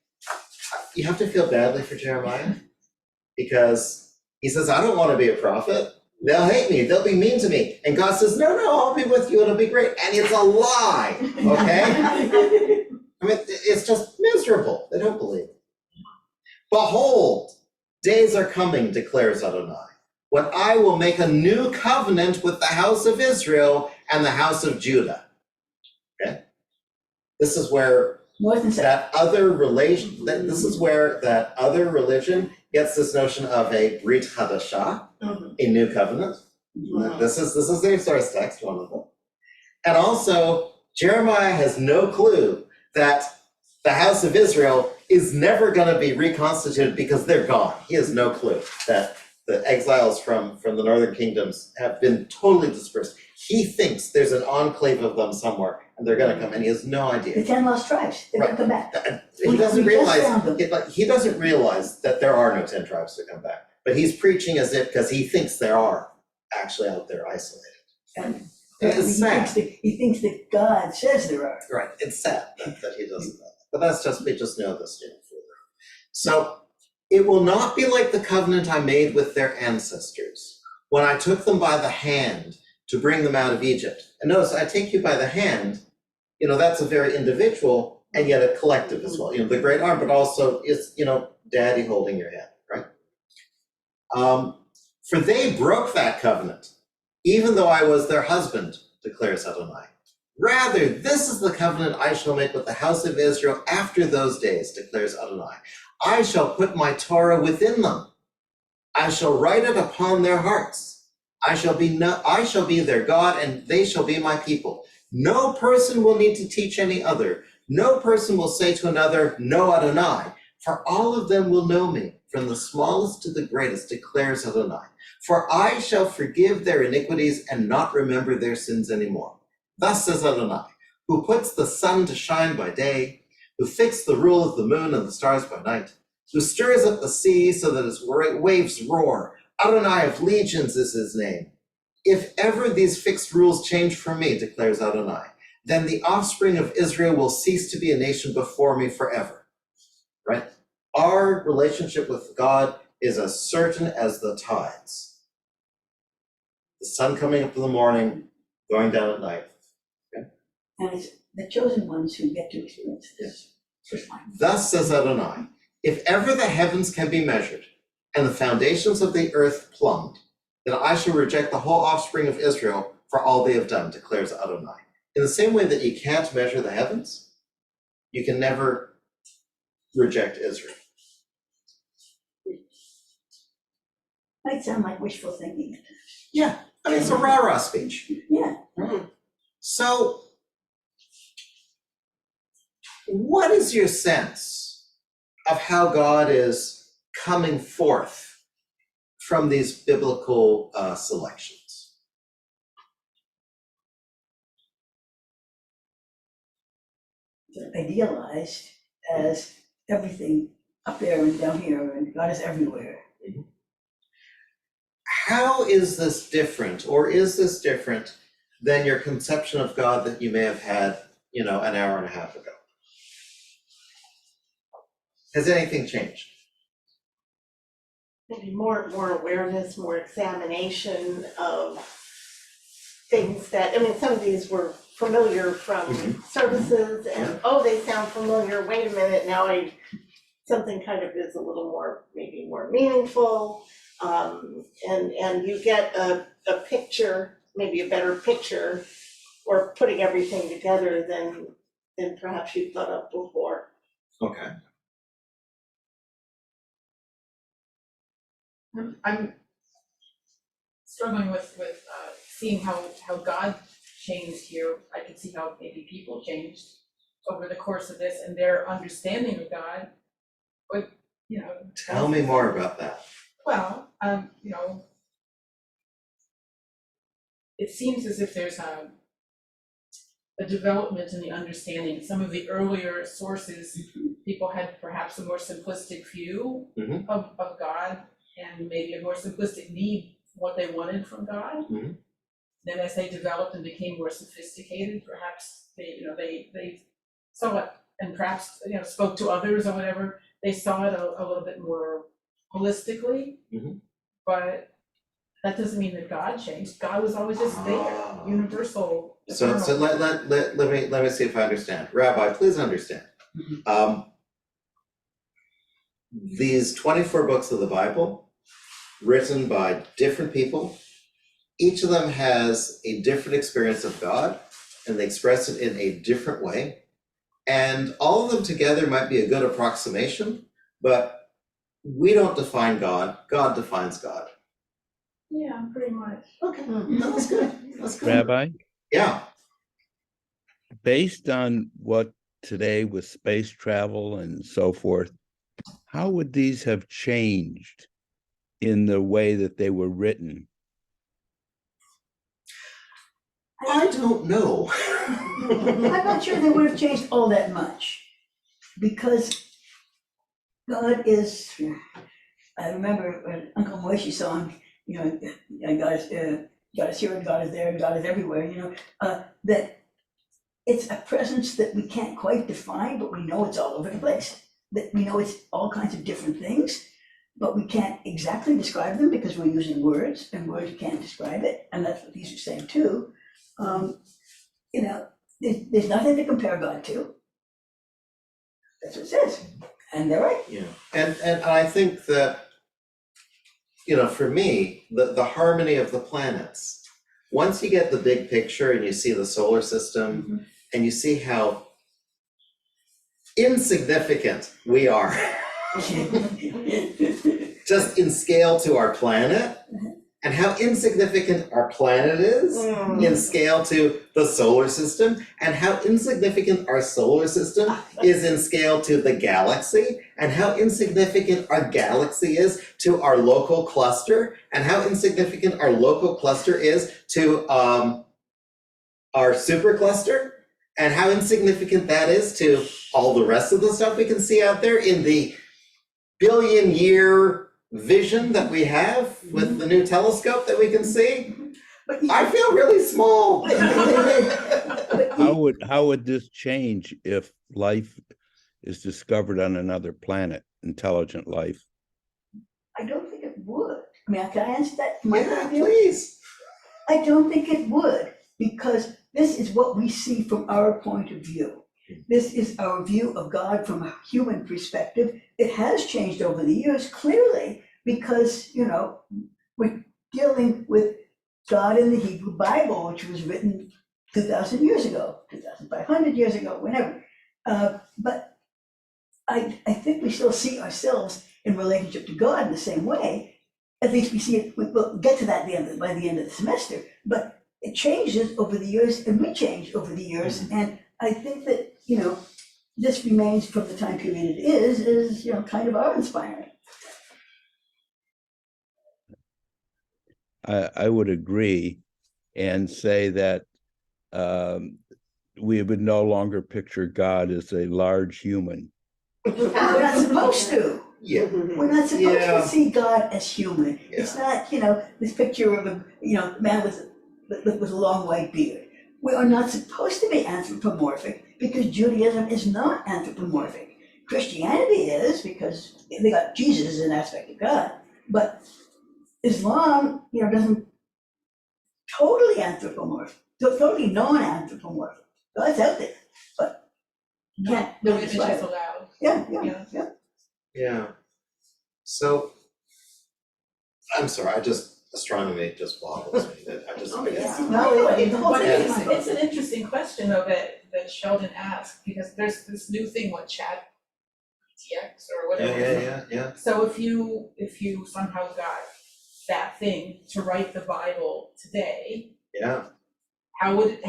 G: you have to feel badly for Jeremiah because he says, I don't want to be a prophet. They'll hate me, they'll be mean to me. And God says, no, I'll be with you, it'll be great. And it's a lie, okay? It's just miserable, they don't believe it. Behold, days are coming, declares Adonai, when I will make a new covenant with the house of Israel and the house of Judah. Okay? This is where that other religion gets this notion of a Brit Hadashah, a new covenant. This is their source text, one of them. And also, Jeremiah has no clue that the house of Israel is never going to be reconstituted because they're gone. He has no clue that the exiles from the northern kingdoms have been totally dispersed. He thinks there's an enclave of them somewhere and they're going to come, and he has no idea.
A: The 10 lost tribes, they're gonna come back.
G: He doesn't realize that there are no 10 tribes to come back. But he's preaching as if, because he thinks there are actually out there isolated.
A: And
G: It's sad.
A: he thinks that God says there are.
G: Right, it's sad that he doesn't know that. But that's just, we just know this, So, it will not be like the covenant I made with their ancestors when I took them by the hand to bring them out of Egypt. And notice, I take you by the hand, that's a very individual and yet a collective as well. The great arm, but also is, daddy holding your hand, right? For they broke that covenant, even though I was their husband, declares Adonai. Rather, this is the covenant I shall make with the house of Israel after those days, declares Adonai. I shall put my Torah within them. I shall write it upon their hearts. I shall be their God, and they shall be my people. No person will need to teach any other. No person will say to another, know Adonai, for all of them will know me, from the smallest to the greatest, declares Adonai. For I shall forgive their iniquities and not remember their sins anymore. Thus says Adonai, who puts the sun to shine by day, who fixed the rule of the moon and the stars by night, who stirs up the sea so that its waves roar. Adonai of legions is his name. If ever these fixed rules change for me, declares Adonai, then the offspring of Israel will cease to be a nation before me forever. Right? Our relationship with God is as certain as the tides. The sun coming up in the morning, going down at night. Okay?
A: And it's the chosen ones who get to experience this.
G: Thus says Adonai, if ever the heavens can be measured and the foundations of the earth plumbed, then I shall reject the whole offspring of Israel for all they have done, declares Adonai. In the same way that you can't measure the heavens, you can never reject Israel.
A: Might sound like wishful thinking.
G: Yeah, I mean, it's a rah-rah speech.
A: Yeah.
G: So, what is your sense of how God is coming forth from these biblical selections?
A: They're idealized as everything up there and down here, and God is everywhere.
G: How is this different, or is this different than your conception of God that you may have had, an hour and a half ago? Has anything changed?
C: Maybe more awareness, more examination of things that, some of these were familiar from services and, they sound familiar, wait a minute, now something kind of is a little more, maybe more meaningful. And you get a picture, maybe a better picture, or putting everything together than perhaps you thought of before.
G: Okay.
I: I'm struggling with seeing how God changed here. I can see how maybe people changed over the course of this and their understanding of God. But,
G: Tell me more about that.
I: Well, it seems as if there's a development in the understanding. Some of the earlier sources, people had perhaps a more simplistic view of God, and maybe a more simplistic need for what they wanted from God. Then as they developed and became more sophisticated, perhaps they saw it and perhaps spoke to others or whatever, they saw it a little bit more holistically. But that doesn't mean that God changed. God was always just there, universal.
G: So let me see if I understand. Rabbi, please understand. These 24 books of the Bible, written by different people, each of them has a different experience of God, and they express it in a different way. And all of them together might be a good approximation, but we don't define God, God defines God.
I: Yeah, pretty much.
G: Okay, that's good. That's good.
D: Rabbi,
G: Yeah.
D: based on what today with space travel and so forth, how would these have changed in the way that they were written?
G: I don't know.
A: I'm not sure they would have changed all that much, because God is, I remember when Uncle Moishe song, God is here, God is there, God is everywhere, that it's a presence that we can't quite define, but we know it's all over the place. That we know it's all kinds of different things, but we can't exactly describe them because we're using words, and words can't describe it, and that's what these are saying too. There's nothing to compare God to. That's what it says, and they're right.
G: Yeah, and I think that, for me, the harmony of the planets, once you get the big picture and you see the solar system, and you see how insignificant we are just in scale to our planet, and how insignificant our planet is in scale to the solar system, and how insignificant our solar system is in scale to the galaxy, and how insignificant our galaxy is to our local cluster, and how insignificant our local cluster is to our supercluster, and how insignificant that is to all the rest of the stuff we can see out there in the billion-year vision that we have with the new telescope that we can see. I feel really small.
D: How would this change if life is discovered on another planet, intelligent life?
A: I don't think it would. I mean, can I answer that from my point
G: Yeah,
A: of view?
G: please.
A: I don't think it would, because this is what we see from our point of view. This is our view of God from a human perspective. It has changed over the years, clearly, because, we're dealing with God in the Hebrew Bible, which was written 2,000 years ago, 2,500 years ago, whenever. But I think we still see ourselves in relationship to God in the same way. At least we see it, we'll get to that by the end of the semester. But it changes over the years, and we change over the years. And I think that, this remains from the time period it is kind of awe-inspiring.
D: I would agree and say that we would no longer picture God as a large human.
A: We're not supposed to.
G: Yeah.
A: We're not supposed
G: Yeah.
A: to see God as human. It's not, this picture of a, man with a long white beard. We are not supposed to be anthropomorphic because Judaism is not anthropomorphic. Christianity is, because they got Jesus as an aspect of God. But Islam, doesn't totally anthropomorphic, totally non-anthropomorphic. God's out there, but you can't
I: No
A: really
I: images
A: describe it.
I: allowed.
A: Yeah.
G: Yeah. So, I'm sorry, astronomy just boggles me. I just.
A: Oh, yeah.
I: No,
A: the whole
I: but
A: thing is fine.
I: it's an interesting question though that Sheldon asked, because there's this new thing with chat TX or whatever.
G: Yeah.
I: So if you somehow got that thing to write the Bible today,
G: Yeah.
I: how would it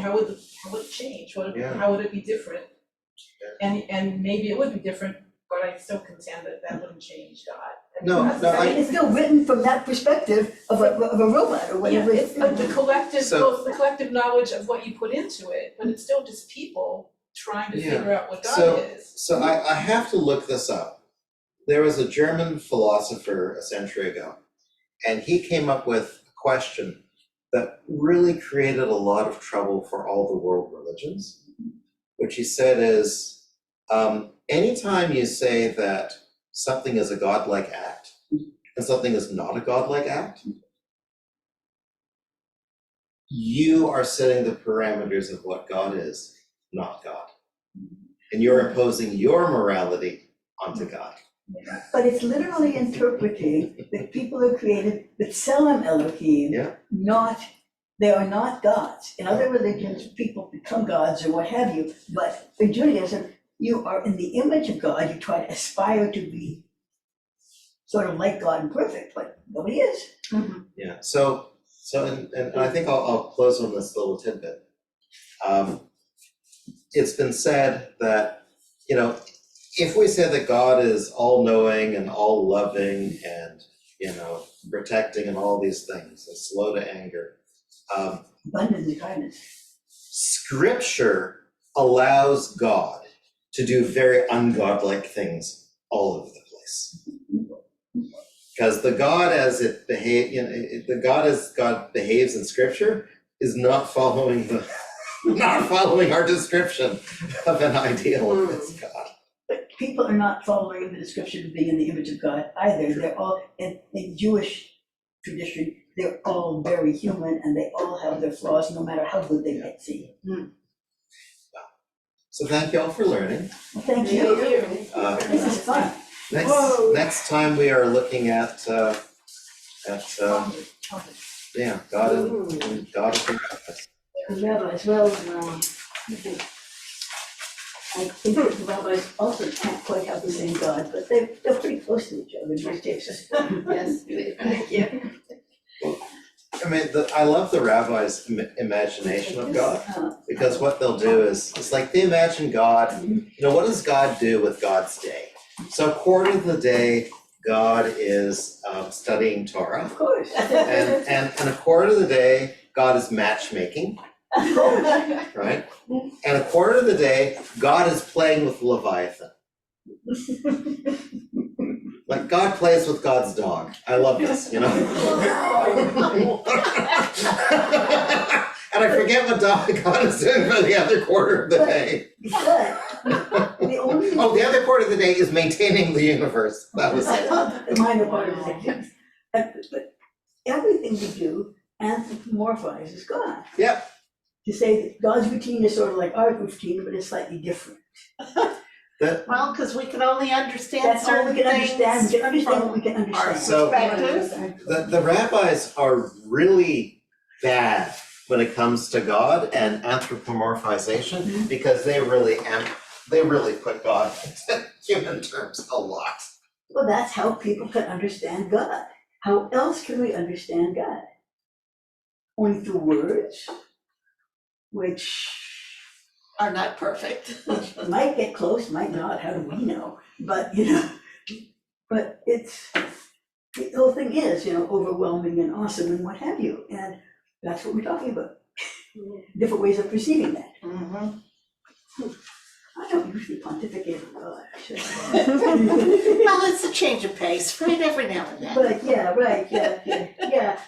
I: change? How would it be different? And maybe it would be different, but I still contend that wouldn't change God.
G: No,
A: It's still written from that perspective of a robot or whatever.
I: Yeah, it's but the collective,
G: So-
I: both the collective knowledge of what you put into it, but it's still just people trying to figure out what God is.
G: So I have to look this up. There was a German philosopher a century ago, and he came up with a question that really created a lot of trouble for all the world religions, which he said is, anytime you say that something is a godlike act and something is not a godlike act, you are setting the parameters of what God is, not God. And you're imposing your morality onto God.
A: But it's literally interpreting that people are created with Tselem Elohim, they are not gods. In other religions, people become gods or what have you, but in Judaism, you are in the image of God, you try to aspire to be sort of like God and perfect, but nobody is.
G: Yeah, so and I think I'll close on this little tidbit. It's been said that, if we say that God is all-knowing and all-loving and, protecting and all these things, and slow to anger,
A: Abundance and kindness.
G: Scripture allows God to do very ungodlike things all over the place. Because the God as God behaves in Scripture is not following our description of an ideal of this God.
A: But people are not following the description of being in the image of God either. They're all, in Jewish tradition, they're all very human and they all have their flaws, no matter how good they might seem.
G: So thank you all for learning.
A: Well, thank you. This is fun.
G: Next time we are looking at God and God of the
A: Rabbis, well, I think that the rabbis also can't quite have the same God, but they're pretty close to each other in most cases.
F: Yes, thank you.
G: I mean, I love the rabbis' imagination of God, because what they'll do is, it's like they imagine God, you know, what does God do with God's day? So a quarter of the day, God is studying Torah,
A: Of course.
G: and a quarter of the day, God is matchmaking, right? And a quarter of the day, God is playing with Leviathan. Like God plays with God's dog. I love this, you know? And I forget what dog God is doing for the other quarter of the day.
A: But the only.
G: Oh, the other quarter of the day is maintaining the universe. That was it.
A: The minor part of it, yes. But everything we do anthropomorphizes God.
G: Yep.
A: To say that God's routine is sort of like our routine, but it's slightly different.
C: Well, because we can only understand
A: That's all
C: certain
A: we can
C: things
A: understand, we can understand what we can
C: our
A: understand.
G: So-
C: perspective.
G: The rabbis are really bad when it comes to God and anthropomorphization, because they really put God into human terms a lot.
A: Well, that's how people can understand God. How else can we understand God? Only through words, which
C: Are not perfect.
A: might get close, might not, how do we know? But, but the whole thing is, overwhelming and awesome and what have you. And that's what we're talking about. Different ways of perceiving that.
C: Mhm.
A: I don't usually pontificate on God, actually.
C: Well, it's a change of pace, right, every now and then.
A: But yeah, right, yeah.